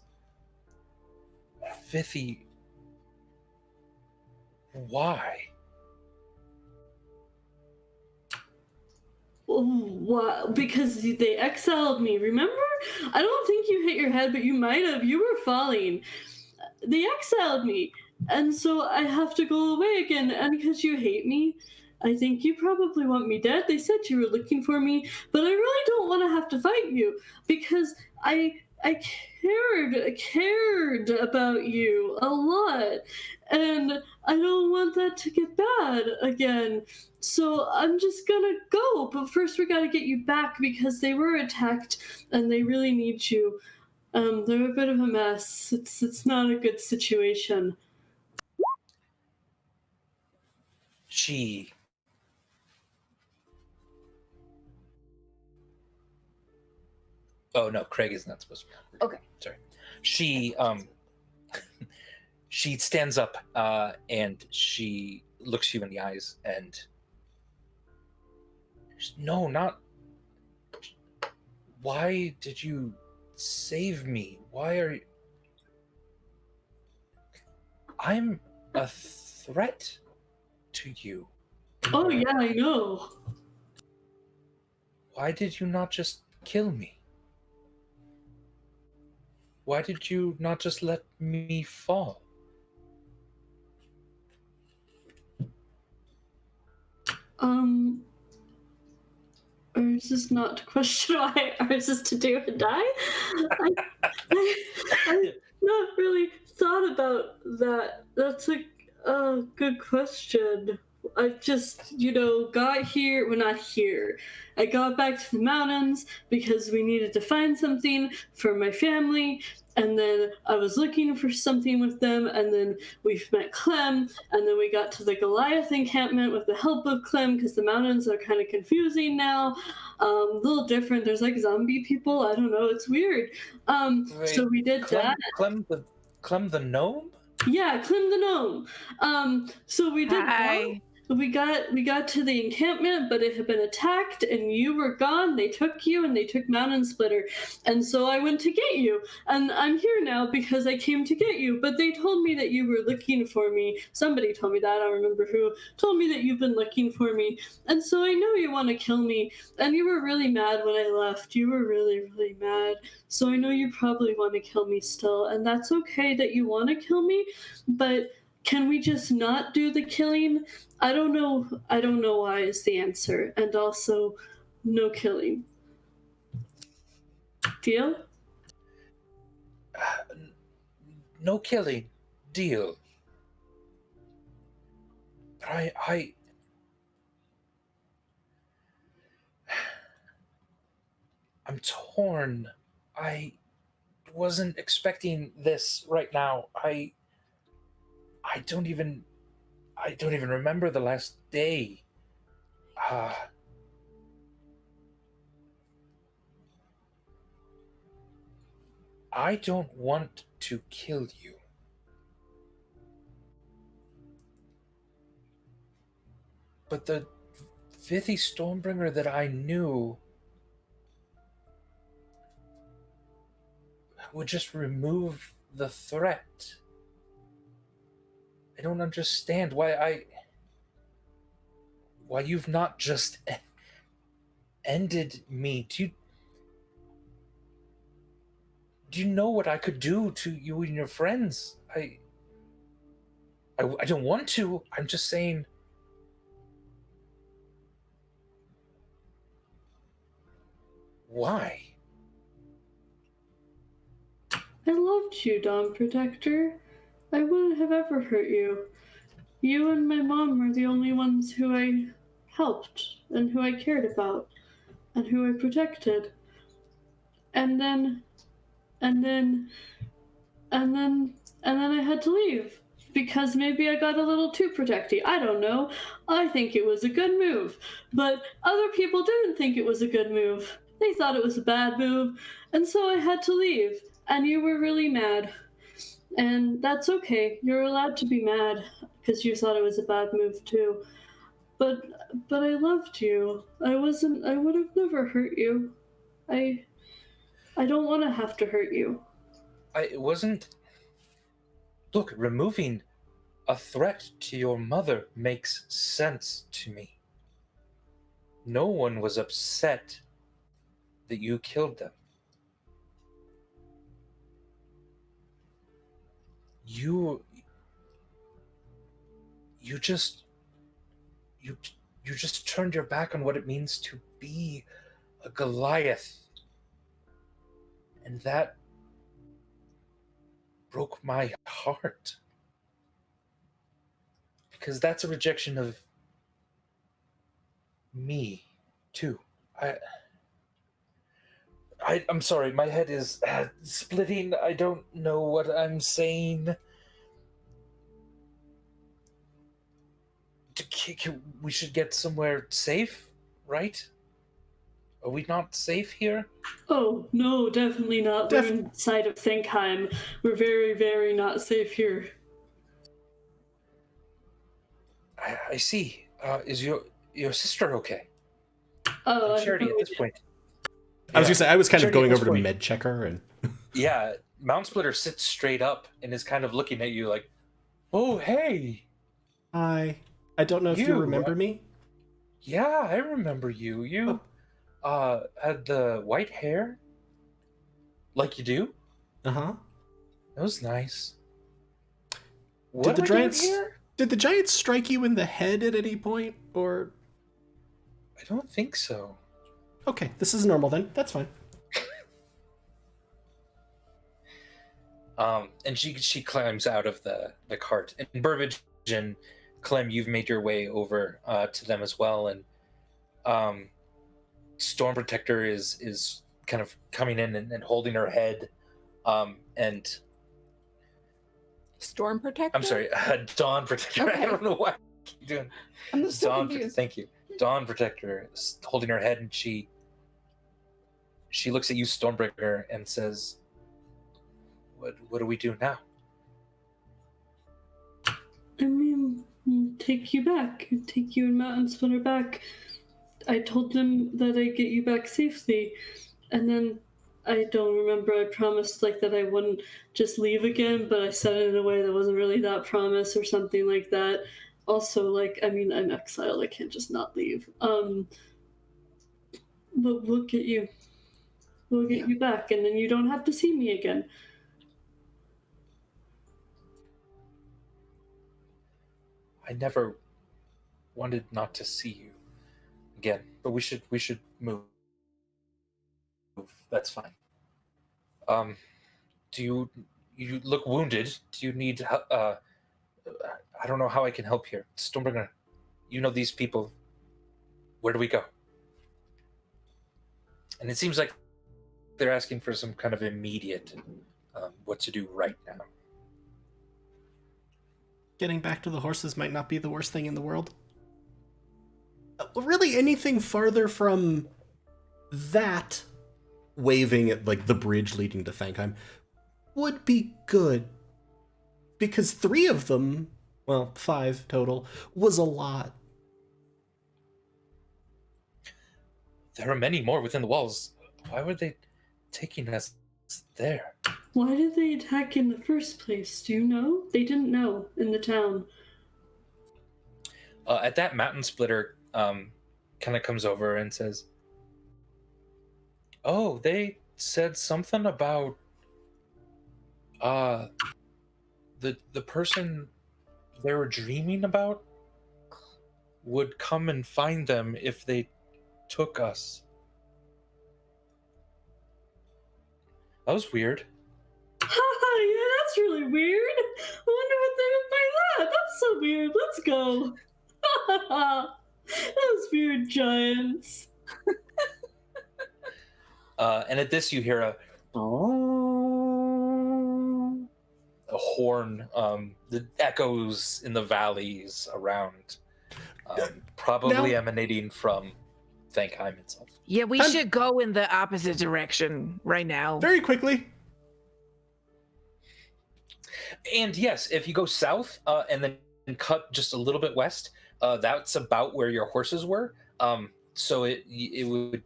Fithy, why? What? Because they exiled me, remember? I don't think you hit your head, but you might have. You were falling. They exiled me. And so I have to go away again. And because you hate me, I think you probably want me dead. They said you were looking for me, but I really don't want to have to fight you because I cared about you a lot, and I don't want that to get bad again. So I'm just gonna go, but first we gotta get you back because they were attacked and they really need you. They're a bit of a mess. It's not a good situation. Oh no, Craig is not supposed to be. Okay. Sorry. She stands up and she looks you in the eyes and no, not. Why did you save me? Why are you? I'm a threat to you. Oh yeah, I know. Why did you not just kill me? Why did you not just let me fall? Or is this not to question why, or is this to do or die? I've not really thought about that. That's a good question. I've just, got here. Well, not here. I got back to the mountains because we needed to find something for my family. And then I was looking for something with them, and then we met Clem, and then we got to the Goliath encampment with the help of Clem, because the mountains are kind of confusing now. A little different. There's like zombie people. I don't know. It's weird. So we did that. Clem the gnome? Yeah, Clem the gnome. So we did that. We got to the encampment, but it had been attacked, and you were gone. They took you, and they took Mountain Splitter, and so I went to get you, and I'm here now because I came to get you. But they told me that you were looking for me. Somebody told me that. I don't remember who told me that you've been looking for me, and so I know you want to kill me. And you were really mad when I left. You were really, really mad. So I know you probably want to kill me still, and that's okay that you want to kill me, but can we just not do the killing? I don't know why is the answer. And also, no killing. Deal? No killing. Deal. But I'm torn. I wasn't expecting this right now. I don't even remember the last day. I don't want to kill you. But the Vithy Stormbringer that I knew would just remove the threat. I don't understand why you've not just ended me. Do you know what I could do to you and your friends? I don't want to. I'm just saying. Why? I loved you, Dawn Protector. I wouldn't have ever hurt you. You and my mom were the only ones who I helped and who I cared about and who I protected. And then I had to leave because maybe I got a little too protecty. I don't know. I think it was a good move, but other people didn't think it was a good move. They thought it was a bad move, and so I had to leave. And you were really mad. And that's okay. You're allowed to be mad because you thought it was a bad move too. But I loved you. I would have never hurt you. I don't want to have to hurt you. It wasn't. Look, removing a threat to your mother makes sense to me. No one was upset that you killed them. You just turned your back on what it means to be a Goliath. And that broke my heart. Because that's a rejection of me, too. I'm sorry, my head is splitting. I don't know what I'm saying. We should get somewhere safe, right? Are we not safe here? Oh, no, definitely not. We're inside of Thinkheim. We're very, very not safe here. I see. Is your sister okay? Oh, Charity at this point. I was gonna say I was kind of going over to point. med checker and Yeah, Mount Splitter sits straight up and is kind of looking at you like, "Oh, hey." I don't know if you remember me. Yeah, I remember you. You had the white hair like you do. Uh-huh. That was nice. Did the giants strike you in the head at any point, or? I don't think so. Okay, this is normal then. That's fine. And she climbs out of the cart, and Burbage and Clem, you've made your way over to them as well, and Storm Protector is kind of coming in and holding her head, and Storm Protector? I'm sorry, Dawn Protector. Okay. I don't know why I keep doing I'm so Dawn. confused. Thank you, Dawn Protector is holding her head, and she looks at you, Stormbreaker, and says, "What do we do now?" I mean, take you back. Take you and Mountain Splinter back. I told them that I'd get you back safely. And then I don't remember, I promised like that I wouldn't just leave again, but I said it in a way that wasn't really that promise or something like that. Also, like, I mean, I'm exiled, I can't just not leave. But we'll get you. We'll get you back, and then you don't have to see me again. I never wanted not to see you again, but we should move. That's fine. Do you look wounded? Do you need I don't know how I can help here. Stormbringer, you know these people. Where do we go? And it seems like they're asking for some kind of immediate what to do right now. Getting back to the horses might not be the worst thing in the world. Really, anything farther from that, waving at like the bridge leading to Thankheim, would be good. Because 3 of them, well, 5 total, was a lot. There are many more within the walls. Why were they taking us there? Why did they attack in the first place? Do you know? They didn't know in the town. At that, Mountain Splitter kind of comes over and says, "Oh, they said something about the person they were dreaming about would come and find them if they took us." That was weird. Yeah, that's really weird. I wonder what they meant by that. That's so weird. Let's go. Those weird giants. And at this, you hear a horn that echoes in the valleys around, probably emanating from Thankheim itself. Yeah, we should go in the opposite direction right now. Very quickly. And yes, if you go south and then cut just a little bit west, that's about where your horses were. So it would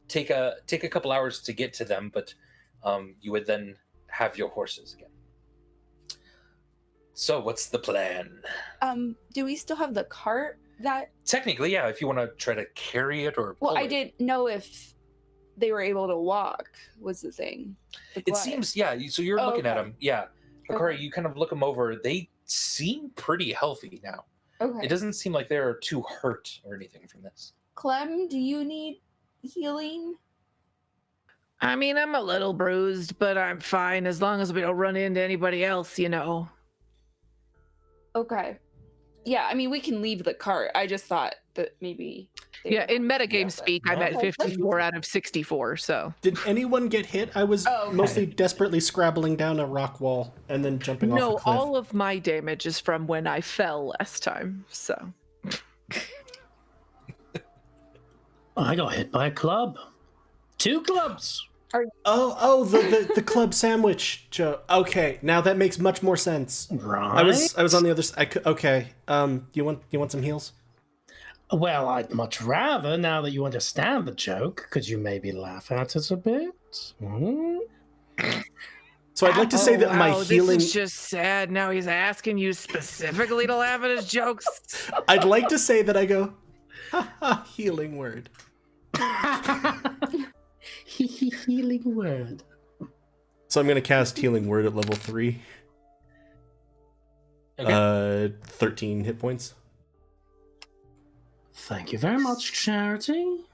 take a couple hours to get to them, but you would then have your horses again. So what's the plan? Do we still have the cart that? Technically, yeah. If you want to try to carry it or Well, pull I it. didn't know if they were able to walk. Was the thing? It seems, yeah. So you're looking at okay. them, yeah. Hikari, Okay. you kind of look them over. They seem pretty healthy now. Okay. It doesn't seem like they're too hurt or anything from this. Clem, do you need healing? I mean, I'm a little bruised, but I'm fine as long as we don't run into anybody else, you know. Okay. Yeah, I mean, we can leave the cart. I just thought that maybe. Yeah, in metagame but speak, I'm no. at 54 out of 64, so. Did anyone get hit? I was Oh, okay. mostly desperately scrabbling down a rock wall and then jumping off a No, cliff. all of my damage is from when I fell last time, so. I got hit by a club. 2 clubs. The club sandwich joke. Okay, now that makes much more sense. Right. I was on the other side. Okay. You want some heals? Well, I'd much rather, now that you understand the joke, could you maybe laugh at it a bit? Hmm? So I'd like to say that my healing. This is just sad. Now he's asking you specifically to laugh at his jokes. I'd like to say that I go, ha ha, healing word. Healing word. So I'm gonna cast healing word at level 3. Okay. 13 hit points. Thank you very much, Charity.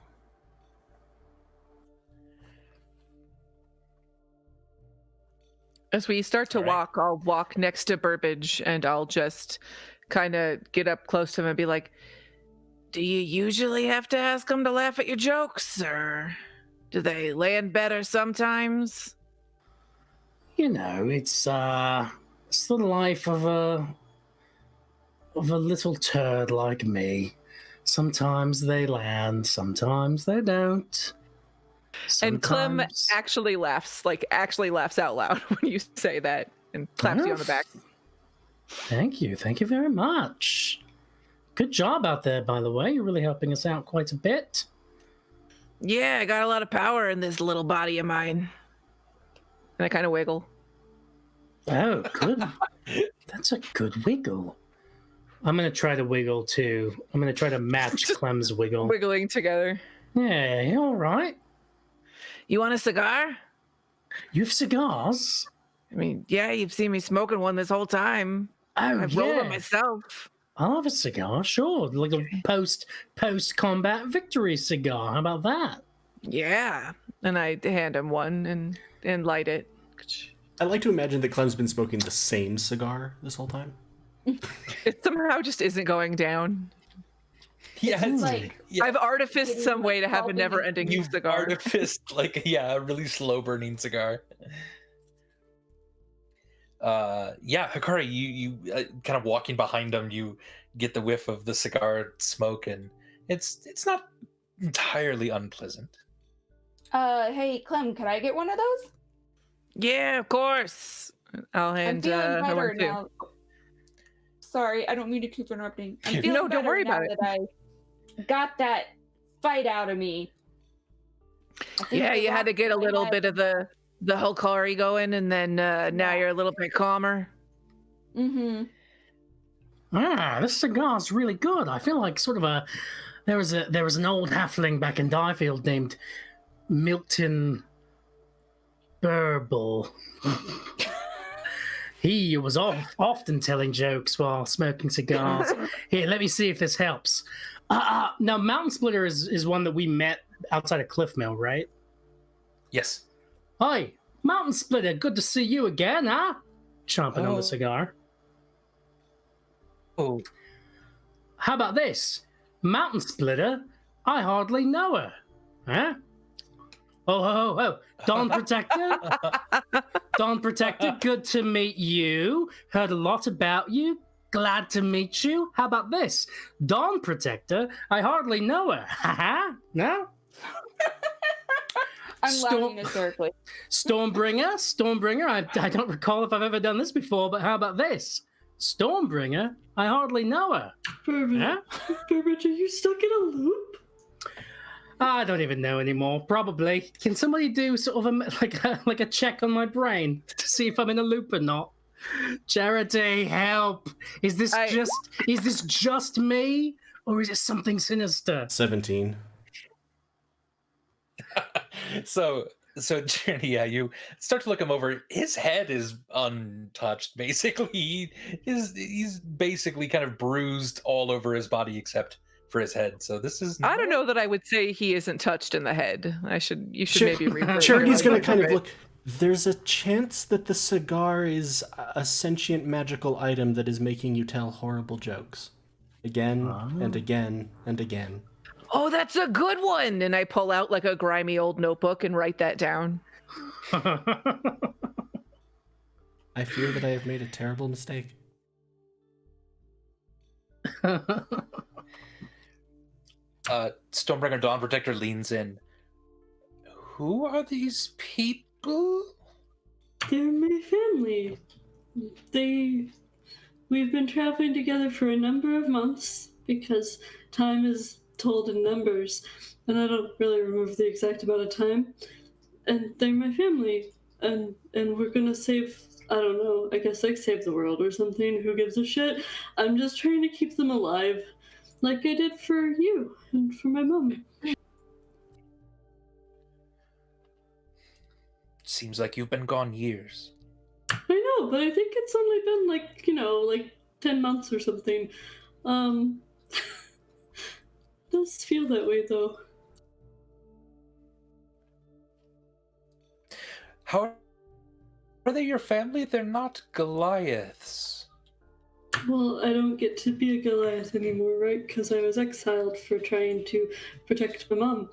As we start to All right. walk, I'll walk next to Burbage and I'll just kind of get up close to him and be like, do you usually have to ask them to laugh at your jokes, or do they land better sometimes? You know, it's the life of a little turd like me. Sometimes they land, sometimes they don't. And Clem Sometimes- actually laughs out loud when you say that and claps you on the back. Thank you very much. Good job out there, by the way. You're really helping us out quite a bit. Yeah, I got a lot of power in this little body of mine. And I kind of wiggle. Oh, good. That's a good wiggle. I'm going to try to wiggle too. I'm going to try to match Clem's wiggle. Wiggling together. Yeah, all right. You want a cigar? You have cigars? I mean, yeah, you've seen me smoking one this whole time. Oh, I've yeah. rolled them myself. I'll have a cigar, sure. Like a post combat victory cigar. How about that? Yeah. And I hand him one and light it. I like to imagine that Clem's been smoking the same cigar this whole time. It somehow just isn't going down. Yeah, It's like I've artificed Getting, some way to have a scalding never-ending you've cigar. artificed a really slow burning cigar. Hikari, you kind of walking behind him, you get the whiff of the cigar smoke, and it's not entirely unpleasant. Hey, Clem, could I get one of those? Yeah, of course. I'll I'm hand feeling her better one too. now. Sorry, I don't mean to keep interrupting. I'm No, feeling don't better worry now about it. that I got that fight out of me. I think Yeah, the you had to rock get a in my little head- bit of the Hikari going, and then now Yeah. you're a little bit calmer. Mm-hmm. This cigar's really good. I feel like sort of there was an old halfling back in Diefield named Milton Burble. He was often telling jokes while smoking cigars. Here, let me see if this helps. Now, Mountain Splitter is one that we met outside of Cliff Mill, right? Yes. Hi, Mountain Splitter. Good to see you again, huh? Chomping on Oh. the cigar. Oh, How about this? Mountain Splitter, I hardly know her. Huh? Oh. Dawn Protector? Dawn Protector, good to meet you. Heard a lot about you. Glad to meet you. How about this? Dawn Protector, I hardly know her. Haha? No? I'm Storm- laughing hysterically. Stormbringer, I don't recall if I've ever done this before, but how about this? Stormbringer, I hardly know her. Burbage, Huh? Burbage, are you stuck in a loop? I don't even know anymore. Probably. Can somebody do sort of like a check on my brain to see if I'm in a loop or not? Charity, help! Is this just me, or is it something sinister? 17. so Journey, yeah, you start to look him over. His head is untouched. Basically, he's basically kind of bruised all over his body except for his head. So this is. I don't know that I would say he isn't touched in the head. You should maybe rephrase Charity's your going to language kind a of bit. look. There's a chance that the cigar is a sentient magical item that is making you tell horrible jokes. Again and again and again. Oh, that's a good one. And I pull out like a grimy old notebook and write that down. I fear that I have made a terrible mistake. Stormbringer Dawn Protector leans in. Who are these people? They're my family. We've been traveling together for a number of months because time is told in numbers, and I don't really remember the exact amount of time. And they're my family, and we're gonna save. I don't know. I guess like save the world or something. Who gives a shit? I'm just trying to keep them alive, like I did for you and for my mom. Seems like you've been gone years. I know, but I think it's only been like 10 months or something. Does feel that way though. How Are they your family? They're not Goliaths. Well, I don't get to be a Goliath anymore, right? Because I was exiled for trying to protect my mom.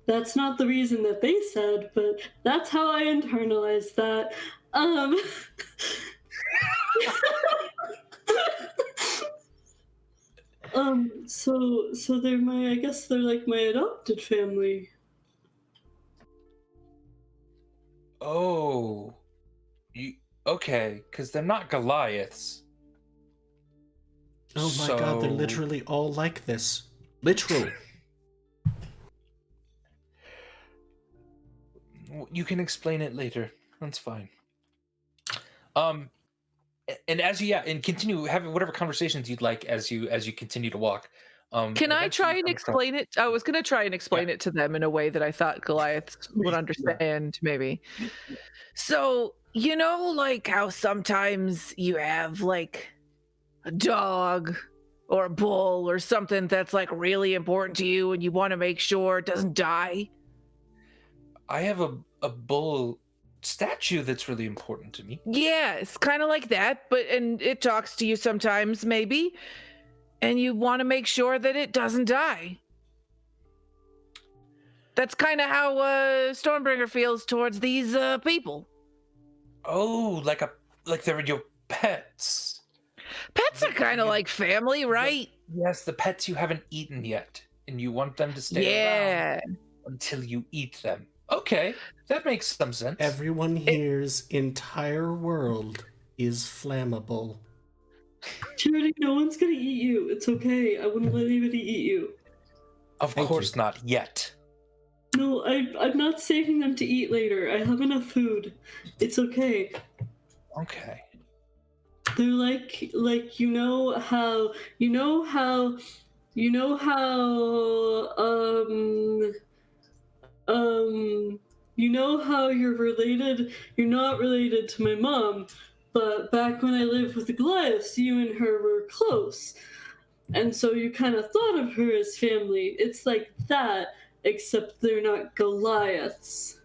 That's not the reason that they said, but that's how I internalized that. Um, so they're I guess they're like my adopted family. Oh, okay? Because they're not Goliaths. Oh my god, they're So- literally all like this. Literal. You can explain it later. That's fine. And as you and continue having whatever conversations you'd like as you continue to walk. Can I eventually try you and come across- explain it? I was going to try and explain it to them in a way that I thought Goliaths would understand, maybe. So, you know, like how sometimes you have like a dog or a bull or something that's like really important to you and you want to make sure it doesn't die? I have a bull statue that's really important to me. Yeah, it's kind of like that, and it talks to you sometimes, maybe, and you want to make sure that it doesn't die. That's kind of how Stormbringer feels towards these people. Oh, like they're your pets. Pets are kind of like family, right? Yes, the pets you haven't eaten yet, and you want them to stay around Yeah. until you eat them. Okay, that makes some sense. Everyone here's entire world is flammable. Charity, no one's gonna eat you. It's okay. I wouldn't let anybody eat you. Of Thank course you. not yet. No, I'm not saving them to eat later. I have enough food. It's okay. Okay. They're like you know how you know how you're not related to my mom, but back when I lived with the Goliaths, you and her were close. And so you kind of thought of her as family. It's like that, except they're not Goliaths.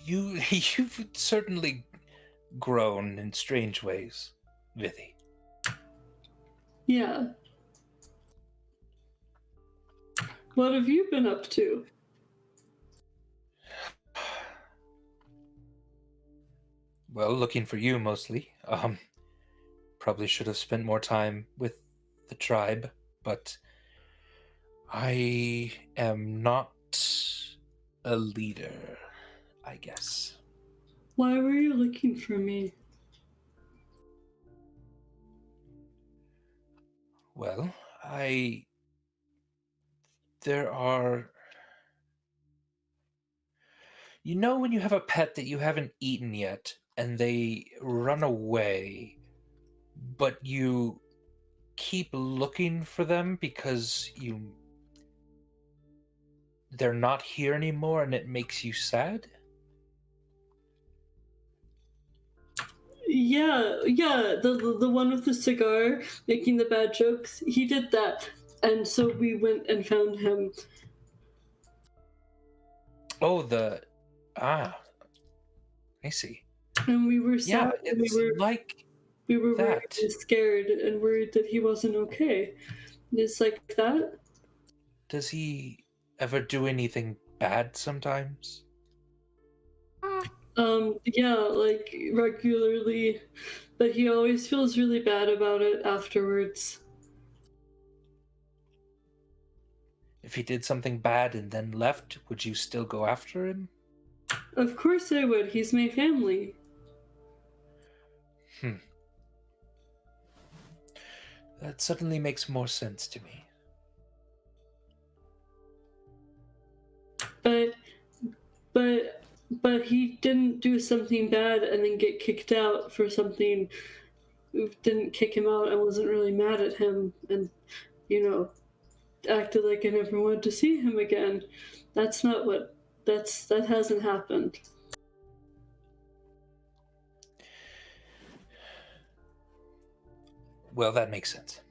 You've certainly grown in strange ways, Vithi. Yeah. What have you been up to? Well, looking for you mostly. Probably should have spent more time with the tribe, but I am not a leader, I guess. Why were you looking for me? Well, there are, you know, when you have a pet that you haven't eaten yet and they run away, but you keep looking for them because they're not here anymore and it makes you sad? Yeah, the one with the cigar making the bad jokes. He did that, and so we went and found him. Oh, I see. And we were Yeah, sad. it's like we were worried that. and scared and worried that he wasn't okay. It's like that. Does he ever do anything bad sometimes? Yeah, like regularly, but he always feels really bad about it afterwards. If he did something bad and then left, would you still go after him? Of course I would. He's my family. That suddenly makes more sense to me. But he didn't do something bad and then get kicked out for something. Didn't kick him out. I wasn't really mad at him, and acted like I never wanted to see him again. That hasn't happened. Well, that makes sense.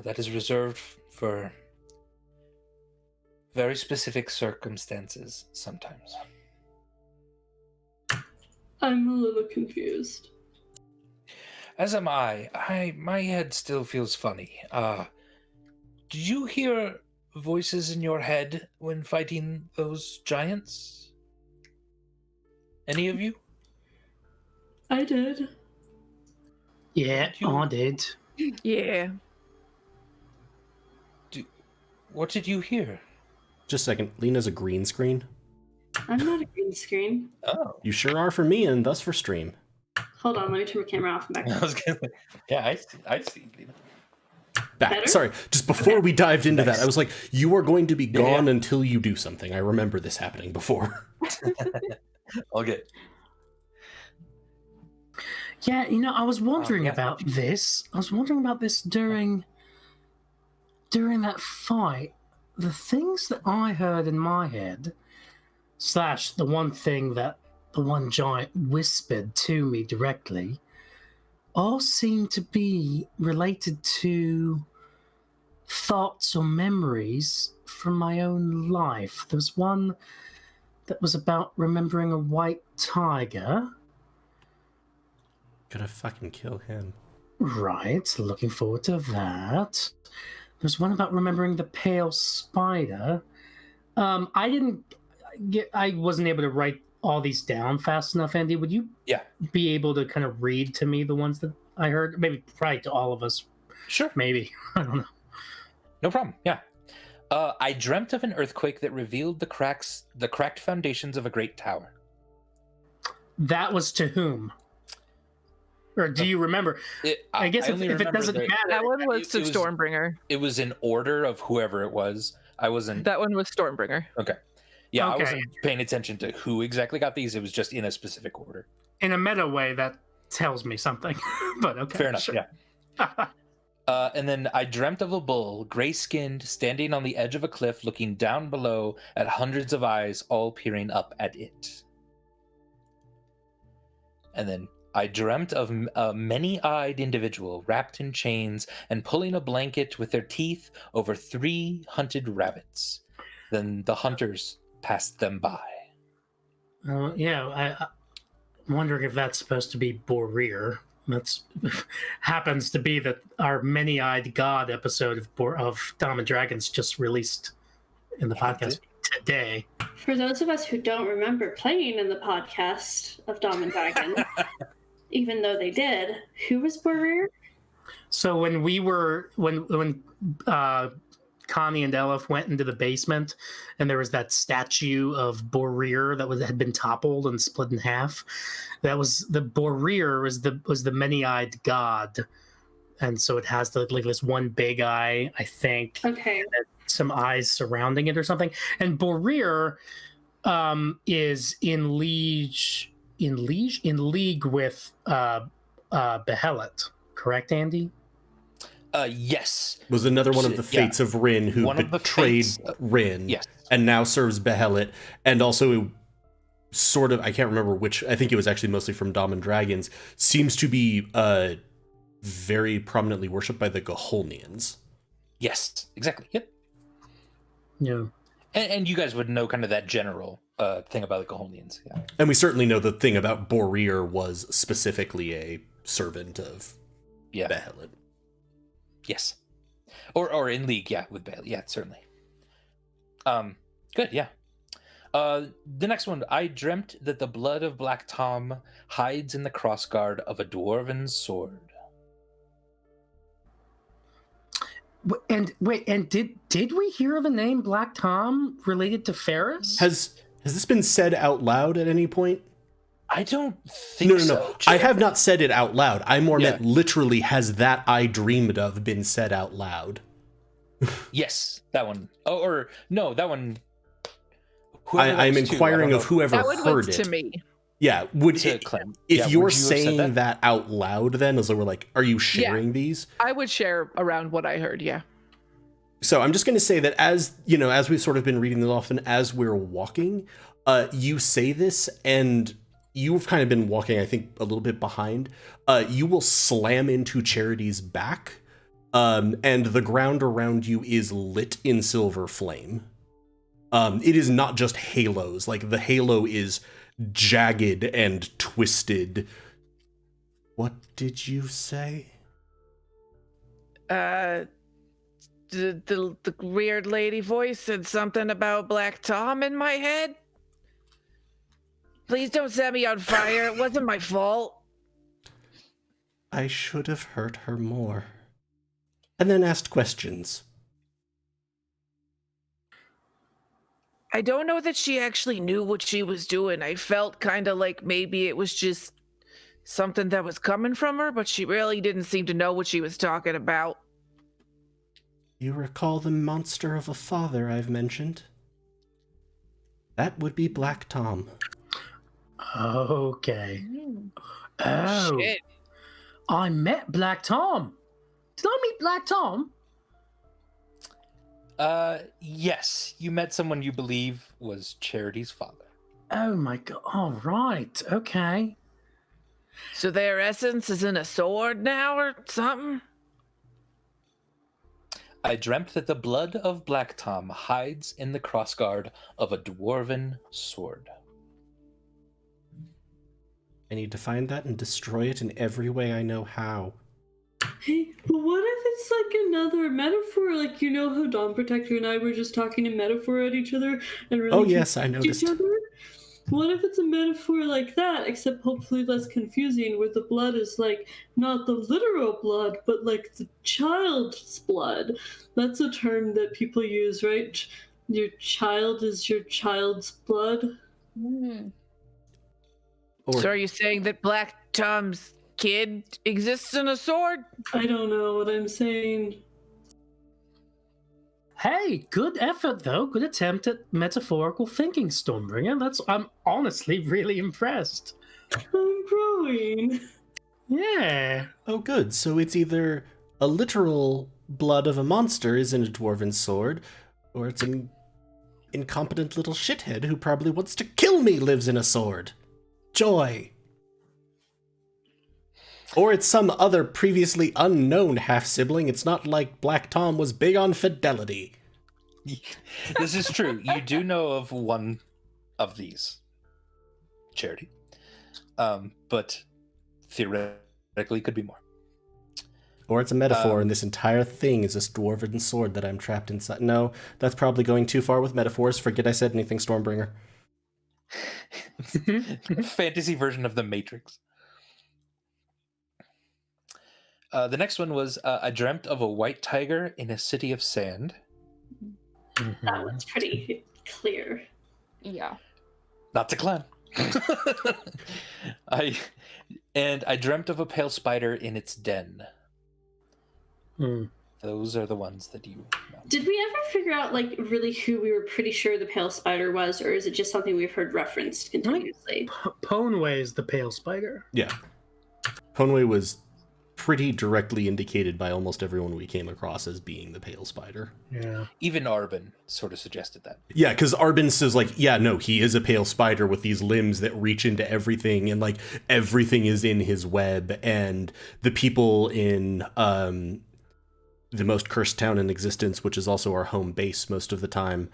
That is reserved for very specific circumstances sometimes. I'm a little confused. As am I. My head still feels funny. Did you hear voices in your head when fighting those giants? Any of you? I did. Yeah, I did. Yeah. What did you hear? Just a second. Lena's a green screen. I'm not a green screen. Oh. You sure are for me and thus for stream. Hold on, let me turn my camera off and back. I was gonna, yeah, I see. Back. Better? Sorry, just before we dived into that, I was like, you are going to be gone Yeah. until you do something. I remember this happening before. All good. Yeah, I was wondering yeah. about this. I was wondering about this during that fight. The things that I heard in my head, / the one thing that the one giant whispered to me directly, all seem to be related to thoughts or memories from my own life. There was one that was about remembering a white tiger. Gonna fucking kill him. Right, looking forward to that. There's one about remembering the pale spider. I wasn't able to write all these down fast enough, Andy. Would you be able to kind of read to me the ones that I heard? Maybe probably to all of us. Sure. Maybe. I don't know. No problem. Yeah. I dreamt of an earthquake that revealed the cracked foundations of a great tower. That was to whom? Or do you remember? I guess if it doesn't matter. That one was to Stormbringer. It was in order of whoever it was. I wasn't. That one was Stormbringer. Okay. Yeah, Okay. I wasn't paying attention to who exactly got these. It was just in a specific order. In a meta way, that tells me something. But okay. Fair enough, sure. yeah. And then I dreamt of a bull, gray-skinned, standing on the edge of a cliff, looking down below at hundreds of eyes, all peering up at it. And then I dreamt of a many-eyed individual wrapped in chains and pulling a blanket with their teeth over 3 hunted rabbits. Then the hunters passed them by. I'm wondering if that's supposed to be Borir. That's happens to be that our many-eyed god episode of Dom and Dragons just released in the podcast today. For those of us who don't remember playing in the podcast of Dom and Dragon, even though they did, who was Borir? So when Connie and Elif went into the basement, and there was that statue of Borir that had been toppled and split in half. That was the Borir was the many-eyed god, and so it has this one big eye, I think. Okay. And some eyes surrounding it or something. And Borir is in league with Behelit, correct, Andy? Yes. Was another one of the Fates of Ryn who betrayed Ryn and now serves Behelit, and also sort of, I can't remember which, I think it was actually mostly from Dom and Dragons, seems to be very prominently worshipped by the Gaholnians. Yes, exactly. Yep. Yeah. And you guys would know kind of that general thing about the Gaholnians. Yeah. And we certainly know the thing about Borir was specifically a servant of Behelit. Yes. Or in league, with Behelit. Yeah, certainly. Good, yeah. The next one, I dreamt that the blood of Black Tom hides in the crossguard of a dwarven sword. And did we hear the name Black Tom related to Ferris? Has this been said out loud at any point? I don't think so. No. I have not said it out loud. I more meant literally, has that I dreamed of been said out loud? Yes, that one. Oh, or no, that one. I'm inquiring of whoever heard it. To me. Yeah, if you're saying that out loud, then as we're like, are you sharing these? I would share around what I heard. Yeah. So I'm just going to say that as we've sort of been reading this often as we're walking, you say this, and you've kind of been walking, I think, a little bit behind. You will slam into Charity's back, and the ground around you is lit in silver flame. It is not just halos. Like, the halo is jagged and twisted. What did you say? The weird lady voice said something about Black Tom in my head. Please don't set me on fire. It wasn't my fault. I should have hurt her more. And then asked questions. I don't know that she actually knew what she was doing. I felt kind of like maybe it was just something that was coming from her, but she really didn't seem to know what she was talking about. You recall the monster of a father I've mentioned? That would be Black Tom. Okay. Oh. Shit. I met Black Tom. Did I meet Black Tom? Yes, you met someone you believe was Charity's father. Oh my god. All right. Okay. So their essence is in a sword now or something? I dreamt that the blood of Black Tom hides in the crossguard of a dwarven sword. I need to find that and destroy it in every way I know how. Hey, but what if it's like another metaphor? Like, you know how Dawn Protector and I were just talking in metaphor at each other and really Oh yes, I confused noticed. each other? What if it's a metaphor like that, except hopefully less confusing, where the blood is like not the literal blood, but like the child's blood? That's a term that people use, right? Your child is your child's blood. So are you saying that Black Tom's kid exists in a sword? I don't know what I'm saying. Hey, good effort though. Good attempt at metaphorical thinking, Stormbringer. I'm honestly really impressed. I'm growing. Yeah. Oh good, so it's either a literal blood of a monster is in a dwarven sword, or it's an incompetent little shithead who probably wants to kill me lives in a sword. Joy. Or it's some other previously unknown half-sibling. It's not like Black Tom was big on fidelity. This is true. You do know of one of these, Charity. But theoretically could be more. Or it's a metaphor, and this entire thing is this dwarven sword that I'm trapped inside. No, that's probably going too far with metaphors. Forget I said anything, Stormbringer. Fantasy version of the Matrix. The next one was I dreamt of a white tiger in a city of sand. That one's pretty clear. Yeah. Not to climb. I dreamt of a pale spider in its den. Those are the ones that you know. Did we ever figure out, like, really who we were pretty sure the pale spider was, or is it just something we've heard referenced continuously? Ponway is the pale spider. Yeah. Ponway was pretty directly indicated by almost everyone we came across as being the pale spider. Yeah. Even Arbin sort of suggested that. Yeah, because Arbin says, like, yeah, no, he is a pale spider with these limbs that reach into everything, and, like, everything is in his web, and the people in the most cursed town in existence, which is also our home base most of the time,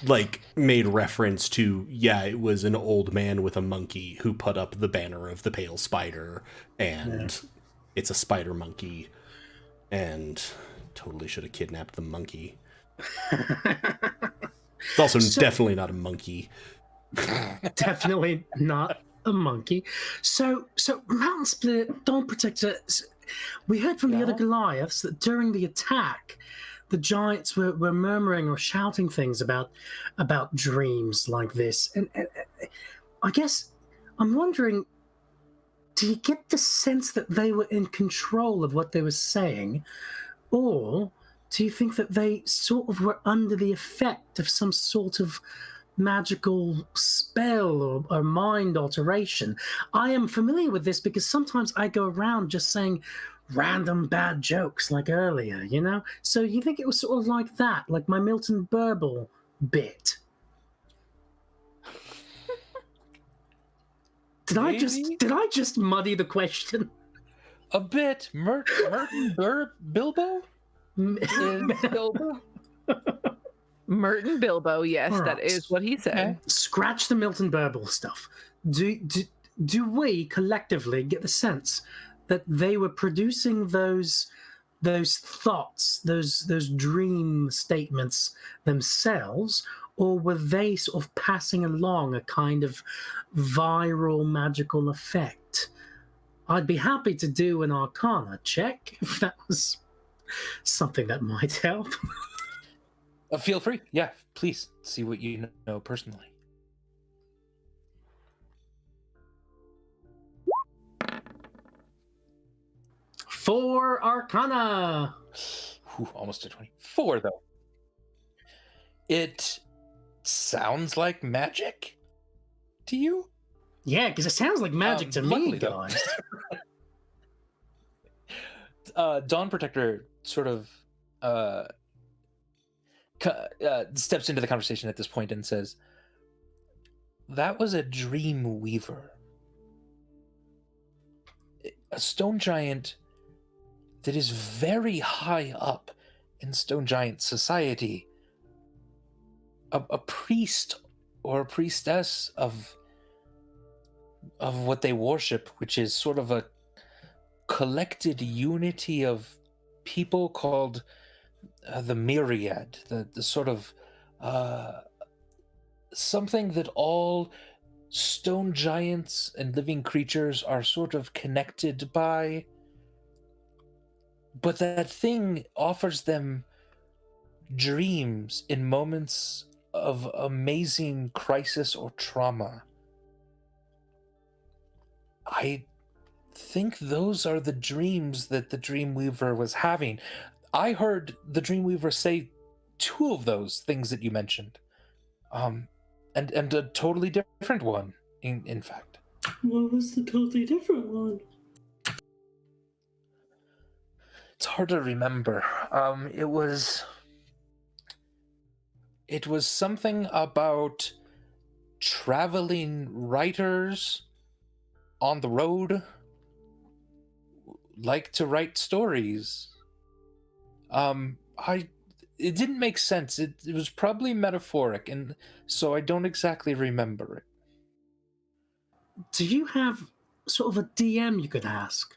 like, made reference to, yeah, it was an old man with a monkey who put up the banner of the pale spider, and it's a spider monkey, and totally should have kidnapped the monkey. It's also definitely not a monkey. Definitely not a monkey. So Mountain Split, Dawn Protector, we heard from the other Goliaths that during the attack, the giants were murmuring or shouting things about dreams like this. And I guess I'm wondering, do you get the sense that they were in control of what they were saying? Or do you think that they sort of were under the effect of some sort of magical spell or mind alteration? I am familiar with this because sometimes I go around just saying random bad jokes like earlier, you know? So you think it was sort of like that, like my Milton Burble bit? Did I just muddy the question? A bit. Merton Bilbo? Is Bilbo? Merton Bilbo, yes, All that right. is what he said. Scratch the Milton Berble stuff. Do we collectively get the sense that they were producing those thoughts, those dream statements themselves, or were they sort of passing along a kind of viral magical effect? I'd be happy to do an Arcana check if that was something that might help. Feel free. Yeah, please see what you know personally. For Arcana. Whew, almost a 20. 4, though. It sounds like magic to you? Yeah, because it sounds like magic to me, luckily, though. guys. Dawn Protector sort of steps into the conversation at this point and says, that was a dream weaver. A stone giant that is very high up in stone giant society. A priest or a priestess of what they worship, which is sort of a collected unity of people called the myriad, the sort of something that all stone giants and living creatures are sort of connected by, but that thing offers them dreams in moments of amazing crisis or trauma. I think those are the dreams that the Dreamweaver was having. I heard the Dreamweaver say 2 of those things that you mentioned, and a totally different one. In fact, What was the totally different one? it's hard to remember. It was something about traveling writers on the road like to write stories. It didn't make sense. It was probably metaphoric, and so I don't exactly remember it. Do you have sort of a DM you could ask,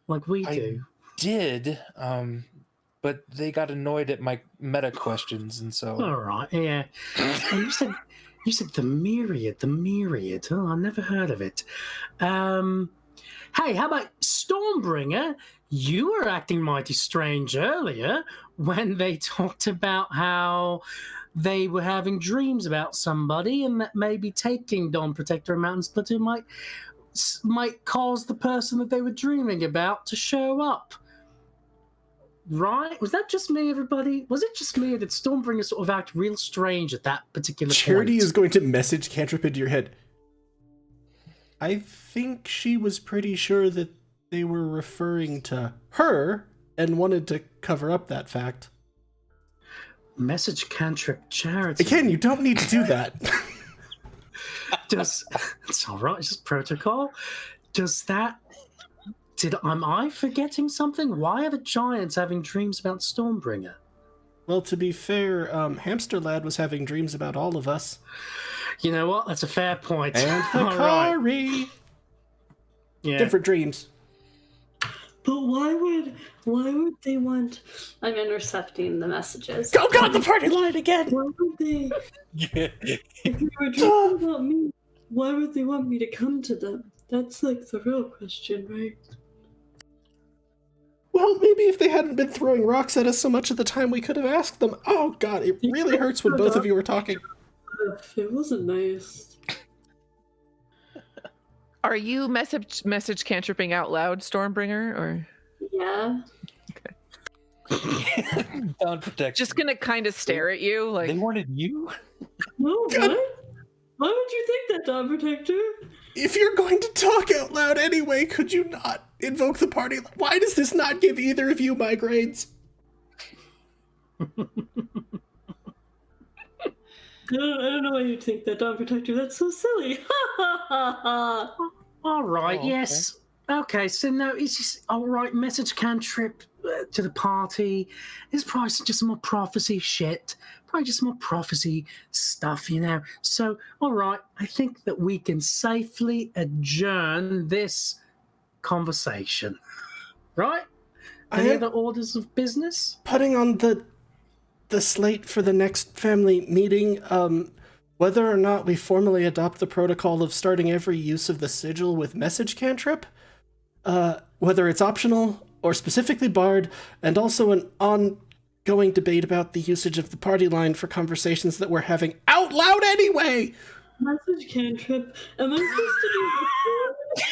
like we do? Did, but they got annoyed at my meta questions, and so. All right, yeah. And you said the myriad. Oh, I never heard of it. Hey, how about Stormbringer? You were acting mighty strange earlier when they talked about how they were having dreams about somebody, and that maybe taking Dawn Protector and Mountain Splitter might cause the person that they were dreaming about to show up. Right? Was that just me, everybody? Was it just me, or did Stormbringer sort of act real strange at that particular Charity point? is going to message Cantrip into your head. I think she was pretty sure that they were referring to her and wanted to cover up that fact. Message Cantrip Charity. Again, you don't need to do that. It's all right. It's just protocol. Am I forgetting something? Why are the giants having dreams about Stormbringer? Well, to be fair, Hamster Lad was having dreams about all of us. You know what? That's a fair point. And All right. Hikari! Yeah. Different dreams. But why would they want? I'm intercepting the messages. Oh god, the party line again! Why would they? If they were dreaming about me, why would they want me to come to them? That's like the real question, right? Well, maybe if they hadn't been throwing rocks at us so much at the time, we could have asked them. Oh god, it really hurts when both of you were talking. It wasn't nice. Are you message cantripping out loud, Stormbringer, or? Yeah. Dawn Protector. Just gonna kind of stare at you, like. They wanted you? No, what? Why would you think that, Dawn Protector? If you're going to talk out loud anyway, could you not invoke the party? Why does this not give either of you migraines? I don't know why you'd think that, Dawn Protector. That's so silly. All right. Oh, yes. Okay. So now it's just all right. Message Cantrip. to the party. It's probably just some more prophecy shit. Probably just more prophecy stuff, you know. So, all right, I think that we can safely adjourn this conversation. Right? Any other orders of business? Putting on the slate for the next family meeting, whether or not we formally adopt the protocol of starting every use of the sigil with message cantrip, whether it's optional or specifically barred, and also an ongoing debate about the usage of the party line for conversations that we're having out loud anyway. Message cantrip. Am I supposed to be?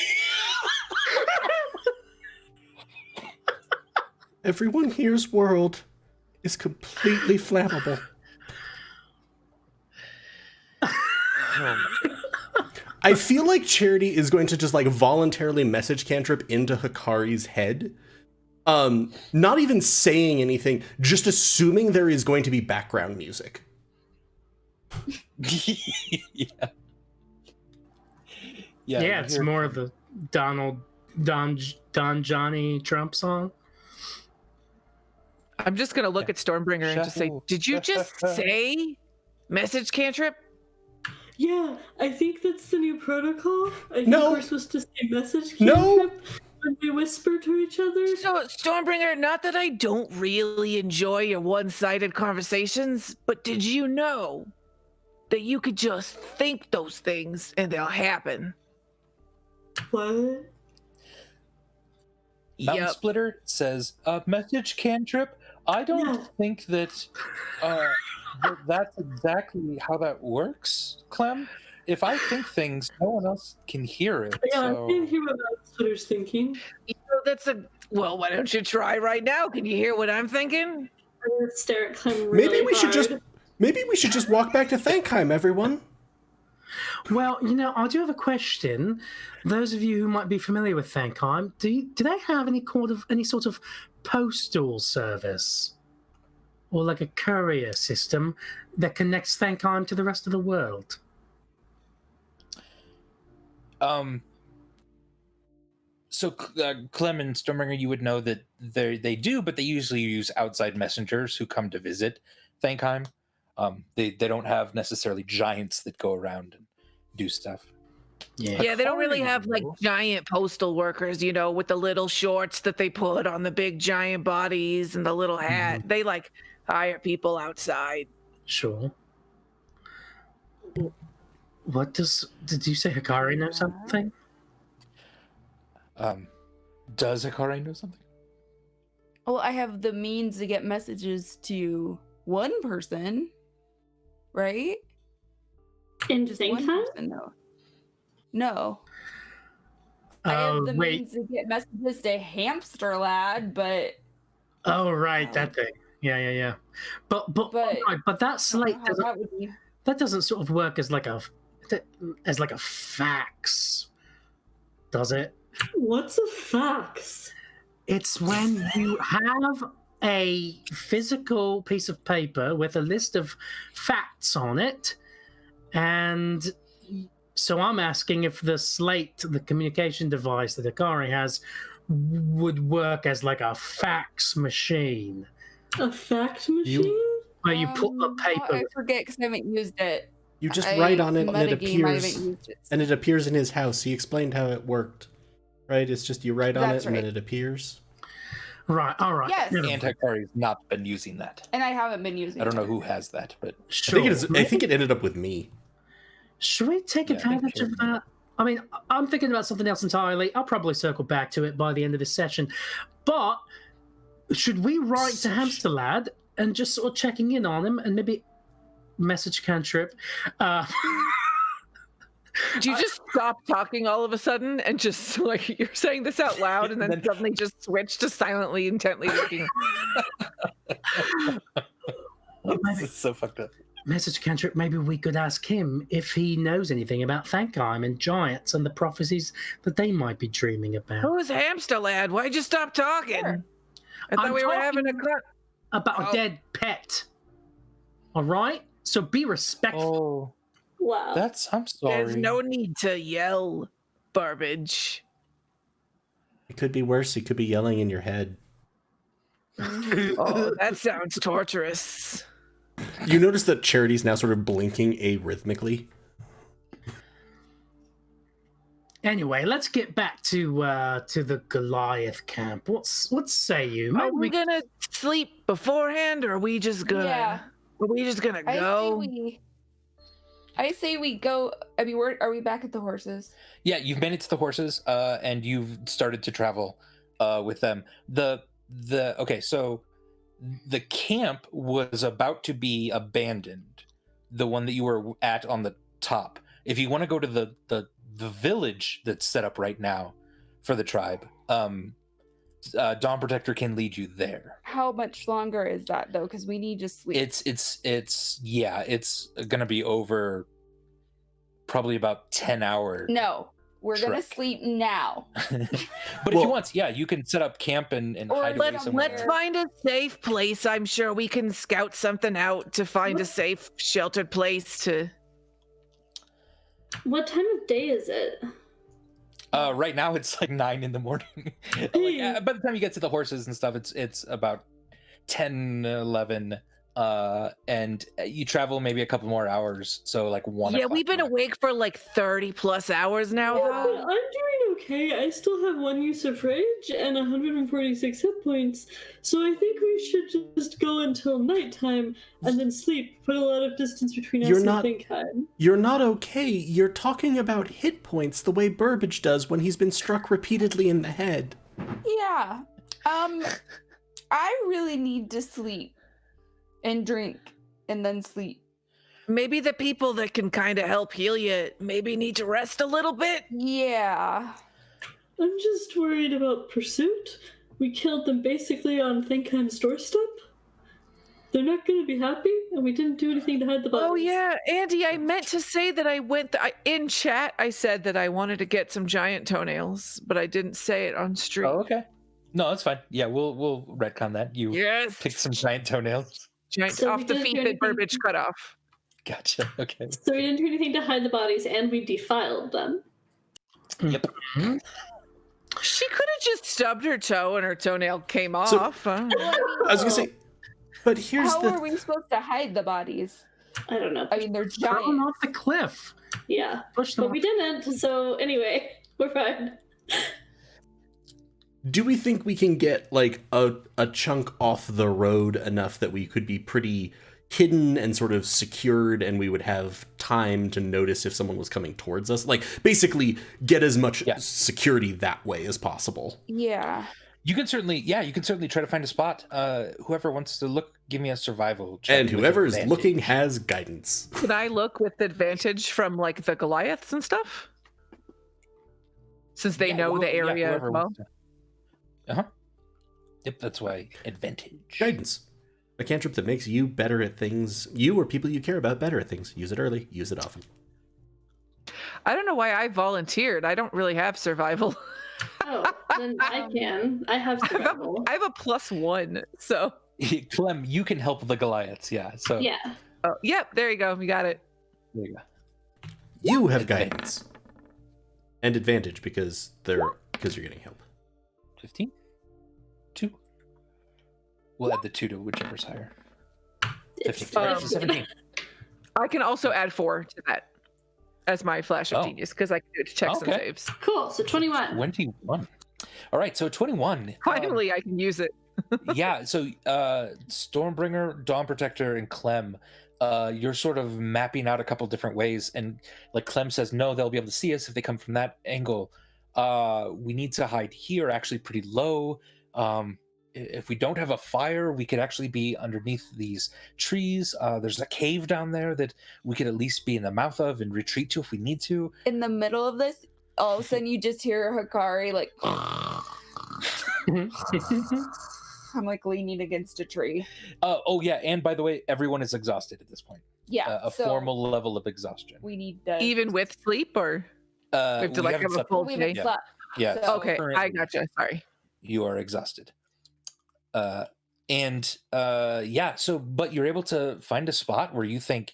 Everyone here's world is completely flammable. I feel like Charity is going to just like voluntarily message cantrip into Hikari's head. Not even saying anything, just assuming there is going to be background music. Yeah. Yeah, it's more of the Don Johnny Trump song. I'm just gonna look at Stormbringer and just say, "Did you just say message cantrip?" Yeah, I think that's the new protocol. I think No. we're supposed to say message No. cantrip when we whisper to each other. So, Stormbringer, not that I don't really enjoy your one-sided conversations, but did you know that you could just think those things and they'll happen? What? Mountain Yep. Splitter says, message cantrip. I don't think that that's exactly how that works, Clem. If I think things, no one else can hear it. Yeah, so... I can't hear what Splinter's thinking. You know, well, why don't you try right now? Can you hear what I'm thinking? I'm gonna stare at Clem really Maybe we should just walk back to Thankheim, everyone. Well, you know, I do have a question. Those of you who might be familiar with Thankheim, do they have any sort of postal service or like a courier system that connects Thankheim to the rest of the world? So Clem and Stormbringer, you would know that they do, but they usually use outside messengers who come to visit Thankheim. They don't have necessarily giants that go around and do stuff. Yeah, they don't really have like giant postal workers, you know, with the little shorts that they put on the big giant bodies and the little hat. They like hire people outside. Sure. Did you say Hikari know something? Does Hikari know something? Well, I have the means to get messages to one person, right? In Just one Thankheim? person, no. I have the means to get messages to Hamster Lad, but oh, right, that thing. Yeah. But that slate doesn't sort of work as like a fax, does it? What's a fax? It's when you have a physical piece of paper with a list of facts on it, and so I'm asking if the slate, the communication device that Hikari has, would work as like a fax machine. A fax machine? Where you put the paper. I forget because I haven't used it. You just write on it and it appears. And it appears in his house. He explained how it worked. Right? It's just you write on it and then it appears. Right, all right. Yes. And Hikari's not been using that. And I haven't been using it. I don't know who has that, but sure. I think it ended up with me. Should we take advantage of that? I mean, I'm thinking about something else entirely. I'll probably circle back to it by the end of this session. But should we write to Hamster Lad and just sort of checking in on him and maybe message cantrip? Do you just stop talking all of a sudden and just like you're saying this out loud and then suddenly just switch to silently, intently looking? This is so fucked up. Message cantrip, maybe we could ask him if he knows anything about Thankheim and giants and the prophecies that they might be dreaming about. Who's Hamster Lad? Why'd you stop talking? Sure. I thought we were having a cut. About a dead pet. All right? So be respectful. Oh, wow. I'm sorry. There's no need to yell, Barbage. It could be worse. He could be yelling in your head. Oh, that sounds torturous. You notice that Charity's now sort of blinking arrhythmically. Anyway, let's get back to the Goliath camp. What say you? Are we gonna sleep beforehand, or are we just gonna? Yeah. Are we just gonna go? I say we go. I mean, are we back at the horses? Yeah, you've made it to the horses, and you've started to travel with them. Okay, so the camp was about to be abandoned, the one that you were at on the top. If you want to go to the village that's set up right now for the tribe, Dawn Protector can lead you there. How much longer is that though? Because we need to sleep. It's gonna be over probably about 10 hours. No, we're gonna trek. sleep now. But if you want, yeah, you can set up camp and hide away somewhere. Let's find a safe place. I'm sure we can scout something out to find a safe, sheltered place to. What time of day is it? Right now it's like 9 in the morning. By the time you get to the horses and stuff, it's about 10, 11, and you travel maybe a couple more hours. So like 1 Yeah, o'clock. we've been awake for like 30 plus hours now, Yeah, though. but I'm doing okay. I still have 1 use of rage and 146 hit points, so I think we should just go until nighttime and then sleep. Put a lot of distance between us and think time. You're not okay. You're talking about hit points the way Burbage does when he's been struck repeatedly in the head. Yeah. I really need to sleep and drink and then sleep. Maybe the people that can kind of help heal you maybe need to rest a little bit. Yeah. I'm just worried about pursuit. We killed them basically on Thinkheim's doorstep. They're not going to be happy, and we didn't do anything to hide the bodies. Oh yeah, Andy, I meant to say that I went in chat. I said that I wanted to get some giant toenails, but I didn't say it on stream. Oh, okay. No, that's fine. Yeah, we'll retcon that. You picked some giant toenails. Giant off the feet that Burbage cut off. Gotcha. Okay. So we didn't do anything to hide the bodies, and we defiled them. Yep. She could have just stubbed her toe and her toenail came off. I was gonna say, but here's How are we supposed to hide the bodies? I don't know. I mean, they're Throw them giant. off the cliff. Yeah, Push them but off. we didn't. So anyway, we're fine. Do we think we can get like a chunk off the road enough that we could be pretty hidden and sort of secured, and we would have time to notice if someone was coming towards us? Like basically get as much security that way as possible. Yeah. You can certainly try to find a spot. Whoever wants to look, give me a survival check. And whoever is looking has guidance. Can I look with advantage from like the Goliaths and stuff? Since they know the area as well. Yep, that's why advantage. Guidance. A cantrip that makes you better at things. You or people you care about better at things. Use it early. Use it often. I don't know why I volunteered. I don't really have survival. Oh, then I can. I have survival. I have a +1, so. Clem, you can help the Goliaths, yeah. So Yeah. Oh, yep, there you go. We got it. There you go. You have guidance. And advantage because you're getting help. 15? 2? We'll add the 2 to whichever's higher. 15. 17. I can also add 4 to that as my flash of genius because I can do it to checks and saves. Cool. So 21. 21. All right, so 21. Finally, I can use it. Yeah, so Stormbringer, Dawn Protector, and Clem, you're sort of mapping out a couple different ways. And like Clem says, no, they'll be able to see us if they come from that angle. We need to hide here, actually pretty low. If we don't have a fire, we could actually be underneath these trees. There's a cave down there that we could at least be in the mouth of and retreat to if we need to. In the middle of this, all of a sudden you just hear Hikari like I'm like leaning against a tree. Oh yeah, and by the way, everyone is exhausted at this point. Yeah. A formal level of exhaustion. We need to Even with sleep, or we have to like have a full we day? haven't slept. Yeah. So- Okay, I gotcha. Sorry. You are exhausted. But you're able to find a spot where you think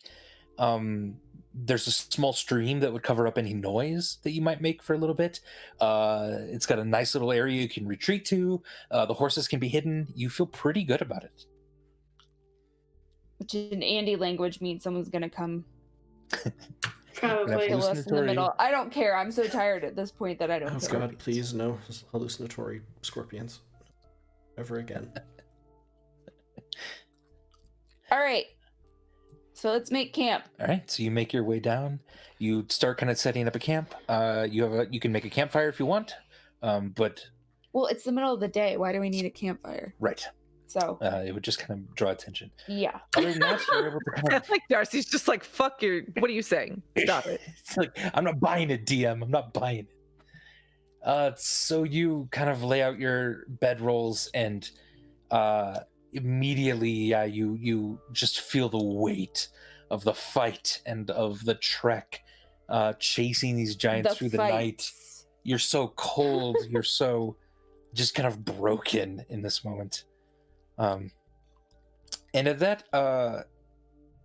there's a small stream that would cover up any noise that you might make for a little bit. It's got a nice little area you can retreat to. The horses can be hidden. You feel pretty good about it. Which in Andy language means someone's gonna come Probably. kill us in the middle. I don't care. I'm so tired at this point that I don't Oh care. God, please no hallucinatory scorpions. Ever again. All right. So let's make camp. All right, so you make your way down. You start kind of setting up a camp. You can make a campfire if you want, but Well, it's the middle of the day. Why do we need a campfire? right, So it would just kind of draw attention. yeah. Other than that, you're able to kind of. Like Darcy's just like, fuck your, what are you saying? Stop it. It's like, I'm not buying it, DM. I'm not buying it. So you kind of lay out your bedrolls, and immediately, you just feel the weight of the fight and of the trek, chasing these giants through the night. fights. You're so cold. You're so just kind of broken in this moment. And at that,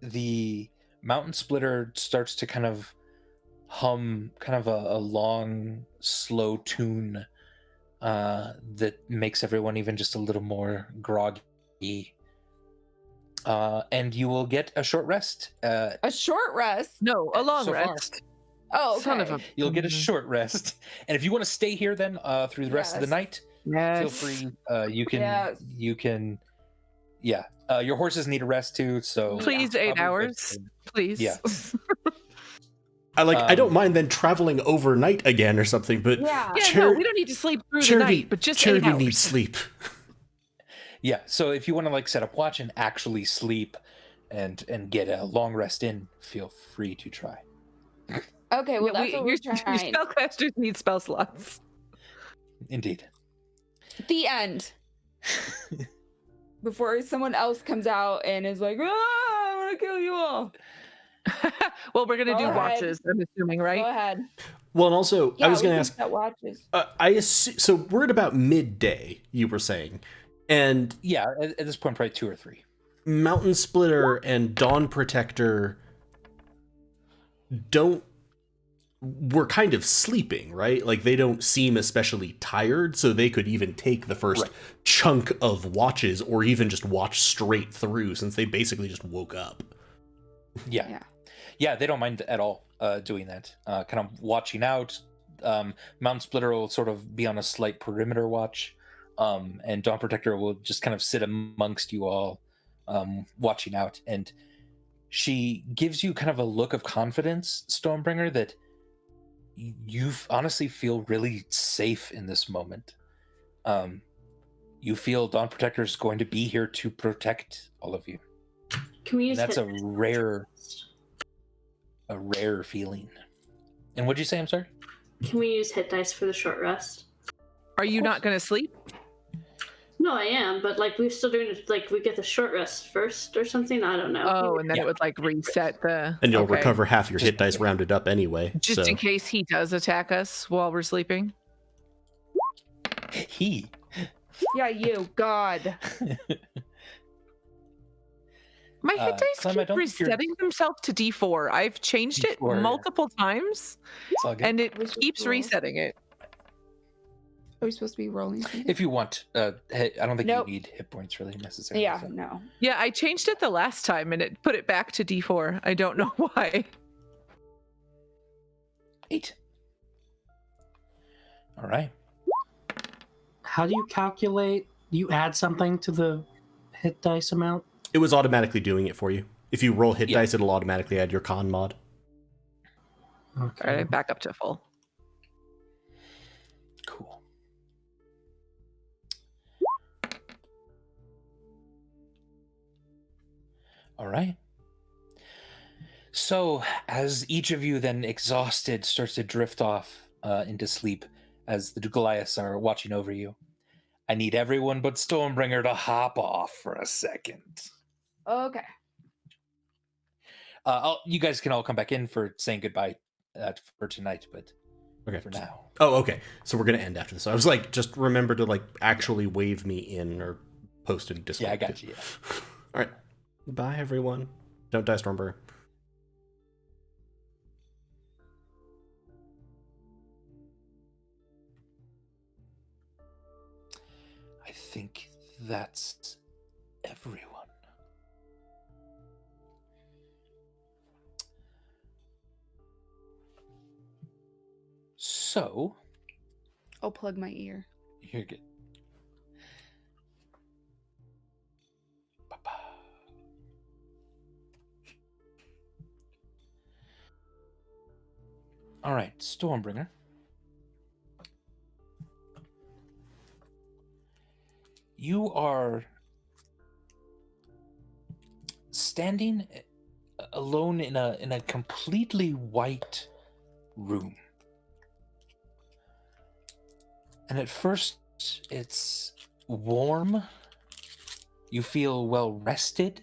the mountain splitter starts to kind of hum kind of a long, slow tune that makes everyone even just a little more groggy. And you will get a short rest. A short rest. No, a long So far. rest. Oh, okay. Son of a. You'll get a short rest. And if you want to stay here then through the rest of the Yes. night, Yes. feel free. You can. Yes. You can. Yeah. Your horses need a rest too. So Please, 8 probably hours. Please. Yeah. I don't mind then traveling overnight again or something, but Yeah. Yeah, Char- no, we don't need to sleep through the Charity, night, but just 8 Charity hours. needs sleep. Yeah. So if you want to like set up watch and actually sleep, and get a long rest in, feel free to try. Okay, well, Yeah, that's what we're your trying. spellcasters need spell slots. Indeed. The end. Before someone else comes out and is like, I want to kill you all. Well, we're gonna Go do ahead. watches, I'm assuming, right? Go ahead. Well, and also, Yeah, I was we going to can ask, set watches. so we're at about midday, you were saying, and Yeah. At this point, probably 2 or 3. Mountain Splitter and Dawn Protector we're kind of sleeping, right? Like they don't seem especially tired, so they could even take the first Right. chunk of watches or even just watch straight through since they basically just woke up. Yeah. Yeah, they don't mind at all doing that. Kind of watching out. Mountain Splitter will sort of be on a slight perimeter watch. And Dawn Protector will just kind of sit amongst you all, watching out. And she gives you kind of a look of confidence, Stormbringer, that you honestly feel really safe in this moment. You feel Dawn Protector is going to be here to protect all of you. Can we use And that's a hit- rare feeling. And what'd you say? I'm sorry? Can we use hit dice for the short rest? Are you not gonna sleep? No, I am, but like we're still doing it. Like we get the short rest first or something. I don't know. Oh, and then Yeah. it would like reset the. And you'll okay. recover half your hit dice rounded up anyway. Just so. in case he does attack us while we're sleeping. He. Yeah, you. God. My hit dice Clem, I keep don't think you're- resetting themselves to D4. I've changed it D4. multiple times, It's all good. and it Which is keeps cool. resetting it. Are we supposed to be rolling something? If you want, I don't think Nope. you need hit points really necessarily. Yeah, so. no. Yeah, I changed it the last time, and it put it back to D4. I don't know why. 8. All right. How do you calculate? You add something to the hit dice amount? It was automatically doing it for you. If you roll hit Yeah. dice, it'll automatically add your con mod. Okay. All right, back up to full. Cool. All right. So, as each of you then exhausted starts to drift off into sleep, as the Goliaths are watching over you, I need everyone but Stormbringer to hop off for a second. Okay. You guys can all come back in for saying goodbye for tonight, but Okay. for now. Oh, okay. So we're gonna end after this. I was like, just remember to like actually wave me in or post in Discord. Yeah, I got you. All right. Bye, everyone. Don't die, Stormbringer. think that's everyone. So, I'll plug my ear. you're good. Ba-ba. All right, Stormbringer. You are standing alone in a completely white room. And at first, it's warm. You feel well rested.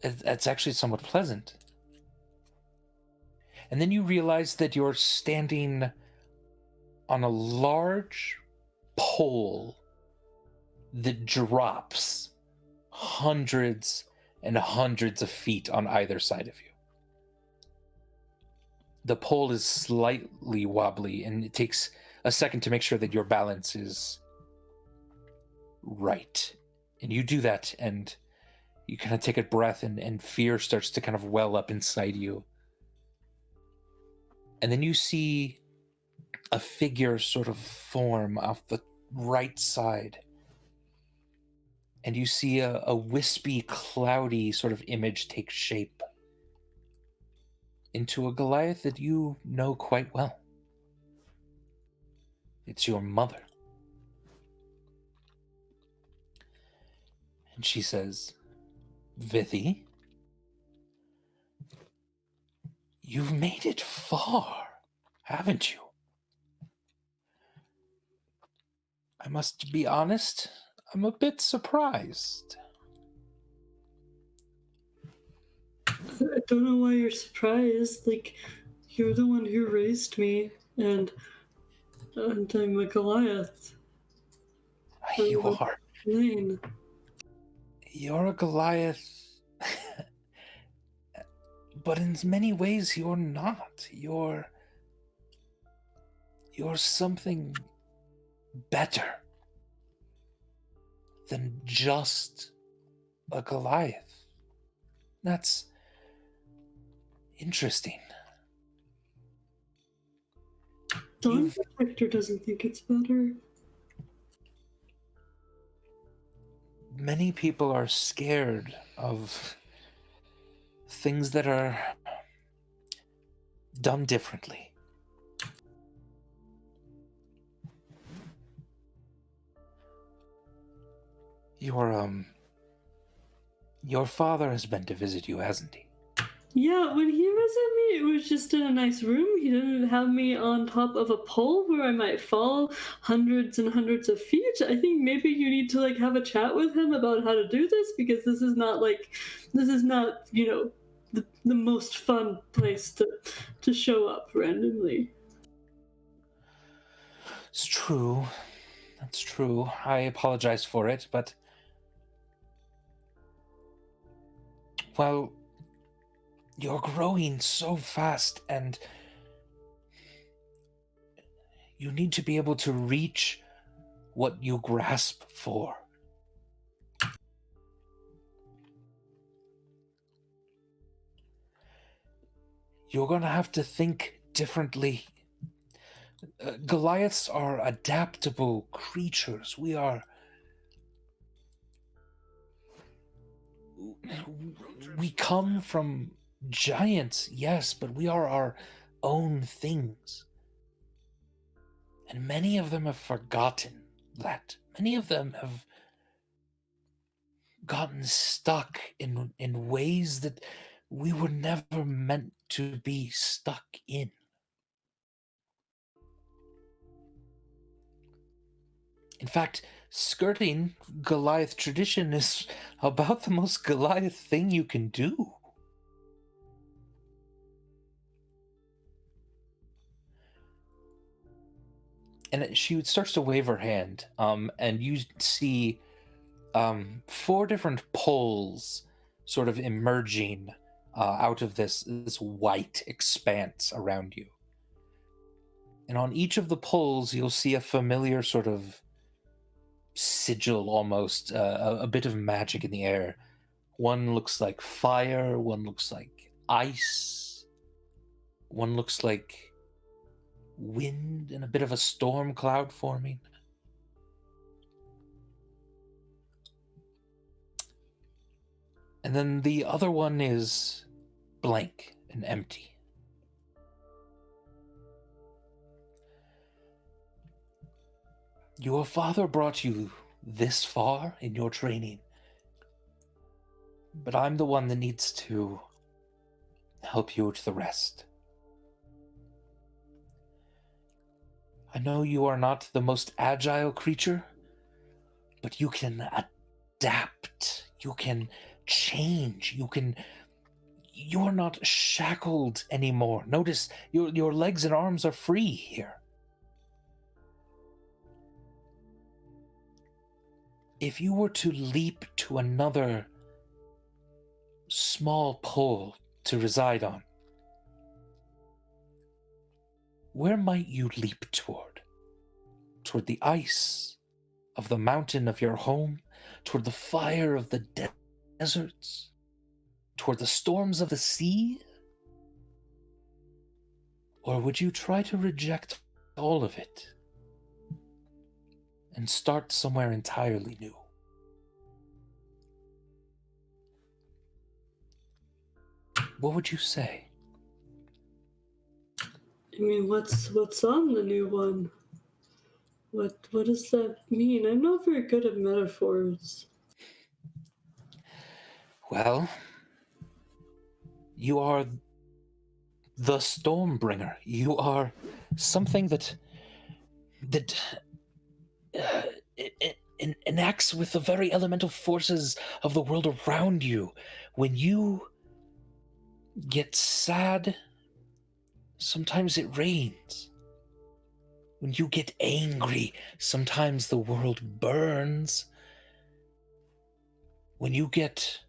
It's actually somewhat pleasant. And then you realize that you're standing on a large pole that drops hundreds and hundreds of feet on either side of you. The pole is slightly wobbly, and it takes a second to make sure that your balance is right. And you do that, and you kind of take a breath, and fear starts to kind of well up inside you. And then you see a figure sort of form off the right side. And you see a wispy, cloudy sort of image take shape into a Goliath that you know quite well. It's your mother. And she says, Vithi, you've made it far, haven't you? I must be honest, I'm a bit surprised. I don't know why you're surprised. Like, you're the one who raised me, and I'm a Goliath. You are. Lane. You're a Goliath, but in many ways you're not. You're something better than just a Goliath. That's interesting. Dawn Protector doesn't think it's better. Many people are scared of things that are done differently. Your father has been to visit you, hasn't he? Yeah, when he visited me, it was just in a nice room. He didn't have me on top of a pole where I might fall hundreds and hundreds of feet. I think maybe you need to have a chat with him about how to do this, because this is not the most fun place to show up randomly. It's true. That's true. I apologize for it, but well, you're growing so fast, and you need to be able to reach what you grasp for. You're going to have to think differently. Goliaths are adaptable creatures. We come from giants, yes, but we are our own things. And many of them have forgotten that. Many of them have gotten stuck in ways that we were never meant to be stuck in. In fact, skirting Goliath tradition is about the most Goliath thing you can do. And she starts to wave her hand, and you see 4 different poles sort of emerging out of this white expanse around you. And on each of the poles, you'll see a familiar sort of sigil almost, a bit of magic in the air. One looks like fire, one looks like ice, one looks like wind and a bit of a storm cloud forming. And then the other one is blank and empty. Your father brought you this far in your training, but I'm the one that needs to help you to the rest. I know you are not the most agile creature, but you can adapt. You can change. You're not shackled anymore. Notice your legs and arms are free here. If you were to leap to another small pole to reside on, where might you leap toward? Toward the ice of the mountain of your home? Toward the fire of the deserts? Toward the storms of the sea? Or would you try to reject all of it and start somewhere entirely new? What would you say? I mean, what's on the new one? What does that mean? I'm not very good at metaphors. Well, you are the Stormbringer. You are something that enacts with the very elemental forces of the world around you. When you get sad, sometimes it rains. When you get angry, sometimes the world burns. When you get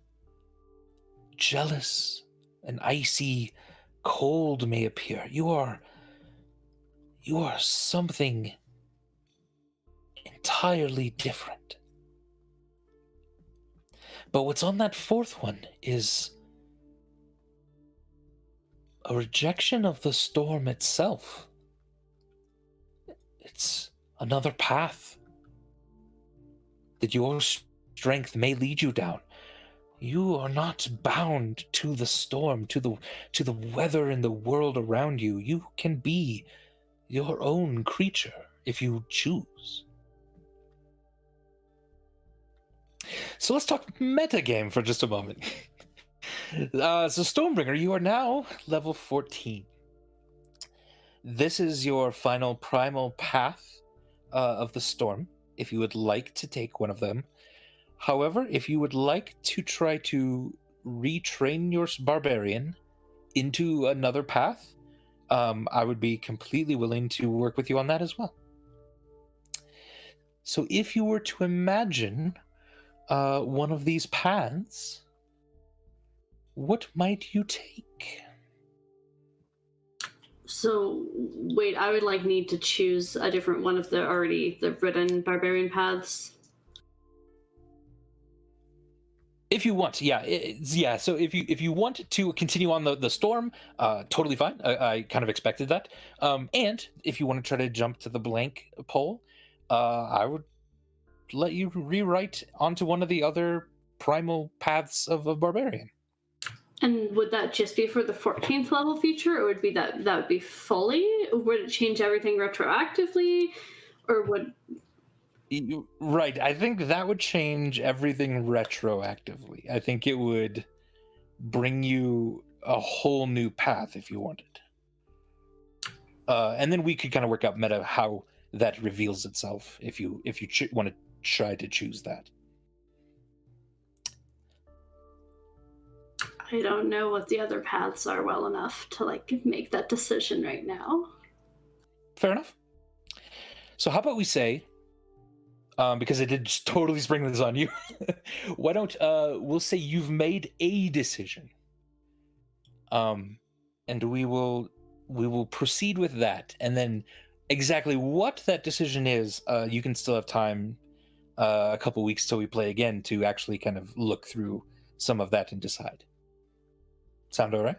jealous, an icy cold may appear. You are something entirely different. But what's on that fourth one is a rejection of the storm itself. It's another path that your strength may lead you down. You are not bound to the storm, to the weather and the world around you. You can be your own creature if you choose. So let's talk metagame for just a moment. So Stormbringer, you are now level 14. This is your final primal path of the storm, if you would like to take one of them. However, if you would like to try to retrain your barbarian into another path, I would be completely willing to work with you on that as well. So if you were to imagine one of these paths, what might you take? So, wait, I would need to choose a different one of the written barbarian paths. If you want, yeah. So if you want to continue on the storm, totally fine. I kind of expected that. And if you want to try to jump to the blank pole, I would let you rewrite onto one of the other primal paths of a barbarian. And would that just be for the 14th level feature, or would be that would be fully? Would it change everything retroactively, or would? Right, I think that would change everything retroactively. I think it would bring you a whole new path if you wanted. And then we could kind of work out meta how that reveals itself if you want to try to choose that. I don't know what the other paths are well enough to make that decision right now. Fair enough. So how about we say, because I did just totally spring this on you, why don't we'll say you've made a decision, and we will proceed with that, and then exactly what that decision is, you can still have time, a couple weeks till we play again, to actually kind of look through some of that and decide. Sound all right?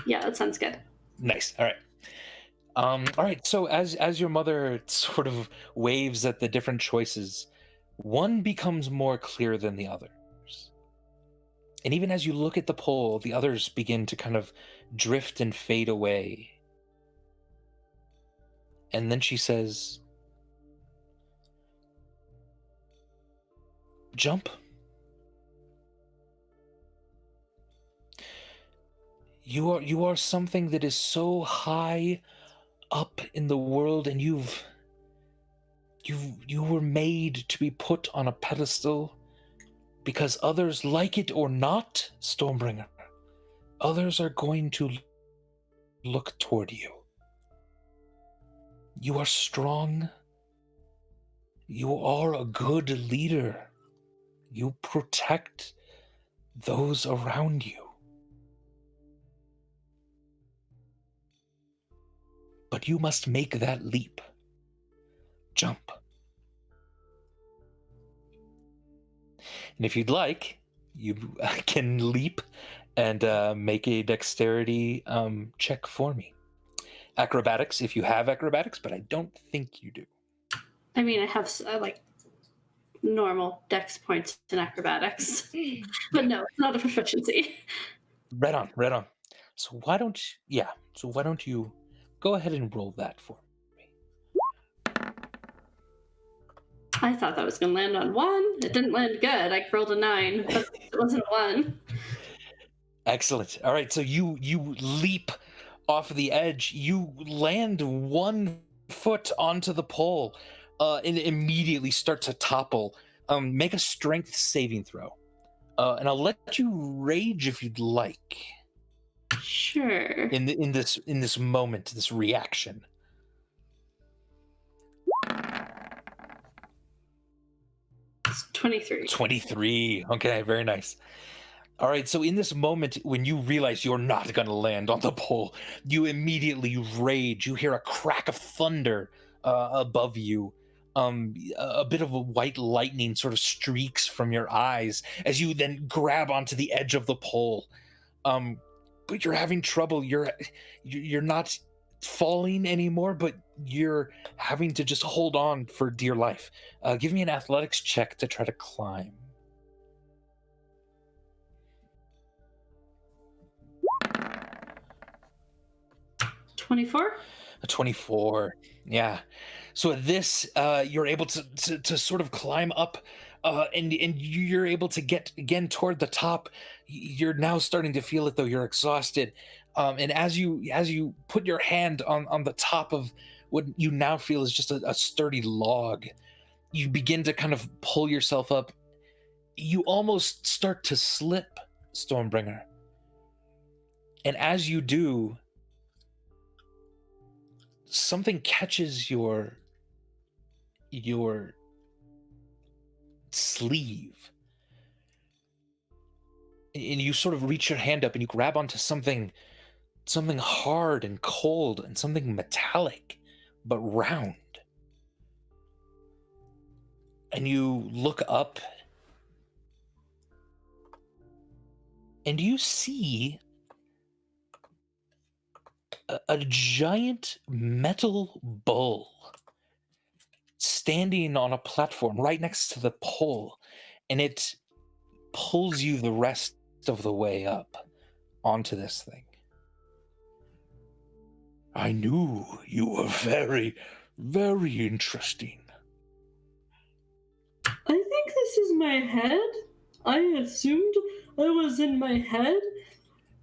Yeah, that sounds good. Nice. All right. All right. So as your mother sort of waves at the different choices, one becomes more clear than the others. And even as you look at the pole, the others begin to kind of drift and fade away. And then she says, "Jump." You are something that is so high up in the world, and you were made to be put on a pedestal because others, like it or not, Stormbringer, others are going to look toward you. You are strong. You are a good leader. You protect those around you. But you must make that leap. Jump. And if you'd like, you can leap and make a dexterity check for me. Acrobatics, if you have acrobatics, but I don't think you do. I mean, I have like normal dex points in acrobatics, but no, it's not a proficiency. Right on, right on. So why don't you go ahead and roll that for me? I thought that was going to land on 1. It didn't land good. I rolled a 9, but it wasn't 1. Excellent. All right, so you leap off the edge. You land 1 foot onto the pole, and immediately start to topple. Make a strength saving throw, and I'll let you rage if you'd like. Sure. In this moment, this reaction. It's 23. 23. Okay, very nice. All right, so in this moment, when you realize you're not going to land on the pole, you immediately rage. You hear a crack of thunder above you. A bit of a white lightning sort of streaks from your eyes as you then grab onto the edge of the pole. But you're having trouble. You're not falling anymore, but you're having to just hold on for dear life. Give me an athletics check to try to climb. 24? A 24. Yeah. So at this, you're able to sort of climb up, and you're able to get again toward the top. You're now starting to feel it, though you're exhausted. And as you put your hand on the top of what you now feel is just a sturdy log, you begin to kind of pull yourself up. You almost start to slip, Stormbringer. And as you do, something catches your sleeve, and you sort of reach your hand up and you grab onto something hard and cold and something metallic but round, and you look up and you see a giant metal bull standing on a platform right next to the pole, and it pulls you the rest of the way up onto this thing. I knew you were very, very interesting. I think this is my head. I assumed I was in my head.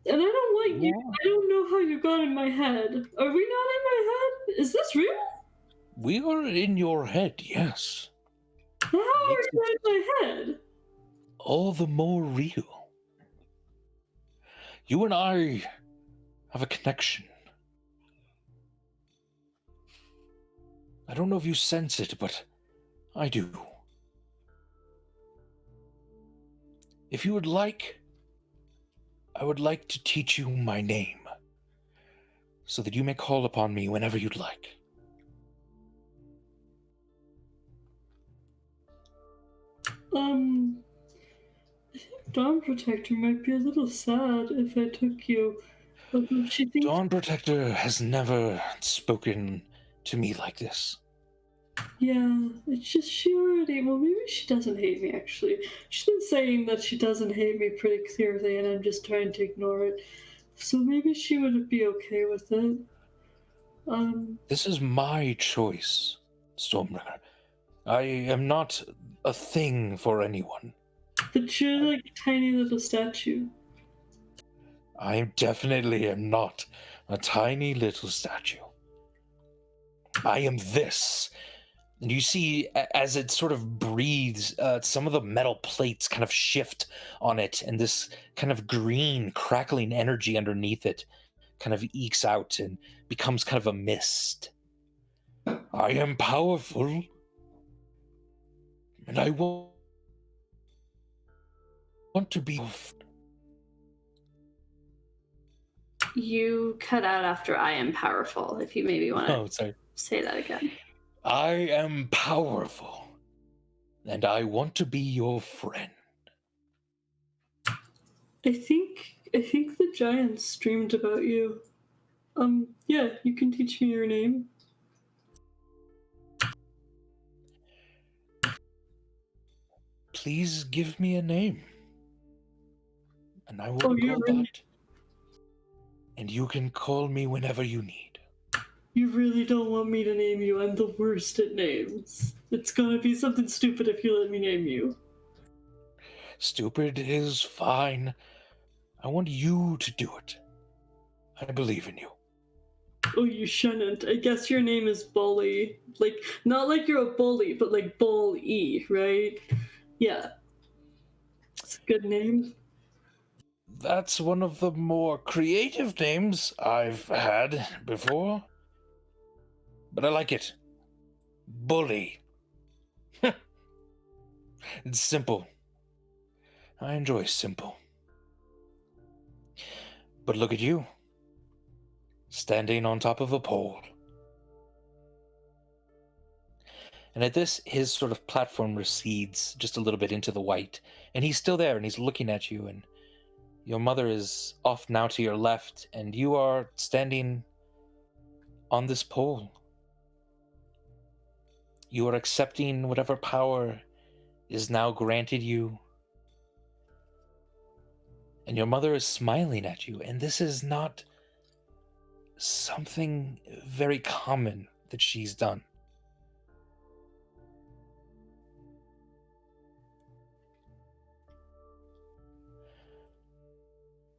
And I don't like you. I don't know how you got in my head. Are we not in my head? Is this real? We are in your head, yes. How are you in my head? All the more real. You and I have a connection. I don't know if you sense it, but I do. If you would like, I would like to teach you my name, so that you may call upon me whenever you'd like. Um, I think Dawn Protector might be a little sad if I took you. But she thinks, Dawn Protector has never spoken to me like this. yeah, it's just she already. Well, maybe she doesn't hate me. Actually, she's been saying that she doesn't hate me pretty clearly, and I'm just trying to ignore it. So maybe she would be okay with it. This is my choice, Stormbringer. I am not a thing for anyone. But you're like a tiny little statue. I definitely am not a tiny little statue. I am this. And you see, as it sort of breathes, some of the metal plates kind of shift on it, and this kind of green, crackling energy underneath it kind of ekes out and becomes kind of a mist. I am powerful, and I want to be. You cut out after I am powerful. If you maybe want to Oh, sorry. say that again. I am powerful, and I want to be your friend. I think the giants dreamed about you. Yeah, you can teach me your name. Please give me a name, and I will Oh, call that. And you can call me whenever you need. You really don't want me to name you. I'm the worst at names. It's gonna be something stupid if you let me name you. Stupid is fine. I want you to do it. I believe in you. Oh, you shouldn't. I guess your name is Bully. Like, not like you're a bully, but like Bull-E, right? Yeah. It's a good name. That's one of the more creative names I've had before. But I like it. Bully. It's simple. I enjoy simple. But look at you. Standing on top of a pole. And at this, his sort of platform recedes just a little bit into the white. And he's still there, and he's looking at you, and your mother is off now to your left, and you are standing on this pole. You are accepting whatever power is now granted you. And your mother is smiling at you, and this is not something very common that she's done.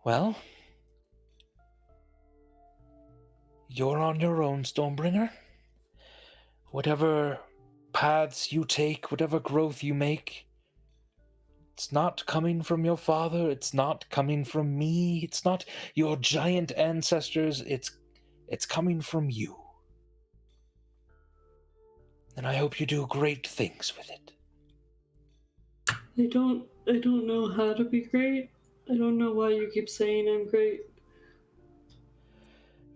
Well, you're on your own, Stormbringer. Whatever paths you take, whatever growth you make, it's not coming from your father, it's not coming from me, it's not your giant ancestors, it's coming from you. And I hope you do great things with it. I don't know how to be great. I don't know why you keep saying I'm great.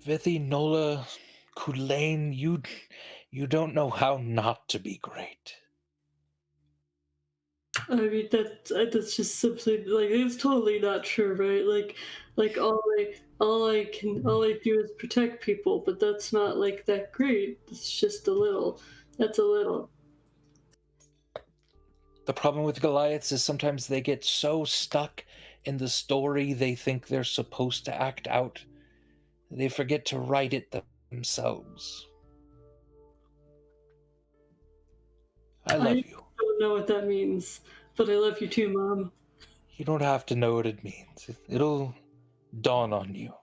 Vithi, Nola, Kulain, you don't know how not to be great. I mean that's just simply like it's totally not true, right? Like all I do is protect people, but that's not like that great. It's just a little. That's a little. The problem with Goliaths is sometimes they get so stuck in the story they think they're supposed to act out, they forget to write it themselves. I love you. I don't know what that means, but I love you too, Mom. You don't have to know what it means. It'll dawn on you.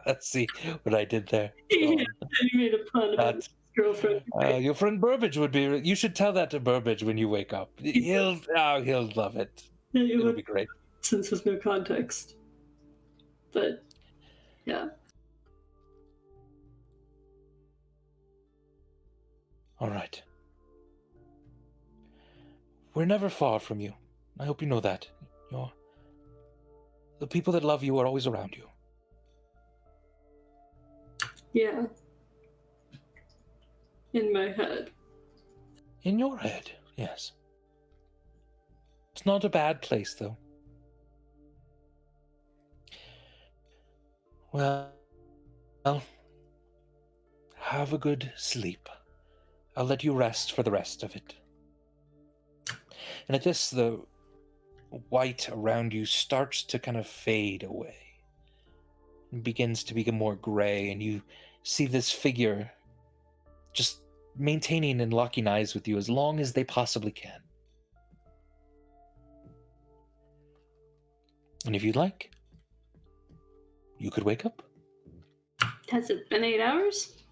Let's see what I did there. You made a pun about his girlfriend. Your friend Burbage would be. You should tell that to Burbage when you wake up. He'll love it. It'll be great. Since there's no context. But yeah. All right. We're never far from you. I hope you know that. The people that love you are always around you. Yeah. In my head. In your head, yes. It's not a bad place, though. Well, have a good sleep. I'll let you rest for the rest of it. And at this, the white around you starts to kind of fade away. It begins to become more gray, and you see this figure just maintaining and locking eyes with you as long as they possibly can. And if you'd like, you could wake up. Has it been 8 hours?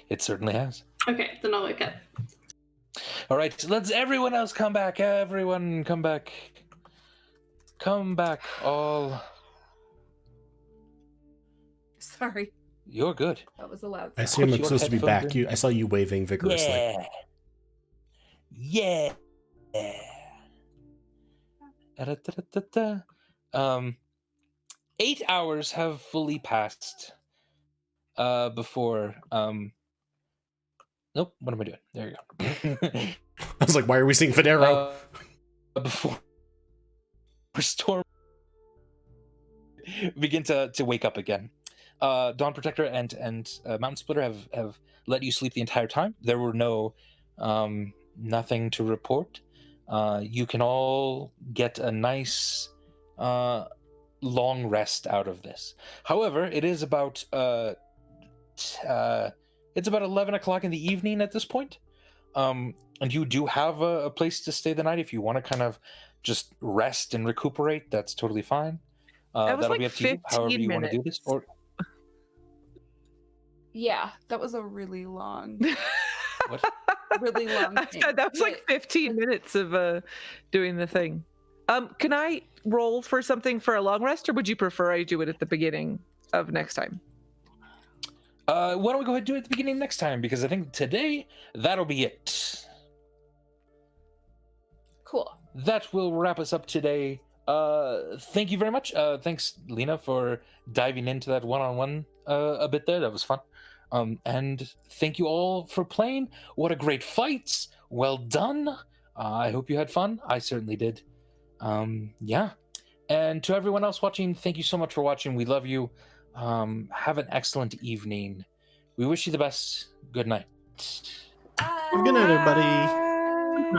It certainly has. Okay, then I'll wake up. All right, let's everyone else come back. Everyone come back. Come back, all. Sorry, You're good. that was a loud I sound. assume Put I'm your supposed to be headphones back. in. I saw you waving vigorously. Yeah. Da-da-da-da-da. 8 hours have fully passed before nope, what am I doing? There you go. I was like, why are we seeing Federo? Before Storm begin to wake up again. Dawn Protector and Mountain Splitter have let you sleep the entire time. There were no nothing to report. You can all get a nice long rest out of this. However, it is about it's about 11 o'clock in the evening at this point. And you do have a place to stay the night if you want to kind of just rest and recuperate. That's totally fine. That was That'll like be up to you, however 15 you want to do this. minutes. Or Yeah, that was a really long, what? really long. I thing. said that was like But 15 minutes of doing the thing. Can I roll for something for a long rest, or would you prefer I do it at the beginning of next time? Why don't we go ahead and do it at the beginning next time? Because I think today that'll be it. Cool. That will wrap us up today. Thank you very much. Thanks, Lena, for diving into that one-on-one a bit there. That was fun. And thank you all for playing. What a great fight. Well done. I hope you had fun. I certainly did. Yeah. And to everyone else watching, thank you so much for watching. We love you. Have an excellent evening. We wish you the best. Good night. Good night, everybody.